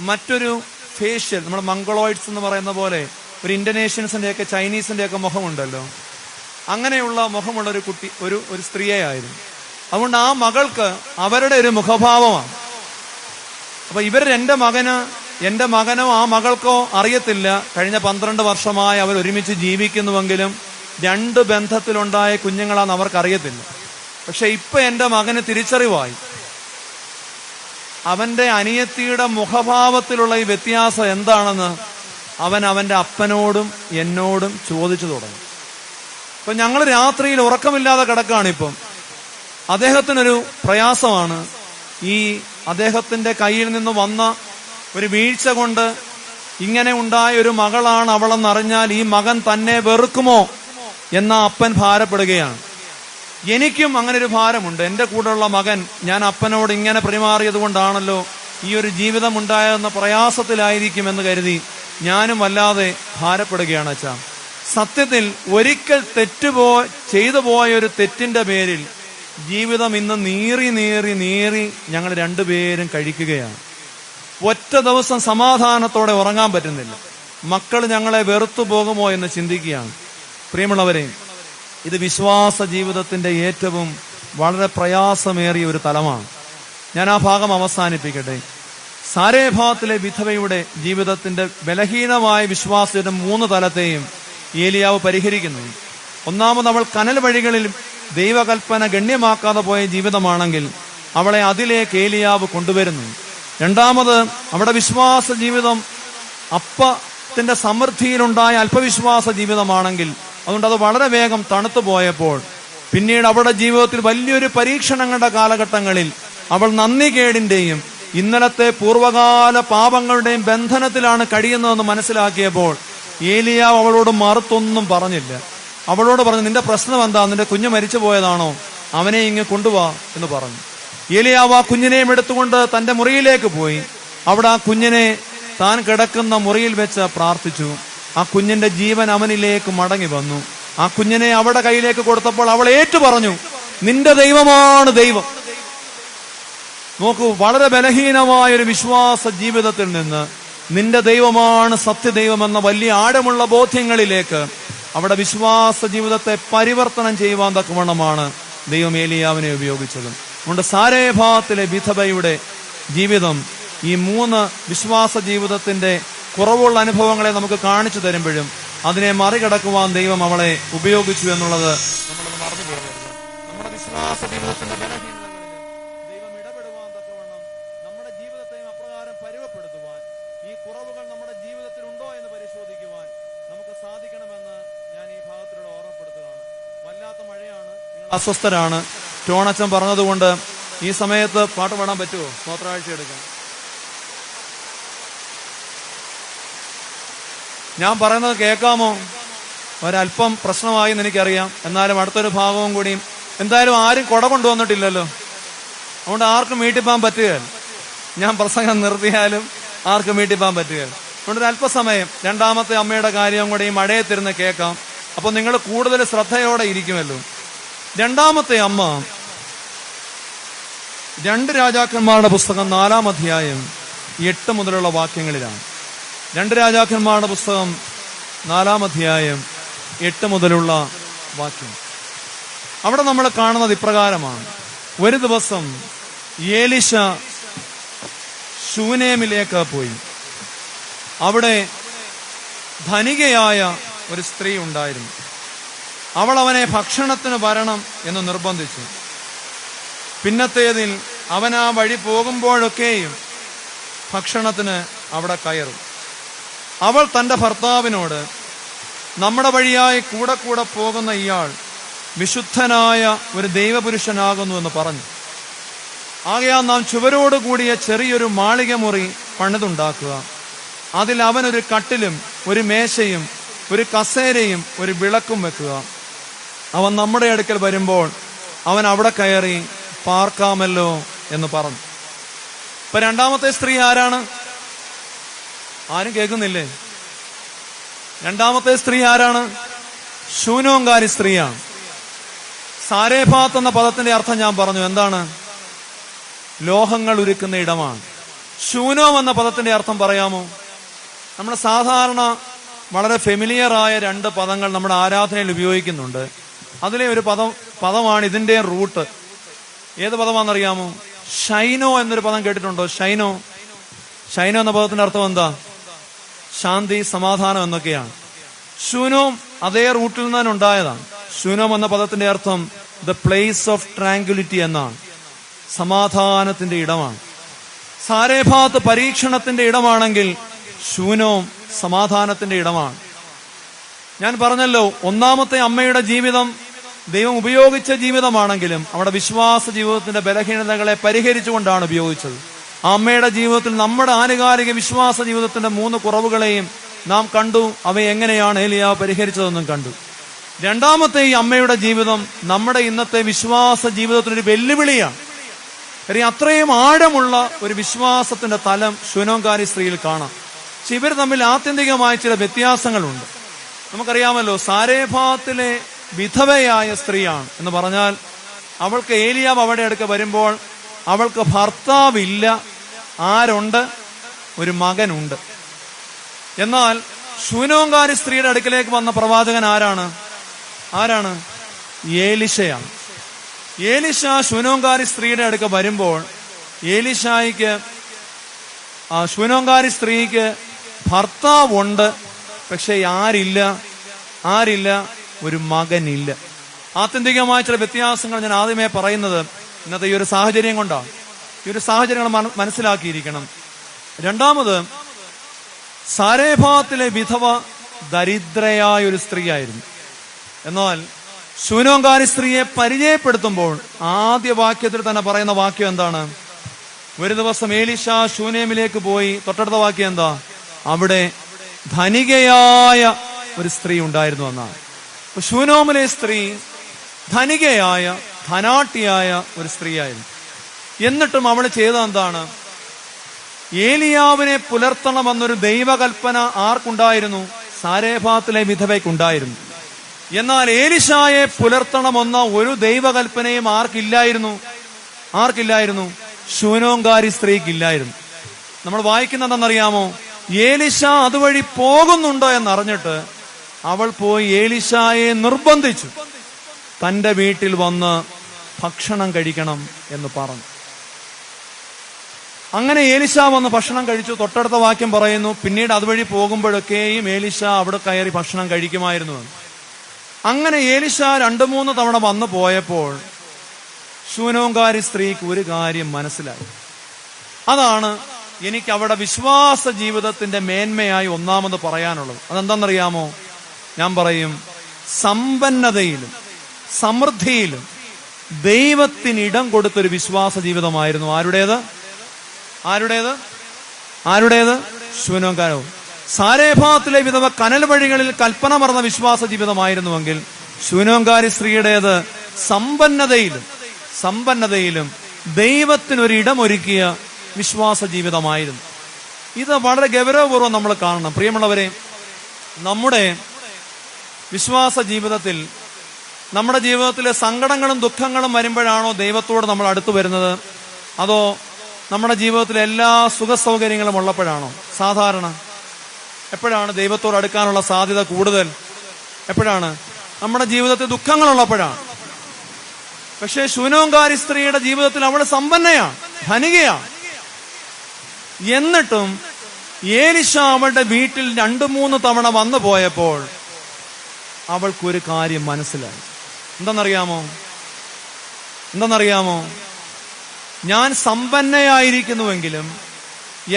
മറ്റൊരു ഫേഷ്യൽ, നമ്മുടെ മംഗളോയിഡ്സ് എന്ന് പറയുന്ന പോലെ ഒരു ഇന്തോനേഷ്യൻസിന്റെയൊക്കെ ചൈനീസിന്റെയൊക്കെ മുഖമുണ്ടല്ലോ, അങ്ങനെയുള്ള മുഖമുള്ള ഒരു കുട്ടി, ഒരു സ്ത്രീയായിരുന്നു. അതുകൊണ്ട് ആ മകൾക്ക് അവരുടെ ഒരു മുഖഭാവമാണ്. അപ്പൊ എൻ്റെ മകനോ ആ മകൾക്കോ അറിയത്തില്ല കഴിഞ്ഞ 12 വർഷമായി അവർ ഒരുമിച്ച് ജീവിക്കുന്നുവെങ്കിലും 2 ബന്ധത്തിലുണ്ടായ കുഞ്ഞുങ്ങളാന്ന് അവർക്കറിയത്തില്ല. പക്ഷെ ഇപ്പൊ എൻ്റെ മകന് തിരിച്ചറിവായി. അവന്റെ അനിയത്തിയുടെ മുഖഭാവത്തിലുള്ള ഈ വ്യത്യാസം എന്താണെന്ന് അവന്റെ അപ്പനോടും എന്നോടും ചോദിച്ചു തുടങ്ങി. അപ്പൊ ഞങ്ങൾ രാത്രിയിൽ ഉറക്കമില്ലാതെ കിടക്കുകയാണിപ്പം. അദ്ദേഹത്തിനൊരു പ്രയാസമാണ്. ഈ അദ്ദേഹത്തിന്റെ കയ്യിൽ നിന്ന് വന്ന ഒരു വീഴ്ച കൊണ്ട് ഇങ്ങനെ ഉണ്ടായ ഒരു മകളാണ് അവളെന്നറിഞ്ഞാൽ ഈ മകൻ തന്നെ വെറുക്കുമോ എന്ന അപ്പൻ ഭാരപ്പെടുകയാണ്. എനിക്കും അങ്ങനെ ഒരു ഭാരമുണ്ട്. എൻ്റെ കൂടെയുള്ള മകൻ ഞാൻ അപ്പനോട് ഇങ്ങനെ പെരുമാറിയത് കൊണ്ടാണല്ലോ ഈ ഒരു ജീവിതം ഉണ്ടായതെന്ന പ്രയാസത്തിലായിരിക്കുമെന്ന് കരുതി ഞാനും വല്ലാതെ ഭാരപ്പെടുകയാണ് അച്ഛാ. സത്യത്തിൽ ഒരിക്കൽ ചെയ്തു പോയ ഒരു തെറ്റിന്റെ പേരിൽ ജീവിതം ഇന്ന് നീറി ഞങ്ങൾ രണ്ടുപേരും കഴിക്കുകയാണ്. ഒറ്റ ദിവസം സമാധാനത്തോടെ ഉറങ്ങാൻ പറ്റുന്നില്ല. മക്കൾ ഞങ്ങളെ വെറുത്തു പോകുമോ എന്ന് ചിന്തിക്കുകയാണ്. പ്രിയമുള്ളവരെ, ഇത് വിശ്വാസ ജീവിതത്തിന്റെ ഏറ്റവും വളരെ പ്രയാസമേറിയ ഒരു തലമാണ്. ഞാൻ ആ ഭാഗം അവസാനിപ്പിക്കട്ടെ. സാരേഭാത്തിലെ വിധവയുടെ ജീവിതത്തിന്റെ ബലഹീനമായ വിശ്വാസത്തിന്റെ 3 തലത്തെയും ഏലിയാവ് പരിഹരിക്കുന്നു. ഒന്നാമത്, അവൾ കനൽ വഴികളിൽ ദൈവകൽപ്പന ഗണ്യമാക്കാതെ പോയ ജീവിതമാണെങ്കിൽ അവളെ അതിലേക്ക് ഏലിയാവ് കൊണ്ടുവരുന്നു. രണ്ടാമത്, അവിടെ വിശ്വാസ ജീവിതം അപ്പത്തിന്റെ സമൃദ്ധിയിലുണ്ടായ അല്പവിശ്വാസ ജീവിതമാണെങ്കിൽ അതുകൊണ്ട് അത് വളരെ വേഗം തണുത്തു പോയപ്പോൾ പിന്നീട് അവളുടെ ജീവിതത്തിൽ വലിയൊരു പരീക്ഷണങ്ങളുടെ കാലഘട്ടങ്ങളിൽ അവൾ നന്ദികേടിന്റെയും ഇന്നലത്തെ പൂർവ്വകാല പാപങ്ങളുടെയും ബന്ധനത്തിലാണ് കഴിയുന്നതെന്ന് മനസ്സിലാക്കിയപ്പോൾ ഏലിയാവ് അവളോട് മറുത്തൊന്നും പറഞ്ഞില്ല. അവളോട് പറഞ്ഞു, നിന്റെ പ്രശ്നം എന്താ? നിന്റെ കുഞ്ഞ് മരിച്ചു പോയതാണോ? അവനെ ഇങ്ങ് കൊണ്ടുപോവാ എന്ന് പറഞ്ഞു. ഏലിയാവ് ആ കുഞ്ഞിനെയും എടുത്തുകൊണ്ട് തന്റെ മുറിയിലേക്ക് പോയി. അവിടെ ആ കുഞ്ഞിനെ താൻ കിടക്കുന്ന മുറിയിൽ വെച്ച് പ്രാർത്ഥിച്ചു. ആ കുഞ്ഞിന്റെ ജീവൻ അവനിലേക്ക് മടങ്ങി വന്നു. ആ കുഞ്ഞിനെ അവളുടെ കയ്യിലേക്ക് കൊടുത്തപ്പോൾ അവൾ ഏറ്റു പറഞ്ഞു, നിന്റെ ദൈവമാണ് ദൈവം. നോക്കൂ, വളരെ ബലഹീനമായ ഒരു വിശ്വാസ ജീവിതത്തിൽ നിന്ന് നിന്റെ ദൈവമാണ് സത്യദൈവം എന്ന വലിയ ആഴമുള്ള ബോധ്യങ്ങളിലേക്ക് അവിടെ വിശ്വാസ ജീവിതത്തെ പരിവർത്തനം ചെയ്യുവാൻ തക്കവണ്ണമാണ് ദൈവം ഏലിയാവിനെ ഉപയോഗിച്ചത്. അതുകൊണ്ട് സാരേഭാത്തിലെ വിധവയുടെ ജീവിതം ഈ 3 വിശ്വാസ ജീവിതത്തിന്റെ കുറവുള്ള അനുഭവങ്ങളെ നമുക്ക് കാണിച്ചു തരുമ്പോഴും അതിനെ മറികടക്കുവാൻ ദൈവം അവളെ ഉപയോഗിച്ചു എന്നുള്ളത് നമ്മളത് മറന്നു പോകരുത്. നമ്മുടെ വിശ്വാസ ജീവിതത്തിന്റെ ബലഹീനതകളിൽ ദൈവം ഇടപെടുവാൻ തക്കവണ്ണം നമ്മുടെ ജീവിതത്തെയും അപ്രകാരം പരുവപ്പെടുത്തുവാൻ, ഈ കുറവുകൾ നമ്മുടെ ജീവിതത്തിൽ ഉണ്ടോ എന്ന് പരിശോധിക്കുവാൻ നമുക്ക് സാധിക്കണമെന്ന് ഞാൻ ഈ ഭാഗത്തിലൂടെ ഓർമ്മപ്പെടുത്തുകയാണ്. വല്ലാത്ത മഴയാണ്, നിങ്ങൾ അസ്വസ്ഥരാണ്. ടോണച്ചൻ പറഞ്ഞതുകൊണ്ട് ഈ സമയത്ത് പാട്ട് പാടാൻ പറ്റുമോ? സ്തോത്രാഴ്ച എടുക്കാൻ. ഞാൻ പറയുന്നത് കേൾക്കാമോ? ഒരല്പം പ്രശ്നമായി എന്ന് എനിക്കറിയാം. എന്നാലും അടുത്തൊരു ഭാഗവും കൂടിയും. എന്തായാലും ആരും കൊട കൊണ്ടുവന്നിട്ടില്ലല്ലോ, അതുകൊണ്ട് ആർക്കും വീട്ടിൽ പോകാൻ പറ്റുകയില്ല. ഞാൻ പ്രസംഗം നിർത്തിയാലും ആർക്കും വീട്ടിൽ പോകാൻ പറ്റുകയില്ല. അതുകൊണ്ട് ഒരു അല്പസമയം രണ്ടാമത്തെ അമ്മയുടെ കാര്യം കൂടെ ഈ മഴയത്തിരുന്ന് കേൾക്കാം. അപ്പൊ നിങ്ങൾ കൂടുതൽ ശ്രദ്ധയോടെ ഇരിക്കുമല്ലോ. രണ്ടാമത്തെ അമ്മ 2 രാജാക്കന്മാരുടെ പുസ്തകം 4-ാം അധ്യായം 8 മുതലുള്ള വാക്യങ്ങളിലാണ്. 2 രാജാക്കന്മാരുടെ പുസ്തകം 4-ാം അധ്യായം 8 മുതലുള്ള വാക്യം. അവിടെ നമ്മൾ കാണുന്നത് ഇപ്രകാരമാണ്. ഒരു ദിവസം ഏലിശ ശൂനേമിലേക്ക് പോയി. അവിടെ ധനികയായ ഒരു സ്ത്രീ ഉണ്ടായിരുന്നു. അവൾ അവനെ ഭക്ഷണത്തിന് വരണം എന്ന് നിർബന്ധിച്ചു. പിന്നത്തേതിൽ അവൻ ആ വഴി പോകുമ്പോഴൊക്കെയും ഭക്ഷണത്തിന് അവിടെ കയറും. അവൾ തന്റെ ഭർത്താവിനോട്, നമ്മുടെ വഴിയായി കൂടെ കൂടെ പോകുന്ന ഇയാൾ വിശുദ്ധനായ ഒരു ദൈവപുരുഷനാകുന്നു എന്ന് പറഞ്ഞു. ആകയാൽ നാം ചുവരോട് കൂടിയ ചെറിയൊരു മാളിക മുറി പണിതുണ്ടാക്കുക. അതിൽ അവനൊരു കട്ടിലും ഒരു മേശയും ഒരു കസേരയും ഒരു വിളക്കും വെക്കുക. അവൻ നമ്മുടെ അടുക്കൽ വരുമ്പോൾ അവൻ അവിടെ കയറി പാർക്കാമല്ലോ എന്ന് പറഞ്ഞു. ഇപ്പൊ രണ്ടാമത്തെ സ്ത്രീ ആരാണ്? ആരും കേൾക്കുന്നില്ലേ? രണ്ടാമത്തെ സ്ത്രീ ആരാണ്? ശൂനോങ്കാരി സ്ത്രീയാണ്. സാരേഫാത്ത് എന്ന പദത്തിന്റെ അർത്ഥം ഞാൻ പറഞ്ഞു. എന്താണ്? ലോഹങ്ങൾ ഉരുക്കുന്ന ഇടമാണ്. ശൂനോം എന്ന പദത്തിന്റെ അർത്ഥം പറയാമോ? നമ്മൾ സാധാരണ വളരെ ഫെമിലിയറായ 2 പദങ്ങൾ നമ്മുടെ ആരാധനയിൽ ഉപയോഗിക്കുന്നുണ്ട്. അതിലെ ഒരു പദമാണ് ഇതിന്റെ റൂട്ട്. ഏത് പദമാണെന്നറിയാമോ? ഷൈനോ എന്നൊരു പദം കേട്ടിട്ടുണ്ടോ? ഷൈനോ എന്ന പദത്തിന്റെ അർത്ഥം എന്താ? ശാന്തി, സമാധാനം എന്നൊക്കെയാണ്. ശൂനോം അതേ റൂട്ടിൽ നിന്ന് തന്നെ ഉണ്ടായതാണ്. ശൂനോം എന്ന പദത്തിന്റെ അർത്ഥം ദ പ്ലേസ് ഓഫ് ട്രാങ്ക്വിലിറ്റി എന്നാണ്. സമാധാനത്തിന്റെ ഇടമാണ്. സാരേഫാത്ത് പരീക്ഷണത്തിന്റെ ഇടമാണെങ്കിൽ ശൂനോം സമാധാനത്തിന്റെ ഇടമാണ്. ഞാൻ പറഞ്ഞല്ലോ, ഒന്നാമത്തെ അമ്മയുടെ ജീവിതം ദൈവം ഉപയോഗിച്ച ജീവിതമാണെങ്കിലും അവിടെ വിശ്വാസ ജീവിതത്തിന്റെ ബലഹീനതകളെ പരിഹരിച്ചുകൊണ്ടാണ് ഉപയോഗിച്ചത്. ആ അമ്മയുടെ ജീവിതത്തിൽ നമ്മുടെ ആനുകാലിക വിശ്വാസ ജീവിതത്തിന്റെ 3 കുറവുകളെയും നാം കണ്ടു. അവയെ എങ്ങനെയാണ് ഏലിയാവ് പരിഹരിച്ചതെന്നും കണ്ടു. രണ്ടാമത്തെ ഈ അമ്മയുടെ ജീവിതം നമ്മുടെ ഇന്നത്തെ വിശ്വാസ ജീവിതത്തിനൊരു വെല്ലുവിളിയാണ്. കാര്യം അത്രയും ആഴമുള്ള ഒരു വിശ്വാസത്തിന്റെ തലം ശൂനോങ്കാരി സ്ത്രീയിൽ കാണാം. പക്ഷെ ഇവർ തമ്മിൽ ആത്യന്തികമായ ചില വ്യത്യാസങ്ങളുണ്ട്. നമുക്കറിയാമല്ലോ, സാരേഫാത്തിലെ വിധവയായ സ്ത്രീയാണ് എന്ന് പറഞ്ഞാൽ അവൾക്ക് ഏലിയാവ് അവിടെ അടുക്ക വരുമ്പോൾ അവൾക്ക് ഭർത്താവില്ല. ആരുണ്ട്? ഒരു മകനുണ്ട്. എന്നാൽ ശൂനോങ്കാരി സ്ത്രീയുടെ അടുക്കലേക്ക് വന്ന പ്രവാചകൻ ആരാണ്? ഏലിശയാണ്. ഏലിശ ശൂനോങ്കാരി സ്ത്രീയുടെ അടുക്ക വരുമ്പോൾ ശൂനോങ്കാരി സ്ത്രീക്ക് ഭർത്താവുണ്ട്, പക്ഷെ ആരില്ല? ഒരു മകനില്ല. ആത്യന്തികമായ ചില വ്യത്യാസങ്ങൾ ഞാൻ ആദ്യമേ പറയുന്നത് ഇന്നത്തെ ഈ ഒരു സാഹചര്യം കൊണ്ടാണ്. ഈ ഒരു സാഹചര്യങ്ങൾ മനസ്സിലാക്കിയിരിക്കണം. രണ്ടാമത്, സാരേഫാത്തിലെ വിധവ ദരിദ്രയായ ഒരു സ്ത്രീയായിരുന്നു. എന്നാൽ ശൂനോങ്കാരി സ്ത്രീയെ പരിചയപ്പെടുത്തുമ്പോൾ ആദ്യ വാക്യത്തിൽ തന്നെ പറയുന്ന വാക്യം എന്താണ്? ഒരു ദിവസം ഏലിശ ശൂനേമിലേക്ക് പോയി. തൊട്ടടുത്ത വാക്യം എന്താ? അവിടെ ധനികയായ ഒരു സ്ത്രീ ഉണ്ടായിരുന്നു എന്നാണ്. ശൂനോമിലെ സ്ത്രീ ധനികയായ, ധനാട്ടിയായ ഒരു സ്ത്രീയായിരുന്നു. എന്നിട്ടും അവൾ ചെയ്തത് എന്താണ്? ഏലിയാവിനെ പുലർത്തണമെന്നൊരു ദൈവകൽപ്പന ആർക്കുണ്ടായിരുന്നു? സാരേഫാത്തിലെ വിധവയ്ക്കുണ്ടായിരുന്നു. എന്നാൽ ഏലിശായെ പുലർത്തണമെന്ന ഒരു ദൈവകൽപ്പനയും ആർക്കില്ലായിരുന്നു? ശൂനോങ്കാരി സ്ത്രീക്കില്ലായിരുന്നു. നമ്മൾ വായിക്കുന്നതെന്നറിയാമോ? ഏലിശ അതുവഴി പോകുന്നുണ്ടോ എന്നറിഞ്ഞിട്ട് അവൾ പോയി ഏലിശായെ നിർബന്ധിച്ചു തന്റെ വീട്ടിൽ വന്ന് ഭക്ഷണം കഴിക്കണം എന്ന് പറഞ്ഞു. അങ്ങനെ ഏലിശ വന്ന് ഭക്ഷണം കഴിച്ചു. തൊട്ടടുത്ത വാക്യം പറയുന്നു, പിന്നീട് അതുവഴി പോകുമ്പോഴൊക്കെയും ഏലിശ അവിടെ കയറി ഭക്ഷണം കഴിക്കുമായിരുന്നു. അങ്ങനെ ഏലിശ 2-3 തവണ വന്നു പോയപ്പോൾ ശൂനോങ്കാരി സ്ത്രീക്ക് ഒരു കാര്യം മനസ്സിലായി. അതാണ് എനിക്ക് അവിടെ വിശ്വാസ ജീവിതത്തിന്റെ മേന്മയായി ഒന്നാമത് പറയാനുള്ളത്. അതെന്താണെന്നറിയാമോ? ഞാൻ പറയും, സമ്പന്നതയിലും സമൃദ്ധിയിലും ദൈവത്തിനിടം കൊടുത്തൊരു വിശ്വാസ ജീവിതമായിരുന്നു. ആരുടേത്? ശൂനോങ്കാരവും. സാരേഭാത്തിലെ വിധവ കനൽ വഴികളിൽ കൽപ്പന മറന്ന വിശ്വാസ ജീവിതമായിരുന്നുവെങ്കിൽ ശൂനോങ്കാരി സ്ത്രീയുടേത് സമ്പന്നതയിലും ദൈവത്തിനൊരിടമൊരുക്കിയ വിശ്വാസ ജീവിതമായിരുന്നു. ഇത് വളരെ ഗൗരവപൂർവ്വം നമ്മൾ കാണണം. പ്രിയമുള്ളവരെ, നമ്മുടെ വിശ്വാസ ജീവിതത്തിൽ, നമ്മുടെ ജീവിതത്തിലെ സങ്കടങ്ങളും ദുഃഖങ്ങളും വരുമ്പോഴാണോ ദൈവത്തോട് നമ്മൾ അടുത്തു വരുന്നത്? അതോ നമ്മുടെ ജീവിതത്തിലെ എല്ലാ സുഖ സൗകര്യങ്ങളും ഉള്ളപ്പോഴാണോ? സാധാരണ എപ്പോഴാണ് ദൈവത്തോട് അടുക്കാനുള്ള സാധ്യത കൂടുതൽ? എപ്പോഴാണ്? നമ്മുടെ ജീവിതത്തിൽ ദുഃഖങ്ങളുള്ളപ്പോഴാണ്. പക്ഷേ ശൂനോങ്കാരി സ്ത്രീയുടെ ജീവിതത്തിൽ അവൾ സമ്പന്നയാണ്, ധനികയാണ്. എന്നിട്ടും ഏലീശ അവളുടെ വീട്ടിൽ 2-3 തവണ വന്നു പോയപ്പോൾ അവൾക്കൊരു കാര്യം മനസ്സിലായി. എന്തെന്നറിയാമോ? ഞാൻ സമ്പന്നയായിരിക്കുന്നുവെങ്കിലും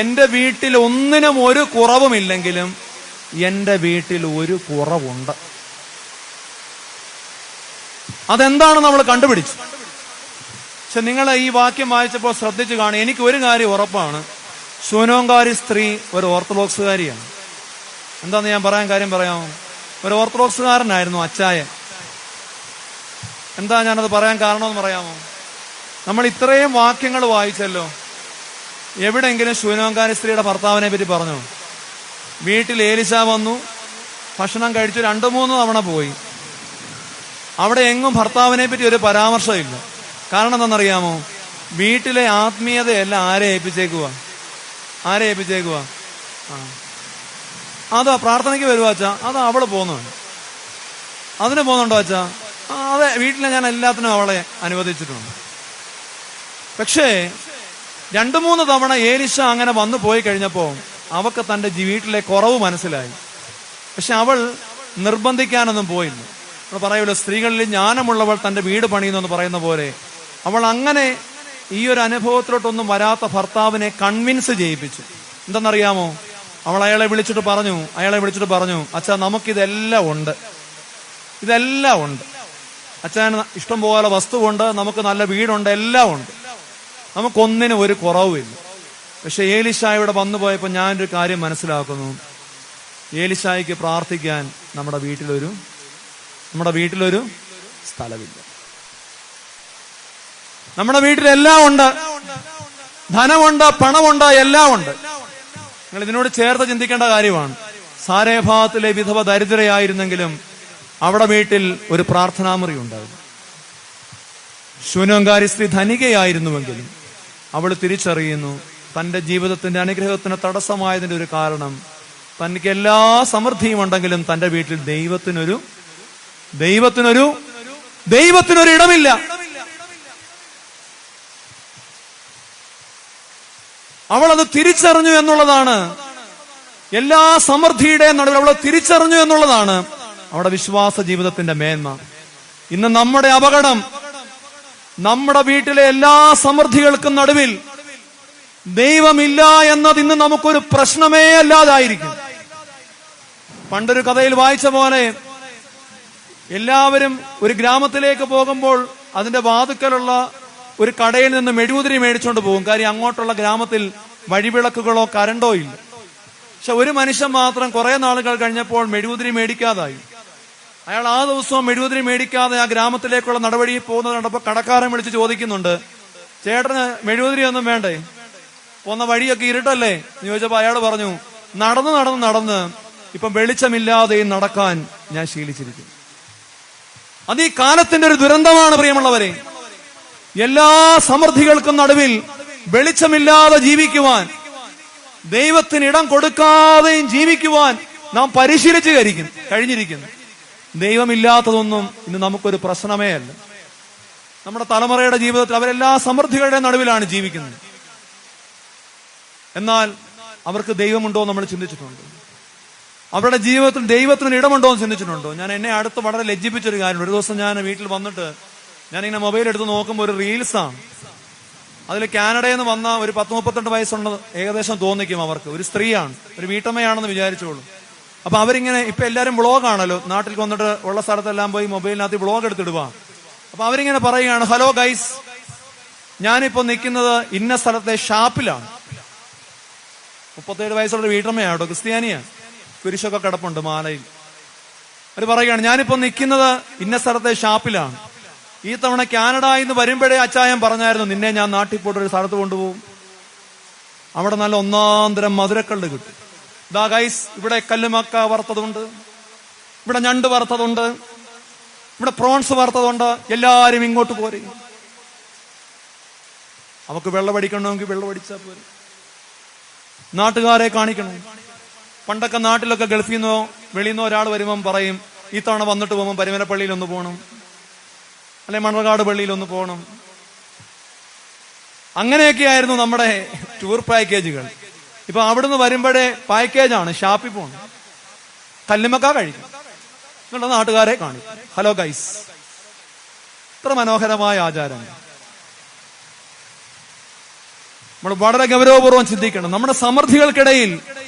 എന്റെ വീട്ടിൽ ഒന്നിനും ഒരു കുറവുമില്ലെങ്കിലും എന്റെ വീട്ടിൽ ഒരു കുറവുണ്ട്. അതെന്താണെന്ന് നമ്മൾ കണ്ടുപിടിച്ചു. പക്ഷെ നിങ്ങൾ ഈ വാക്യം വായിച്ചപ്പോൾ ശ്രദ്ധിച്ചു കാണും. എനിക്ക് ഒരു കാര്യം ഉറപ്പാണ്, ശൂനോങ്കാരി സ്ത്രീ ഒരു ഓർത്തഡോക്സുകാരിയാണ്. എന്താന്ന് ഞാൻ കാര്യം പറയാമോ? ഒരു ഓർത്തഡോക്സുകാരനായിരുന്നു അച്ചായൻ. എന്താ ഞാനത് പറയാൻ കാരണമെന്ന് പറയാമോ? നമ്മൾ ഇത്രയും വാക്യങ്ങൾ വായിച്ചല്ലോ, എവിടെയെങ്കിലും ശൂനോങ്കാരി സ്ത്രീയുടെ ഭർത്താവിനെ പറ്റി പറഞ്ഞോ? വീട്ടിൽ ഏലീശ വന്നു, ഭക്ഷണം കഴിച്ചു, 2-3 തവണ പോയി. അവിടെ എങ്ങും ഭർത്താവിനെ പറ്റി ഒരു പരാമർശമില്ല. കാരണം എന്താണെന്നറിയാമോ? വീട്ടിലെ ആത്മീയതയെല്ലാം ആരെ ഏൽപ്പിച്ചേക്കുക? അതാ പ്രാർത്ഥനയ്ക്ക് വരുവാ അച്ഛാ, അതാ അവള് പോകുന്നുണ്ട്. അതിന് പോകുന്നുണ്ടോ അച്ഛാ? അതെ, വീട്ടിലെ ഞാൻ എല്ലാത്തിനും അവളെ അനുവദിച്ചിട്ടുണ്ട്. പക്ഷേ 2-3 തവണ ഏലീശ അങ്ങനെ വന്നു പോയി കഴിഞ്ഞപ്പോ അവക്ക് തന്റെ വീട്ടിലെ കുറവ് മനസ്സിലായി. പക്ഷെ അവൾ നിർബന്ധിക്കാനൊന്നും പോയില്ല. നമ്മൾ പറയുമല്ലോ, സ്ത്രീകളിൽ ജ്ഞാനമുള്ളവൾ തന്റെ വീട് പണിയുന്നു എന്ന് പറയുന്ന പോലെ അവൾ അങ്ങനെ ഈ ഒരു അനുഭവത്തിലോട്ടൊന്നും വരാത്ത ഭർത്താവിനെ കൺവിൻസ് ചെയ്യിപ്പിച്ചു. എന്തെന്നറിയാമോ? അവൾ അയാളെ വിളിച്ചിട്ട് പറഞ്ഞു, അച്ഛാ നമുക്കിതെല്ലാം ഉണ്ട്, അച്ഛന് ഇഷ്ടം പോലെ വസ്തുവുണ്ട്, നമുക്ക് നല്ല വീടുണ്ട്, എല്ലാം ഉണ്ട്, നമുക്കൊന്നിനും ഒരു കുറവുമില്ല. പക്ഷെ ഏലീശായുടെ വന്നു പോയപ്പോൾ ഞാനൊരു കാര്യം മനസ്സിലാക്കുന്നു. ഏലീശായ്ക്ക് പ്രാർത്ഥിക്കാൻ നമ്മുടെ വീട്ടിലൊരു സ്ഥലമില്ല. നമ്മുടെ വീട്ടിലെല്ലാം ഉണ്ട്, ധനമുണ്ട്, പണമുണ്ട്, എല്ലാം ഉണ്ട്. നിങ്ങൾ ഇതിനോട് ചേർത്ത് ചിന്തിക്കേണ്ട കാര്യമാണ്. സാരേഭാത്തിലെ വിധവ ദരിദ്രയായിരുന്നെങ്കിലും അവിടെ വീട്ടിൽ ഒരു പ്രാർത്ഥനാമുറി ഉണ്ടായിരുന്നു. ശൂനോങ്കാരി സ്ത്രീ ധനികയായിരുന്നുവെങ്കിലും അവൾ തിരിച്ചറിയുന്നു തന്റെ ജീവിതത്തിന്റെ അനുഗ്രഹത്തിന് തടസ്സമായതിന്റെ ഒരു കാരണം, തനിക്ക് എല്ലാ സമൃദ്ധിയും ഉണ്ടെങ്കിലും തന്റെ വീട്ടിൽ ദൈവത്തിനൊരു ഇടമില്ല. അവൾ അത് തിരിച്ചറിഞ്ഞു എന്നുള്ളതാണ്. എല്ലാ സമൃദ്ധിയുടെയും നടുവിൽ അവൾ തിരിച്ചറിഞ്ഞു എന്നുള്ളതാണ് അവിടെ വിശ്വാസ ജീവിതത്തിന്റെ മേന്മ. ഇന്ന് നമ്മുടെ അപകടം, നമ്മുടെ വീട്ടിലെ എല്ലാ സമൃദ്ധികൾക്കും നടുവിൽ ദൈവമില്ല എന്നത് ഇന്ന് നമുക്കൊരു പ്രശ്നമേ അല്ലാതായിരിക്കും. പണ്ടൊരു കഥയിൽ വായിച്ച പോലെ എല്ലാവരും ഒരു ഗ്രാമത്തിലേക്ക് പോകുമ്പോൾ അതിന്റെ വാതുക്കലുള്ള ഒരു കടയിൽ നിന്ന് മെഴുകുതിരി മേടിച്ചുകൊണ്ട് പോകും. കാര്യം അങ്ങോട്ടുള്ള ഗ്രാമത്തിൽ വഴിവിളക്കുകളോ കരണ്ടോ ഇല്ല. പക്ഷെ ഒരു മനുഷ്യൻ മാത്രം കുറെ നാളുകൾ കഴിഞ്ഞപ്പോൾ മെഴുകുതിരി മേടിക്കാതായി. അയാൾ ആ ദിവസവും മെഴുകുതിരി മേടിക്കാതെ ആ ഗ്രാമത്തിലേക്കുള്ള നടപടിയിൽ പോകുന്നത് കണ്ടപ്പോൾ കടക്കാരൻ വിളിച്ച് ചോദിക്കുന്നുണ്ട്, ചേട്ടന് മെഴുകുതിരി ഒന്നും വേണ്ടേ? പോന്ന വഴിയൊക്കെ ഇരുട്ടല്ലേ എന്ന് ചോദിച്ചപ്പോ അയാൾ പറഞ്ഞു, നടന്ന് ഇപ്പം വെളിച്ചമില്ലാതെയും നടക്കാൻ ഞാൻ ശീലിച്ചിരിക്കുന്നു. അത് ഈ കാലത്തിന്റെ ഒരു ദുരന്തമാണ് പ്രിയമുള്ളവരെ. എല്ലാ സമൃദ്ധികൾക്കും നടുവിൽ വെളിച്ചമില്ലാതെ ജീവിക്കുവാൻ, ദൈവത്തിന് ഇടം കൊടുക്കാതെയും ജീവിക്കുവാൻ നാം പരിശീലിച്ചു കഴിഞ്ഞിരിക്കുന്നു. ദൈവമില്ലാത്തതൊന്നും ഇന്ന് നമുക്കൊരു പ്രശ്നമേ അല്ല. നമ്മുടെ തലമുറയുടെ ജീവിതത്തിൽ അവരെല്ലാ സമൃദ്ധികളുടെ നടുവിലാണ് ജീവിക്കുന്നത്. എന്നാൽ അവർക്ക് ദൈവമുണ്ടോ നമ്മൾ ചിന്തിച്ചിട്ടുണ്ടോ? അവരുടെ ജീവിതത്തിൽ ദൈവത്തിന് ഇടമുണ്ടോ എന്ന് ചിന്തിച്ചിട്ടുണ്ടോ? എന്നെ അടുത്ത് വളരെ ലജ്ജിപ്പിച്ചൊരു കാര്യം. ഒരു ദിവസം ഞാൻ വീട്ടിൽ വന്നിട്ട് ഞാനിങ്ങനെ മൊബൈൽ എടുത്ത് നോക്കുമ്പോൾ ഒരു റീൽസാണ്. അതിൽ കാനഡയിൽ നിന്ന് വന്ന ഒരു 10-32 വയസ്സുണ്ട് ഏകദേശം തോന്നിക്കും. അവർക്ക് ഒരു സ്ത്രീയാണ്, ഒരു വീട്ടമ്മയാണെന്ന് വിചാരിച്ചോളൂ. അപ്പൊ അവരിങ്ങനെ ഇപ്പൊ എല്ലാവരും വ്ളോഗാണല്ലോ, നാട്ടിൽ വന്നിട്ട് ഉള്ള സ്ഥലത്തെല്ലാം പോയി മൊബൈലിനകത്ത് വ്ളോഗ് എടുത്തിടുക. അപ്പൊ അവരിങ്ങനെ പറയുകയാണ്, ഹലോ ഗൈസ്, ഞാനിപ്പോ നിൽക്കുന്നത് ഇന്ന സ്ഥലത്തെ ഷാപ്പിലാണ്. 37 വയസ്സുള്ള വീട്ടമ്മയാട്ടോ, ക്രിസ്ത്യാനിയാ, കുരിശൊക്കെ കിടപ്പുണ്ട് മാലയിൽ. അവർ പറയുകയാണ്, ഞാനിപ്പോ നിൽക്കുന്നത് ഇന്ന സ്ഥലത്തെ ഷാപ്പിലാണ്. ഈ തവണ കാനഡയിൽ നിന്ന് വരുമ്പോഴേ അച്ചായൻ പറഞ്ഞായിരുന്നു, നിന്നെ ഞാൻ നാട്ടിൽ പോയിട്ട് ഒരു സ്ഥലത്ത് കൊണ്ടുപോകും, അവിടെ നല്ല ഒന്നാന്തരം മധുരക്കള്ള് കിട്ടും. ദാ ഗൈസ്, ഇവിടെ കല്ലുമക്ക വറുത്തതുണ്ട്, ഇവിടെ ഞണ്ട് വറുത്തതുണ്ട്, ഇവിടെ പ്രോൺസ് വറുത്തതുണ്ട്, എല്ലാരും ഇങ്ങോട്ട് പോരെ. അവക്ക് വെള്ളമടിക്കണമെങ്കിൽ വെള്ളമടിച്ചാൽ പോരെ, നാട്ടുകാരെ കാണിക്കണം. പണ്ടൊക്കെ നാട്ടിലൊക്കെ ഗൾഫിൽ നിന്നോ വെളിയിൽ നിന്നോ ഒരാൾ വരുമ്പം പറയും, ഈ തവണ വന്നിട്ട് പോകുമ്പോൾ പരിമലപ്പള്ളിയിൽ ഒന്ന് പോകണം, അല്ലെ മണർകാട് പള്ളിയിൽ ഒന്ന് പോകണം. അങ്ങനെയൊക്കെയായിരുന്നു നമ്മുടെ ടൂർ പാക്കേജുകൾ. ഇപ്പൊ അവിടുന്ന് വരുമ്പോഴേ പാക്കേജാണ്, ഷാപ്പിൽ പോകണം, കല്ലുമക്ക കഴിക്കും, എന്നുള്ള നാട്ടുകാരെ കാണിക്കും. ഹലോ ഗൈസ്, ഇത്ര മനോഹരമായ ആചാരം നമ്മൾ വളരെ ഗൗരവപൂർവ്വം ചിന്തിക്കണം. നമ്മുടെ സമൃദ്ധികൾക്കിടയിൽ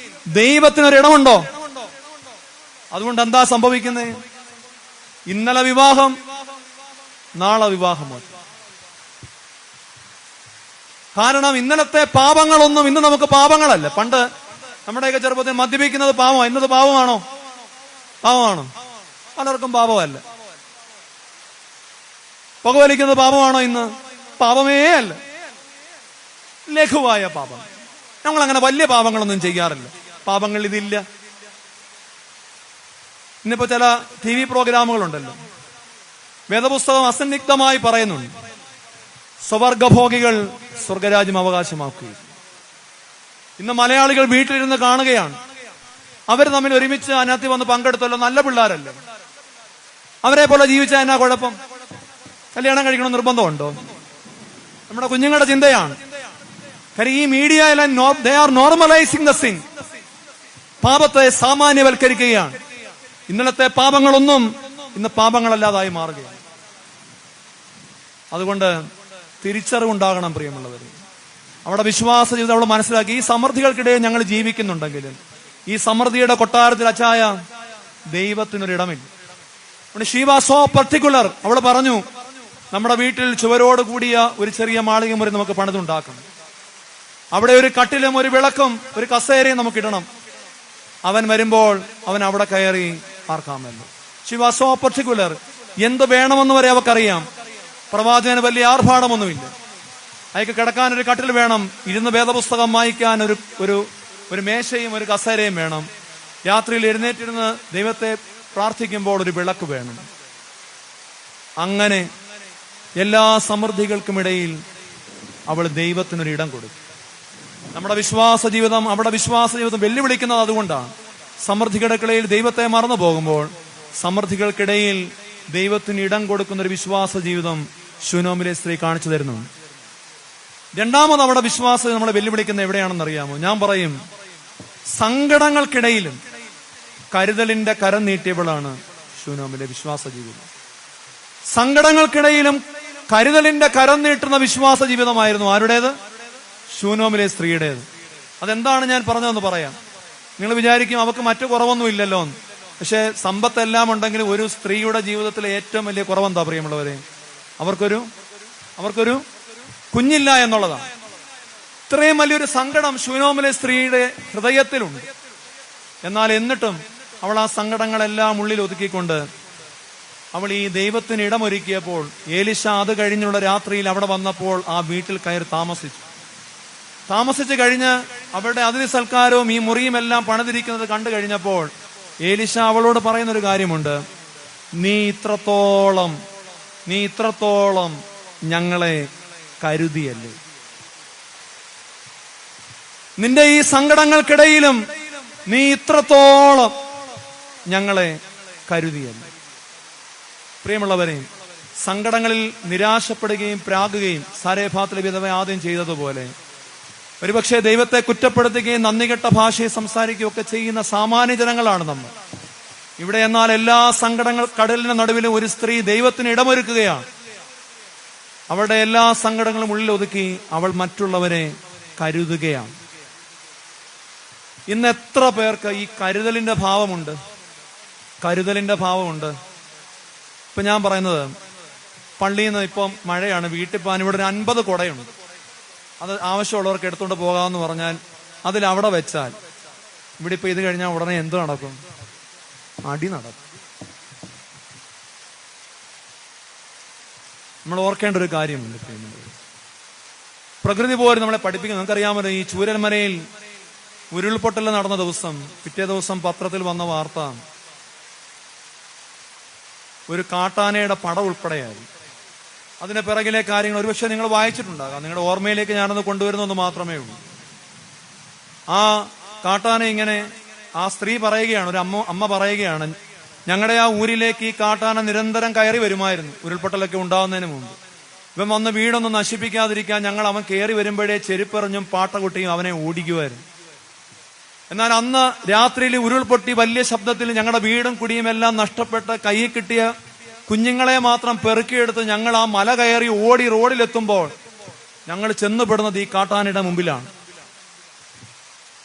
ദൈവത്തിനൊരിടമുണ്ടോ? അതുകൊണ്ട് എന്താ സംഭവിക്കുന്നത്? ഇന്നലെ വിവാഹം, നാളെ വിവാഹമോ? കാരണം ഇന്നലത്തെ പാപങ്ങളൊന്നും ഇന്ന് നമുക്ക് പാപങ്ങളല്ല. പണ്ട് നമ്മുടെയൊക്കെ ചെറുപ്പത്തിൽ മദ്യപിക്കുന്നത് പാപമാണ്, ഇന്നത് പാപമാണോ? പാപമാണോ? പലർക്കും പാപമല്ല. പുകവലിക്കുന്നത് പാപമാണോ? ഇന്ന് പാപമേ അല്ല, ലഘുവായ പാപം. ഞങ്ങൾ അങ്ങനെ വലിയ പാപങ്ങളൊന്നും ചെയ്യാറില്ല, പാപങ്ങൾ ഇതില്ല. ഇന്നിപ്പോ ചില TV പ്രോഗ്രാമുകളുണ്ടല്ലോ, വേദപുസ്തകം അസന്നിഗ്ധമായി പറയുന്നുണ്ട്, സ്വവർഗഭോഗികൾ സ്വർഗരാജ്യം അവകാശമാക്കുക. ഇന്ന് മലയാളികൾ വീട്ടിലിരുന്ന് കാണുകയാണ്. അവർ തമ്മിൽ ഒരുമിച്ച് അതിനകത്ത് വന്ന് പങ്കെടുത്തല്ലോ, നല്ല പിള്ളേരല്ലേ, അവരെ പോലെ ജീവിച്ചാൽ എന്നാ കുഴപ്പം? കല്യാണം കഴിക്കണം നിർബന്ധമുണ്ടോ? നമ്മുടെ കുഞ്ഞുങ്ങളുടെ ചിന്തയാണ്. കാര്യം ഈ മീഡിയ എല്ലാം they are normalising the sin, പാപത്തെ സാമാന്യവൽക്കരിക്കുകയാണ്. ഇന്നലത്തെ പാപങ്ങളൊന്നും ഇന്ന് പാപങ്ങളല്ലാതായി മാറുകയാണ്. അതുകൊണ്ട് തിരിച്ചറിവുണ്ടാകണം പ്രിയമുള്ളവർ. അവിടെ വിശ്വാസ ജീവിതം അവിടെ മനസ്സിലാക്കി, ഈ സമൃദ്ധികൾക്കിടയിൽ ഞങ്ങൾ ജീവിക്കുന്നുണ്ടെങ്കിലും ഈ സമൃദ്ധിയുടെ കൊട്ടാരത്തിൽ അച്ചായ ദൈവത്തിനൊരിടമില്ല. She was so particular. അവൾ പറഞ്ഞു, നമ്മുടെ വീട്ടിൽ ചുവരോട് കൂടിയ ഒരു ചെറിയ മാളിക മുറി നമുക്ക് പണിതുണ്ടാക്കണം, അവിടെ ഒരു കട്ടിലും ഒരു വിളക്കും ഒരു കസേരയും നമുക്ക് ഇടണം, അവൻ വരുമ്പോൾ അവൻ അവിടെ കയറി പാർക്കാമല്ലോ. She was so particular. എന്ത് വേണമെന്ന് വരെ അവക്കറിയാം. പ്രവാചകന് വലിയ ആർഭാടമൊന്നുമില്ല. അയാൾക്ക് കിടക്കാൻ ഒരു കട്ടിൽ വേണം, ഇരുന്ന് വേദപുസ്തകം വായിക്കാൻ ഒരു മേശയും ഒരു കസേരയും വേണം, രാത്രിയിൽ എഴുന്നേറ്റിരുന്ന് ദൈവത്തെ പ്രാർത്ഥിക്കുമ്പോൾ ഒരു വിളക്ക് വേണം. അങ്ങനെ എല്ലാ സമൃദ്ധികൾക്കുമിടയിൽ അവൾ ദൈവത്തിനൊരു ഇടം കൊടുക്കും. നമ്മുടെ വിശ്വാസ ജീവിതം, അവിടെ വിശ്വാസ ജീവിതം വെല്ലുവിളിക്കുന്നത് അതുകൊണ്ടാണ്. സമൃദ്ധികൾക്കിടയിൽ ദൈവത്തെ മറന്നു പോകുമ്പോൾ സമൃദ്ധികൾക്കിടയിൽ ദൈവത്തിന് ഇടം കൊടുക്കുന്ന ഒരു വിശ്വാസ ജീവിതം ശൂനോമിലെ സ്ത്രീ കാണിച്ചു തരുന്നു. രണ്ടാമത് അവിടെ വിശ്വാസം നമ്മളെ വെല്ലുവിളിക്കുന്ന എവിടെയാണെന്ന് അറിയാമോ? ഞാൻ പറയും, സങ്കടങ്ങൾക്കിടയിലും കരുതലിന്റെ കരം നീട്ടിയവളാണ് ശൂനോമിലെ വിശ്വാസ ജീവിതം. സങ്കടങ്ങൾക്കിടയിലും കരുതലിന്റെ കരം നീട്ടുന്ന വിശ്വാസ ജീവിതമായിരുന്നു ആരുടേത്? ശൂനോമിലെ സ്ത്രീയുടേത്. അതെന്താണ് ഞാൻ പറഞ്ഞതെന്ന് പറയാം. നിങ്ങൾ വിചാരിക്കും അവർക്ക് മറ്റു കുറവൊന്നും ഇല്ലല്ലോ എന്ന്. പക്ഷെ സമ്പത്തെല്ലാം ഉണ്ടെങ്കിലും ഒരു സ്ത്രീയുടെ ജീവിതത്തിലെ ഏറ്റവും വലിയ കുറവെന്താ പ്രിയമുള്ളവരെ? അവർക്കൊരു കുഞ്ഞില്ല എന്നുള്ളതാണ്. ഇത്രയും വലിയൊരു സങ്കടം ശൂനോമിലെ സ്ത്രീയുടെ ഹൃദയത്തിലുണ്ട്. എന്നാൽ എന്നിട്ടും അവൾ ആ സങ്കടങ്ങളെല്ലാം ഉള്ളിൽ ഒതുക്കിക്കൊണ്ട് അവൾ ഈ ദൈവത്തിന് ഇടമൊരുക്കിയപ്പോൾ, ഏലിശ അത് കഴിഞ്ഞുള്ള രാത്രിയിൽ അവിടെ വന്നപ്പോൾ ആ വീട്ടിൽ കയറി താമസിച്ചു കഴിഞ്ഞ് അവരുടെ അതിഥി സൽക്കാരവും ഈ മുറിയും എല്ലാം പണിതിരിക്കുന്നത് കണ്ടു കഴിഞ്ഞപ്പോൾ ഏലിശ അവളോട് പറയുന്നൊരു കാര്യമുണ്ട്, നീ ഇത്രത്തോളം ഞങ്ങളെ കരുതിയല്ലേ, നിന്റെ ഈ സങ്കടങ്ങൾക്കിടയിലും നീ ഇത്രത്തോളം ഞങ്ങളെ കരുതിയല്ലേ. പ്രിയമുള്ളവരെ, സങ്കടങ്ങളിൽ നിരാശപ്പെടുകയും പ്രാകുകയും സാരേഫാത്തിലെ വിധവ ആദ്യം ചെയ്തതുപോലെ ഒരുപക്ഷെ ദൈവത്തെ കുറ്റപ്പെടുത്തുകയും നന്ദികെട്ട ഭാഷയെ സംസാരിക്കുകയും ഒക്കെ ചെയ്യുന്ന സാമാന്യ ജനങ്ങളാണ് നമ്മൾ. ഇവിടെ എന്നാൽ എല്ലാ സങ്കടങ്ങൾ കടലിന് നടുവിലും ഒരു സ്ത്രീ ദൈവത്തിന് ഇടമൊരുക്കുകയാണ്. അവളുടെ എല്ലാ സങ്കടങ്ങളും ഉള്ളിൽ ഒതുക്കി അവൾ മറ്റുള്ളവരെ കരുതുകയാണ്. ഇന്ന് എത്ര പേർക്ക് ഈ കരുതലിന്റെ ഭാവമുണ്ട്? ഇപ്പൊ ഞാൻ പറയുന്നത്, പള്ളിയിൽ നിന്ന് ഇപ്പം മഴയാണ്, വീട്ടിൽ പോകാൻ ഇവിടെ ഒരു 50 കുടയുണ്ട്. അത് ആവശ്യമുള്ളവർക്ക് എടുത്തുകൊണ്ട് പോകാമെന്ന് പറഞ്ഞാൽ അതിൽ അവിടെ വെച്ചാൽ ഇവിടെ ഇപ്പൊ ഇത് കഴിഞ്ഞാൽ ഉടനെ എന്ത് നടക്കും? അടി നടക്കും. നമ്മൾ ഓർക്കേണ്ട ഒരു കാര്യമുണ്ട്. പ്രകൃതി പോലും നമ്മളെ പഠിപ്പിക്കുന്നു. നമുക്കറിയാമല്ലോ, ഈ ചൂരൽമലയിൽ ഉരുൾപൊട്ടൽ നടന്ന ദിവസം പിറ്റേ ദിവസം പത്രത്തിൽ വന്ന വാർത്ത ഒരു കാട്ടാനയുടെ പട ഉൾപ്പെടെയായി. അതിന് പിറകിലെ കാര്യങ്ങൾ ഒരുപക്ഷെ നിങ്ങൾ വായിച്ചിട്ടുണ്ടാകാം. നിങ്ങളുടെ ഓർമ്മയിലേക്ക് ഞാനൊന്ന് കൊണ്ടുവരുന്നത് മാത്രമേ ഉള്ളൂ. ആ കാട്ടാന ഇങ്ങനെ, ആ സ്ത്രീ പറയുകയാണ്, ഒരു അമ്മ പറയുകയാണ്, ഞങ്ങളുടെ ആ ഊരിലേക്ക് ഈ കാട്ടാന നിരന്തരം കയറി വരുമായിരുന്നു ഉരുൾപൊട്ടലൊക്കെ ഉണ്ടാകുന്നതിന് മുമ്പ്. ഇവൻ വന്ന് വീടൊന്നും നശിപ്പിക്കാതിരിക്കാൻ ഞങ്ങൾ അവൻ കയറി വരുമ്പോഴേ ചെരുപ്പെറിഞ്ഞും പാട്ടകുട്ടിയും അവനെ ഓടിക്കുമായിരുന്നു. എന്നാൽ അന്ന് രാത്രിയിൽ ഉരുൾപൊട്ടി വലിയ ശബ്ദത്തിൽ ഞങ്ങളുടെ വീടും കുടിയും എല്ലാം നഷ്ടപ്പെട്ട് കയ്യിൽ കിട്ടിയ കുഞ്ഞുങ്ങളെ മാത്രം പെറുക്കിയെടുത്ത് ഞങ്ങൾ ആ മല കയറി ഓടി റോഡിലെത്തുമ്പോൾ ഞങ്ങൾ ചെന്നുപെടുന്നത് ഈ കാട്ടാനയുടെ മുമ്പിലാണ്.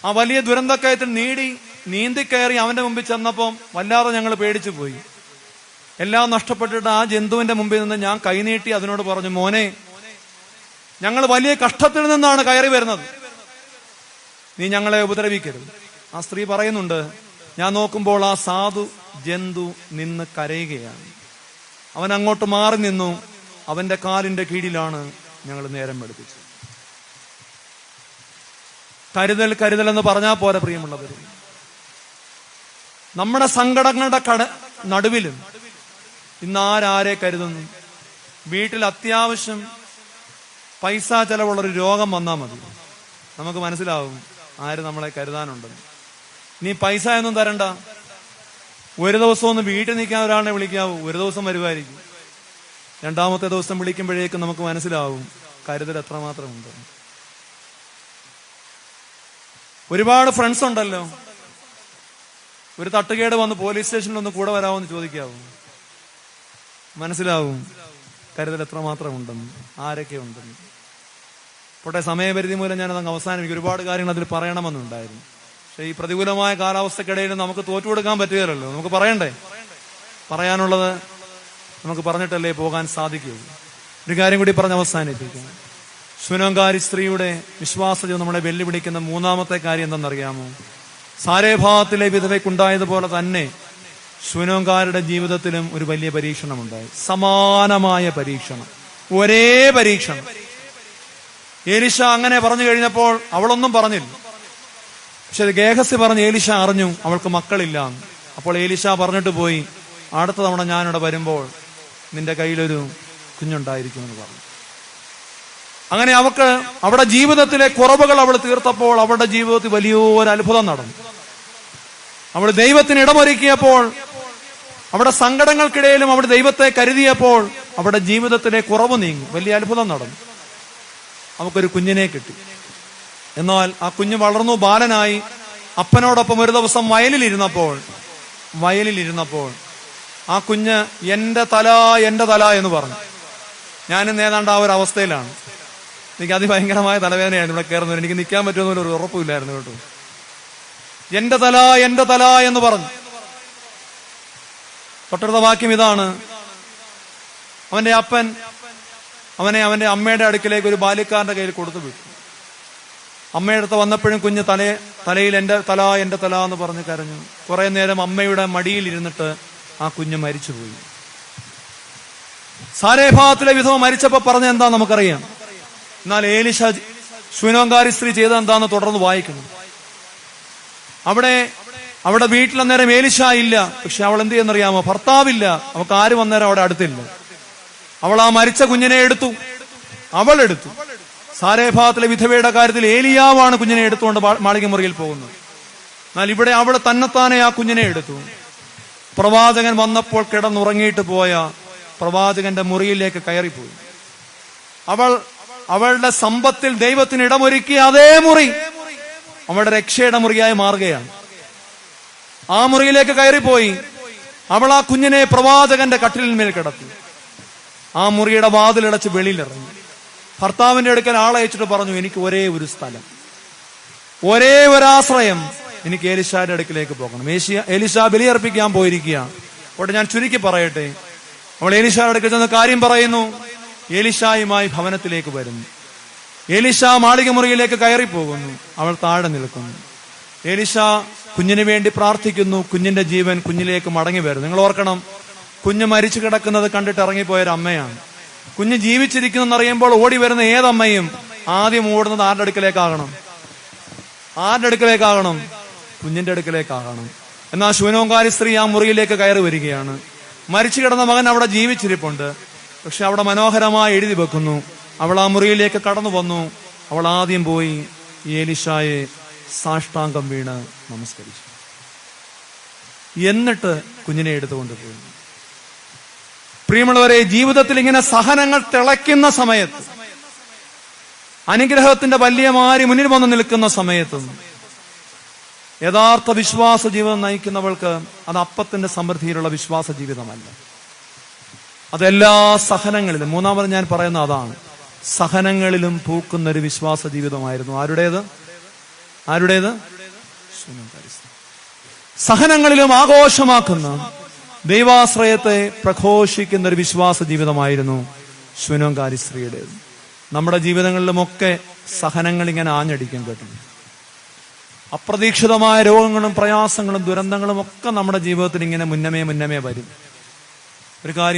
ആ വലിയ ദുരന്തക്കയത്തിൽ നീന്തിക്കയറി അവന്റെ മുമ്പിൽ ചെന്നപ്പം വല്ലാതെ ഞങ്ങൾ പേടിച്ചു പോയി. എല്ലാം നഷ്ടപ്പെട്ടിട്ട് ആ ജന്തുവിന്റെ മുമ്പിൽ നിന്ന് ഞാൻ കൈനീട്ടി അതിനോട് പറഞ്ഞു, മോനെ, ഞങ്ങൾ വലിയ കഷ്ടത്തിൽ നിന്നാണ് കയറി വരുന്നത്, നീ ഞങ്ങളെ ഉപദ്രവിക്കരുത്. ആ സ്ത്രീ പറയുന്നുണ്ട്, ഞാൻ നോക്കുമ്പോൾ ആ സാധു ജന്തു നിന്ന് കരയുകയാണ്. അവൻ അങ്ങോട്ട് മാറി നിന്നു. അവന്റെ കാലിന്റെ കീഴിലാണ് ഞങ്ങൾ നേരം വെളുപ്പിച്ചത്. കരുതൽ എന്ന് പറഞ്ഞാൽ പോരെ പ്രിയമുള്ളവർ. നമ്മുടെ സങ്കടങ്ങളുടെ നടുവിലും ഇന്ന് ആരെ കരുതുന്നു? വീട്ടിൽ അത്യാവശ്യം പൈസ ചെലവുള്ളൊരു രോഗം വന്നാൽ മതി, നമുക്ക് മനസ്സിലാവും ആര് നമ്മളെ കരുതാനുണ്ടെന്ന്. നീ പൈസ ഒന്നും തരണ്ട, ഒരു ദിവസം ഒന്ന് വീട്ടിൽ നിൽക്കാൻ ഒരാളിനെ വിളിക്കാവൂ, ഒരു ദിവസം വരുമായിരിക്കും. രണ്ടാമത്തെ ദിവസം വിളിക്കുമ്പോഴേക്കും നമുക്ക് മനസ്സിലാവും കരുതൽ എത്രമാത്രം ഉണ്ട്. ഒരുപാട് ഫ്രണ്ട്സ് ഉണ്ടല്ലോ, ഒരു തട്ടുകേട് വന്ന് പോലീസ് സ്റ്റേഷനിൽ ഒന്ന് കൂടെ വരാമെന്ന് ചോദിക്കാവൂ, മനസ്സിലാവും കരുതൽ എത്രമാത്രം ഉണ്ടെന്ന്, ആരൊക്കെ ഉണ്ടെന്ന്. പോട്ടെ, സമയപരിധി മൂലം ഞാനതങ്ങ് അവസാനിപ്പിക്കും. ഒരുപാട് കാര്യങ്ങൾ അതിൽ പറയണമെന്നുണ്ടായിരുന്നു. പക്ഷെ ഈ പ്രതികൂലമായ കാലാവസ്ഥക്കിടയിൽ നമുക്ക് തോറ്റു കൊടുക്കാൻ പറ്റുകയല്ലോ. നമുക്ക് പറയണ്ടേ? പറയാനുള്ളത് നമുക്ക് പറഞ്ഞിട്ടല്ലേ പോകാൻ സാധിക്കുകയുള്ളൂ. ഒരു കാര്യം കൂടി പറഞ്ഞ് അവസാനിപ്പിക്കാം. ശൂനോങ്കാരി സ്ത്രീയുടെ വിശ്വാസജീവിതം നമ്മളെ വെല്ലുവിളിക്കുന്ന മൂന്നാമത്തെ കാര്യം എന്തെന്നറിയാമോ? സാരേഭാഗത്തിലെ വിധവയ്ക്കുണ്ടായതുപോലെ തന്നെ ശൂനോങ്കാരുടെ ജീവിതത്തിലും ഒരു വലിയ പരീക്ഷണമുണ്ടായി. സമാനമായ പരീക്ഷണം, ഒരേ പരീക്ഷണം. ഏലിശ അങ്ങനെ പറഞ്ഞു കഴിഞ്ഞപ്പോൾ അവളൊന്നും പറഞ്ഞില്ല. പക്ഷെ ഗേഹസി പറഞ്ഞ് ഏലിശ അറിഞ്ഞു അവൾക്ക് മക്കളില്ല. അപ്പോൾ ഏലിശ പറഞ്ഞിട്ട് പോയി, അടുത്ത തവണ ഞാനിവിടെ വരുമ്പോൾ നിന്റെ കയ്യിലൊരു കുഞ്ഞുണ്ടായിരിക്കുമെന്ന് പറഞ്ഞു. അങ്ങനെ അവൾക്ക് അവിടെ ജീവിതത്തിലെ കുറവുകൾ അവൾ തീർത്തപ്പോൾ അവളുടെ ജീവിതത്തിൽ വലിയൊരു അത്ഭുതം നടന്നു. അവൾ ദൈവത്തിന് ഇടമൊരുക്കിയപ്പോൾ, അവിടെ സങ്കടങ്ങൾക്കിടയിലും അവിടെ ദൈവത്തെ കരുതിയപ്പോൾ അവിടെ ജീവിതത്തിലെ കുറവ് നീങ്ങി, വലിയ അത്ഭുതം നടന്നു. അവൾക്കൊരു കുഞ്ഞിനെ കിട്ടി. എന്നാൽ ആ കുഞ്ഞ് വളർന്നു, ബാലനായി. അപ്പനോടൊപ്പം ഒരു ദിവസം വയലിലിരുന്നപ്പോൾ ആ കുഞ്ഞ് എന്റെ തല എന്ന് പറഞ്ഞു. ഞാനിന്ന് ഏതാണ്ട് ആ ഒരു അവസ്ഥയിലാണ്. എനിക്ക് അതിഭയങ്കരമായ തലവേദനയായിരുന്നു ഇവിടെ കയറുന്നത്. എനിക്ക് നിൽക്കാൻ പറ്റുമെന്നൊരു ഉറപ്പില്ലായിരുന്നു കേട്ടോ. എന്റെ തല എന്ന് പറഞ്ഞു. തൊട്ടടുത്ത വാക്യം ഇതാണ്, അവന്റെ അപ്പൻ അവന്റെ അമ്മയുടെ അടുക്കിലേക്ക് ഒരു ബാല്യക്കാരന്റെ കയ്യിൽ കൊടുത്തു വിട്ടു. അമ്മയുടെ അടുത്ത് വന്നപ്പോഴും കുഞ്ഞ് തലയിൽ എന്റെ തല എന്ന് പറഞ്ഞ് കരഞ്ഞു. കുറെ നേരം അമ്മയുടെ മടിയിൽ ഇരുന്നിട്ട് ആ കുഞ്ഞ് മരിച്ചുപോയി. സാരേഭാഗത്തിലെ വിധവ മരിച്ചപ്പോ പറഞ്ഞ എന്താ നമുക്കറിയാം. എന്നാൽ ഏലിശ ശൂനോങ്കാരി സ്ത്രീ ചെയ്ത എന്താന്ന് തുടർന്ന് വായിക്കണം. അവിടെ വീട്ടിൽ അന്നേരം ഏലിശ ഇല്ല. പക്ഷെ അവൾ എന്ത് ചെയ്യുന്നറിയാമോ? ഭർത്താവില്ല, അവൾക്ക് ആരും അന്നേരം അവിടെ അടുത്തില്ല. അവൾ ആ മരിച്ച കുഞ്ഞിനെ അവൾ എടുത്തു. സാരേഭാഗത്തിലെ വിധവയുടെ കാര്യത്തിൽ ഏലിയാവാണ് കുഞ്ഞിനെ എടുത്തുകൊണ്ട് മാളിക മുറിയിൽ പോകുന്നത്. എന്നാൽ ഇവിടെ അവൾ തന്നെത്താനെ ആ കുഞ്ഞിനെ എടുത്തു. പ്രവാചകൻ വന്നപ്പോൾ കിടന്നുറങ്ങിയിട്ട് പോയ പ്രവാചകന്റെ മുറിയിലേക്ക് കയറിപ്പോയി. അവളുടെ സമ്പത്തിൽ ദൈവത്തിന് ഇടമൊരുക്കിയ അതേ മുറി അവളുടെ രക്ഷയുടെ മുറിയായി മാറുകയാണ്. ആ മുറിയിലേക്ക് കയറിപ്പോയി. അവൾ ആ കുഞ്ഞിനെ പ്രവാചകന്റെ കട്ടിലിന്മേൽ കിടത്തി. ആ മുറിയുടെ വാതിലടച്ച് വെളിയിലിറങ്ങി. ഭർത്താവിന്റെ അടുക്കൽ ആളയച്ചിട്ട് പറഞ്ഞു, എനിക്ക് ഒരേ ഒരു സ്ഥലം, ഒരേ ഒരാശ്രയം, എനിക്ക് എലിശാന്റെ അടുക്കിലേക്ക് പോകണം. എലിശ ബലിയർപ്പിക്കാൻ പോയിരിക്കുകയാണ്. അവിടെ ഞാൻ ചുരുക്കി പറയട്ടെ, അവൾ എലീശായുടെ അടുക്കൽ ചെന്ന് കാര്യം പറയുന്നു. എലീശായുമായി ഭവനത്തിലേക്ക് വരുന്നു. എലീശ മാളിക മുറിയിലേക്ക് കയറിപ്പോകുന്നു. അവൾ താഴെ നിൽക്കുന്നു. എലീശ കുഞ്ഞിന് വേണ്ടി പ്രാർത്ഥിക്കുന്നു. കുഞ്ഞിന്റെ ജീവൻ കുഞ്ഞിലേക്ക് മടങ്ങി വരുന്നു. നിങ്ങൾ ഓർക്കണം, കുഞ്ഞ് മരിച്ചു കിടക്കുന്നത് കണ്ടിട്ട് ഇറങ്ങിപ്പോയൊരു അമ്മയാണ്. കുഞ്ഞ് ജീവിച്ചിരിക്കുന്നറിയുമ്പോൾ ഓടി വരുന്ന ഏതമ്മയും ആദ്യം ഓടുന്നത് ആരുടെ അടുക്കലേക്കാകണം? ആരുടെ അടുക്കലേക്കാകണം? കുഞ്ഞിന്റെ അടുക്കലേക്കാകണം. എന്നാൽ ശൂനോങ്കാരി സ്ത്രീ ആ മുറിയിലേക്ക് കയറി വരികയാണ്. മരിച്ചു കിടന്ന മകൻ അവിടെ ജീവിച്ചിരിപ്പുണ്ട്. പക്ഷെ അവിടെ മനോഹരമായി എഴുതി വെക്കുന്നു. അവൾ ആ മുറിയിലേക്ക് കടന്നു വന്നു. അവൾ ആദ്യം പോയി എലീശായെ സാഷ്ടാംഗം വീണ് നമസ്കരിച്ചു. എന്നിട്ട് കുഞ്ഞിനെ എടുത്തുകൊണ്ട് പോയി. പ്രിയമുള്ളവരെ, ജീവിതത്തിൽ ഇങ്ങനെ സഹനങ്ങൾ തിളയ്ക്കുന്ന സമയത്ത്, അനുഗ്രഹത്തിന്റെ വലിയ മാരി മുന്നിൽ വന്ന് നിൽക്കുന്ന സമയത്തും യഥാർത്ഥ വിശ്വാസ ജീവിതം നയിക്കുന്നവൾക്ക് അത് അപ്പത്തിന്റെ സമൃദ്ധിയിലുള്ള വിശ്വാസ ജീവിതമല്ല. അതെല്ലാ സഹനങ്ങളിലും, മൂന്നാമത് ഞാൻ പറയുന്ന അതാണ്, സഹനങ്ങളിലും പൂക്കുന്ന ഒരു വിശ്വാസ ജീവിതമായിരുന്നു ആരുടേത്? സഹനങ്ങളിലും ആഘോഷമാക്കുന്ന, ദൈവാശ്രയത്തെ പ്രഘോഷിക്കുന്ന ഒരു വിശ്വാസ ജീവിതമായിരുന്നു ശൂനോങ്കാരി സ്ത്രീയുടേത്. നമ്മുടെ ജീവിതങ്ങളിലുമൊക്കെ സഹനങ്ങൾ ഇങ്ങനെ ആഞ്ഞടിക്കും കേട്ടോ. അപ്രതീക്ഷിതമായ രോഗങ്ങളും പ്രയാസങ്ങളും ദുരന്തങ്ങളും ഒക്കെ നമ്മുടെ ജീവിതത്തിൽ ഇങ്ങനെ മുന്നമേ വരും.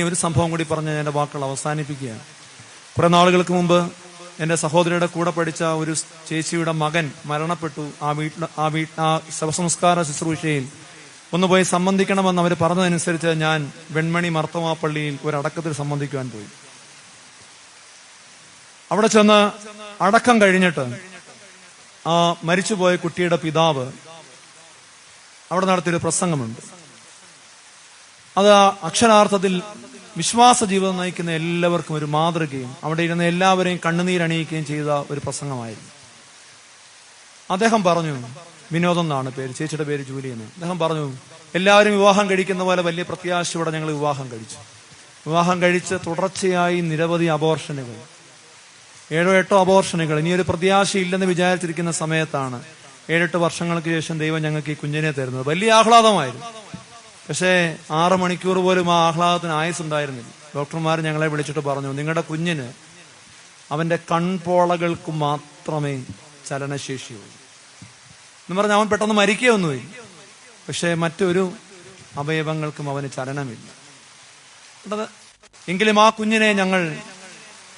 ഒരു സംഭവം കൂടി പറഞ്ഞ് ഞാൻ എൻ്റെ വാക്കുകൾ അവസാനിപ്പിക്കുകയാണ്. കുറെ നാളുകൾക്ക് മുമ്പ് എൻ്റെ സഹോദരിയുടെ കൂടെ പഠിച്ച ഒരു ചേച്ചിയുടെ മകൻ മരണപ്പെട്ടു. ആ ശവസംസ്കാര ശുശ്രൂഷയിൽ ഒന്ന് പോയി സംബന്ധിക്കണമെന്ന് അവർ പറഞ്ഞതനുസരിച്ച് ഞാൻ വെൺമണി മർത്തമാ പള്ളിയിൽ ഒരു അടക്കത്തിൽ സംബന്ധിക്കുവാൻ പോയി. അവിടെ ചെന്ന് അടക്കം കഴിഞ്ഞിട്ട് ആ മരിച്ചുപോയ കുട്ടിയുടെ പിതാവ് അവിടെ നടത്തിയൊരു പ്രസംഗമുണ്ട്. അത് അക്ഷരാർത്ഥത്തിൽ വിശ്വാസ ജീവിതം നയിക്കുന്ന എല്ലാവർക്കും ഒരു മാതൃകയും അവിടെ ഇരുന്ന എല്ലാവരെയും കണ്ണുനീരണിയിക്കുകയും ചെയ്ത ഒരു പ്രസംഗമായിരുന്നു. അദ്ദേഹം പറഞ്ഞു, വിനോദം എന്നാണ് പേര്, ചേച്ചിയുടെ പേര് ജൂലി എന്ന്. അദ്ദേഹം പറഞ്ഞു, എല്ലാവരും വിവാഹം കഴിക്കുന്ന പോലെ വലിയ പ്രത്യാശയോടെ ഞങ്ങൾ വിവാഹം കഴിച്ച് തുടർച്ചയായി നിരവധി അബോർഷനുകൾ, 7-8 അബോർഷനുകൾ, ഇനിയൊരു പ്രത്യാശയില്ലെന്ന് വിചാരിച്ചിരിക്കുന്ന സമയത്താണ് 7-8 വർഷങ്ങൾക്ക് ശേഷം ദൈവം ഞങ്ങൾക്ക് ഈ കുഞ്ഞിനെ തരുന്നത്. വലിയ ആഹ്ലാദമായിരുന്നു. പക്ഷേ 6 മണിക്കൂർ പോലും ആ ആഹ്ലാദത്തിന് ആയുസ്സുണ്ടായിരുന്നില്ല. ഡോക്ടർമാർ ഞങ്ങളെ വിളിച്ചിട്ട് പറഞ്ഞു, നിങ്ങളുടെ കുഞ്ഞിന് അവന്റെ കൺപോളകൾക്ക് മാത്രമേ ചലനശേഷിയുള്ളൂ എന്ന് പറഞ്ഞ് അവൻ പെട്ടെന്ന് മരിക്കുകയൊന്നുമില്ല. പക്ഷെ മറ്റൊരു അവയവങ്ങൾക്കും അവന് ചലനമില്ല. എങ്കിലും ആ കുഞ്ഞിനെ ഞങ്ങൾ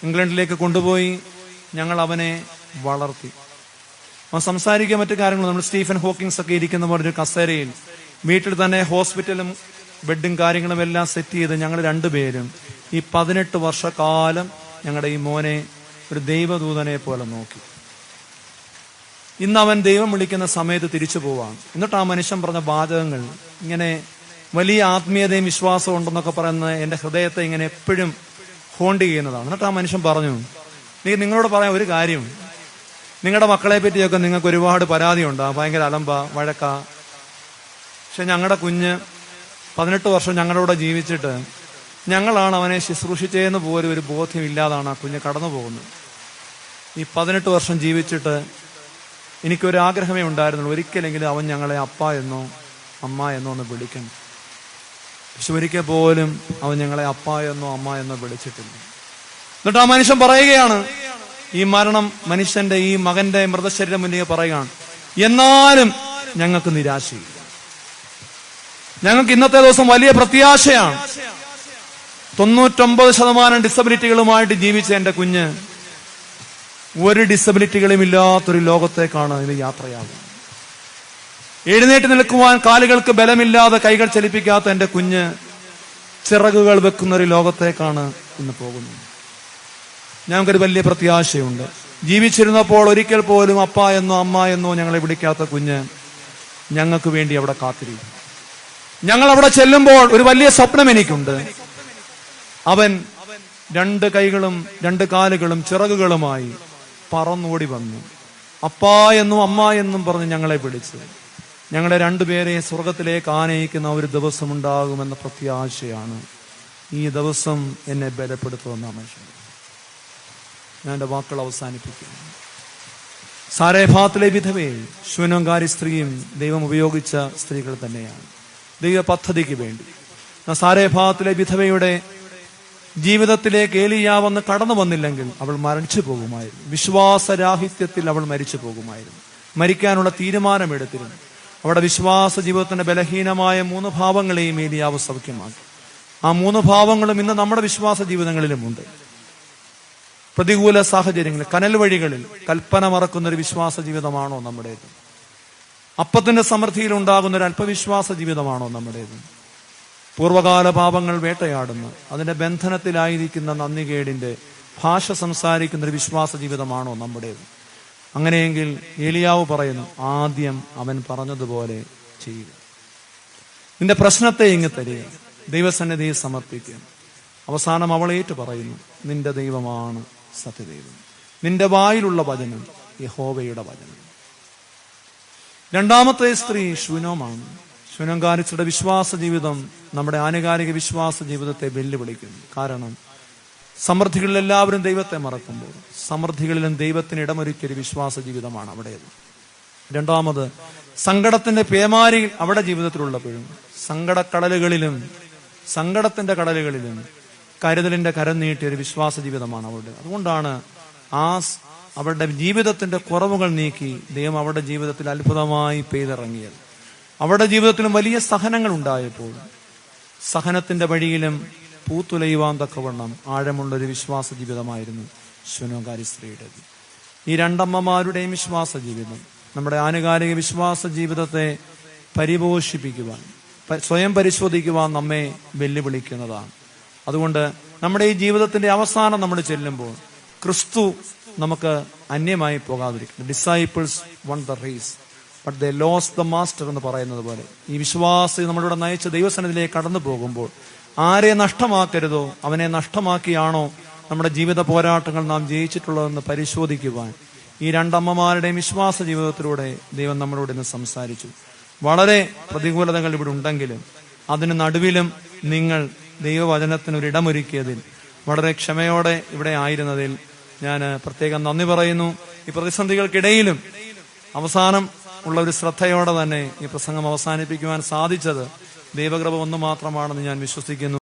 ഇംഗ്ലണ്ടിലേക്ക് കൊണ്ടുപോയി ഞങ്ങൾ അവനെ വളർത്തി. അവൻ സംസാരിക്കുക മറ്റു കാര്യങ്ങളും, നമ്മൾ സ്റ്റീഫൻ ഹോക്കിങ്സ് ഒക്കെ ഇരിക്കുന്ന പറഞ്ഞൊരു കസേരയിൽ വീട്ടിൽ തന്നെ ഹോസ്പിറ്റലും ബെഡും കാര്യങ്ങളും എല്ലാം സെറ്റ് ചെയ്ത് ഞങ്ങൾ രണ്ടുപേരും ഈ 18 വർഷക്കാലം ഞങ്ങളുടെ ഈ മോനെ ഒരു ദൈവദൂതനെ പോലെ നോക്കി. ഇന്ന് അവൻ ദൈവം വിളിക്കുന്ന സമയത്ത് തിരിച്ചു പോവാണ്. എന്നിട്ട് ആ മനുഷ്യൻ പറഞ്ഞ വാചകങ്ങൾ ഇങ്ങനെ വലിയ ആത്മീയതയും വിശ്വാസവും ഉണ്ടെന്നൊക്കെ പറയുന്നത് എൻ്റെ ഹൃദയത്തെ ഇങ്ങനെ എപ്പോഴും ഹോണ്ട് ചെയ്യുന്നതാണ്. എന്നിട്ട് ആ മനുഷ്യൻ പറഞ്ഞു, നിങ്ങളോട് പറയാൻ ഒരു കാര്യം, നിങ്ങളുടെ മക്കളെ പറ്റിയൊക്കെ നിങ്ങൾക്ക് ഒരുപാട് പരാതിയുണ്ടാ, ഭയങ്കര അലമ്പ വഴക്ക. പക്ഷെ ഞങ്ങളുടെ കുഞ്ഞ് 18 വർഷം ഞങ്ങളുടെ ജീവിച്ചിട്ട് ഞങ്ങളാണ് അവനെ ശുശ്രൂഷിച്ചതെന്ന് പോലും ഒരു ബോധ്യമില്ലാതാണ് ആ കുഞ്ഞ് കടന്നു പോകുന്നത്. ഈ 18 വർഷം ജീവിച്ചിട്ട് എനിക്കൊരാഗ്രഹമേ ഉണ്ടായിരുന്നുള്ളൂ, ഒരിക്കലെങ്കിലും അവൻ ഞങ്ങളെ അപ്പ എന്നോ അമ്മ എന്നോ ഒന്ന് വിളിക്കണം. പക്ഷെ ഒരിക്കൽ പോലും അവൻ ഞങ്ങളെ അപ്പ എന്നോ അമ്മ എന്നോ വിളിച്ചിട്ടില്ല. എന്നിട്ട് ആ മനുഷ്യൻ പറയുകയാണ്, ഈ മരണം മനുഷ്യന്റെ ഈ മകന്റെ മൃതശരീരം മുന്നിൽ പറയുകയാണ്, എന്നാലും ഞങ്ങൾക്ക് നിരാശയില്ല, ഞങ്ങൾക്ക് ഇന്നത്തെ ദിവസം വലിയ പ്രത്യാശയാണ്. 99% ഡിസബിലിറ്റികളുമായിട്ട് ജീവിച്ച എന്റെ കുഞ്ഞ് ഒരു ഡിസബിലിറ്റികളും ഇല്ലാത്തൊരു ലോകത്തേക്കാണ് ഇത് യാത്രയാകുന്നത്. എഴുന്നേറ്റ് നിൽക്കുവാൻ കാലുകൾക്ക് ബലമില്ലാതെ കൈകൾ ചലിപ്പിക്കാത്ത എന്റെ കുഞ്ഞ് ചിറകുകൾ വെക്കുന്ന ഒരു ലോകത്തേക്കാണ് ഇന്ന് പോകുന്നത്. ഞങ്ങൾക്കൊരു വലിയ പ്രത്യാശയുണ്ട്. ജീവിച്ചിരുന്നപ്പോൾ ഒരിക്കൽ പോലും അപ്പ എന്നോ അമ്മ എന്നോ ഞങ്ങളെ വിളിക്കാത്ത കുഞ്ഞ് ഞങ്ങൾക്ക് വേണ്ടി അവിടെ കാത്തിരിക്കും. ഞങ്ങൾ അവിടെ ചെല്ലുമ്പോൾ ഒരു വലിയ സ്വപ്നം എനിക്കുണ്ട്. അവൻ 2 കൈകളും 2 കാലുകളും ചിറകുകളുമായി പറന്നോടി വന്നു അപ്പാ എന്നും അമ്മ എന്നും പറഞ്ഞ് ഞങ്ങളെ വിളിച്ച് ഞങ്ങളെ 2 പേരെ സ്വർഗത്തിലേക്ക് ആനയിക്കുന്ന ഒരു ദിവസം ഉണ്ടാകുമെന്ന പ്രത്യാശയാണ്. ഈ ദിവസം എന്നെ ബലപ്പെടുത്തുമെന്ന മനുഷ്യൻ. ഞാൻ എൻ്റെ വാക്കുകൾ അവസാനിപ്പിക്കുന്നു. സാരേഫാത്തിലെ വിധവയെ ശൂനോങ്കാരി സ്ത്രീയും ദൈവം ഉപയോഗിച്ച സ്ത്രീകൾ തന്നെയാണ് ദൈവ പദ്ധതിക്ക് വേണ്ടി. സാരേഫാത്തിലെ വിധവയുടെ ജീവിതത്തിലേക്ക് ഏലിയാവെന്ന് കടന്നു വന്നില്ലെങ്കിൽ അവൾ മരിച്ചു പോകുമായിരുന്നു. വിശ്വാസരാഹിത്യത്തിൽ അവൾ മരിച്ചു പോകുമായിരുന്നു. മരിക്കാനുള്ള തീരുമാനമെടുത്തിരുന്നു. അവിടെ വിശ്വാസ ജീവിതത്തിന്റെ ബലഹീനമായ 3 ഭാവങ്ങളെയും ഏലിയാവ് സൗഖ്യമാക്കി. ആ 3 ഭാവങ്ങളും ഇന്ന് നമ്മുടെ വിശ്വാസ ജീവിതങ്ങളിലുമുണ്ട്. പ്രതികൂല സാഹചര്യങ്ങളിൽ, കനൽ വഴികളിൽ കൽപ്പന മറക്കുന്നൊരു വിശ്വാസ ജീവിതമാണോ നമ്മുടേത്? അപ്പത്തിന്റെ സമൃദ്ധിയിൽ ഉണ്ടാകുന്ന ഒരു അല്പവിശ്വാസ ജീവിതമാണോ നമ്മുടേത്? പൂർവകാല പാപങ്ങൾ വേട്ടയാടുന്ന, അതിന്റെ ബന്ധനത്തിലായിരിക്കുന്ന നന്ദികേടിന്റെ ഭാഷ സംസാരിക്കുന്ന ഒരു വിശ്വാസ ജീവിതമാണോ നമ്മുടേത്? അങ്ങനെയെങ്കിൽ ഏലിയാവ് പറയുന്നു, ആദ്യം അവൻ പറഞ്ഞതുപോലെ ചെയ്യുക. നിന്റെ പ്രശ്നത്തെ ഇങ്ങ് തരിക, ദൈവസന്നിധിയെ സമർപ്പിക്കുക. അവസാനം അവൾ ഏറ്റു പറയുന്നു, നിന്റെ ദൈവമാണ് സത്യദൈവം, നിന്റെ വായിലുള്ള വചനം യഹോവയുടെ വചനം. രണ്ടാമത്തെ സ്ത്രീ ശൂനോമാണ്. ശൂനംകാരിയുടെ വിശ്വാസ ജീവിതം നമ്മുടെ ആനുകാലിക വിശ്വാസ ജീവിതത്തെ വെല്ലുവിളിക്കുന്നു. കാരണം സമൃദ്ധികളിൽ എല്ലാവരും ദൈവത്തെ മറക്കുമ്പോൾ സമൃദ്ധികളിലും ദൈവത്തിന് ഇടമൊരുക്കിയൊരു വിശ്വാസ ജീവിതമാണ് അവിടേത്. രണ്ടാമത് സങ്കടത്തിന്റെ പേമാരി അവിടെ ജീവിതത്തിലുള്ളപ്പോഴും സങ്കടത്തിന്റെ കടലുകളിലും കരുതലിന്റെ കരം നീട്ടിയ ഒരു വിശ്വാസ ജീവിതമാണ് അവിടെ. അതുകൊണ്ടാണ് അവരുടെ ജീവിതത്തിന്റെ കുറവുകൾ നീക്കി ദൈവം അവരുടെ ജീവിതത്തിൽ അത്ഭുതമായി പെയ്തിറങ്ങിയത്. അവരുടെ ജീവിതത്തിലും വലിയ സഹനങ്ങൾ ഉണ്ടായപ്പോൾ സഹനത്തിന്റെ വഴിയിലും പൂത്തുലയുവാൻ തക്കവണ്ണം ആഴമുള്ളൊരു വിശ്വാസ ജീവിതമായിരുന്നു ശൂനോകാരി സ്ത്രീയുടേത്. ഈ രണ്ടമ്മമാരുടെയും വിശ്വാസ ജീവിതം നമ്മുടെ ആനുകാലിക വിശ്വാസ ജീവിതത്തെ പരിപോഷിപ്പിക്കുവാൻ, സ്വയം പരിശോധിക്കുവാൻ നമ്മെ വെല്ലുവിളിക്കുന്നതാണ്. അതുകൊണ്ട് നമ്മുടെ ഈ ജീവിതത്തിന്റെ അവസാനം നമ്മൾ ചെല്ലുമ്പോൾ ക്രിസ്തു നമുക്ക് അന്യമായി പോകാതിരിക്കുന്നു. Disciples won the race but they lost the master എന്ന് പറയുന്നത് പോലെ ഈ വിശ്വാസി നമ്മളിവിടെ നയിച്ച ദൈവസന്നിധിയിലേക്ക് കടന്നു പോകുമ്പോൾ ആരെ നഷ്ടമാക്കരുതോ അവനെ നഷ്ടമാക്കിയാണോ നമ്മുടെ ജീവിത പോരാട്ടങ്ങൾ നാം ജയിച്ചിട്ടുള്ളതെന്ന് പരിശോധിക്കുവാൻ ഈ രണ്ടമ്മമാരുടെയും വിശ്വാസ ജീവിതത്തിലൂടെ ദൈവം നമ്മളോട് ഇന്ന് സംസാരിച്ചു. വളരെ പ്രതികൂലതകൾ ഇവിടെ ഉണ്ടെങ്കിലും അതിന് നടുവിലും നിങ്ങൾ ദൈവവചനത്തിനൊരിടമൊരുക്കിയതിൽ വളരെ ക്ഷമയോടെ ഇവിടെ ആയിരുന്നതിൽ ഞാൻ പ്രത്യേകം നന്ദി പറയുന്നു. ഈ പ്രതിസന്ധികൾക്കിടയിലും അവസാനം ഉള്ള ഒരു ശ്രദ്ധയോടെ തന്നെ ഈ പ്രസംഗം അവസാനിപ്പിക്കുവാൻ സാധിച്ചത് ദൈവകൃപ ഒന്ന് മാത്രമാണെന്ന് ഞാൻ വിശ്വസിക്കുന്നു.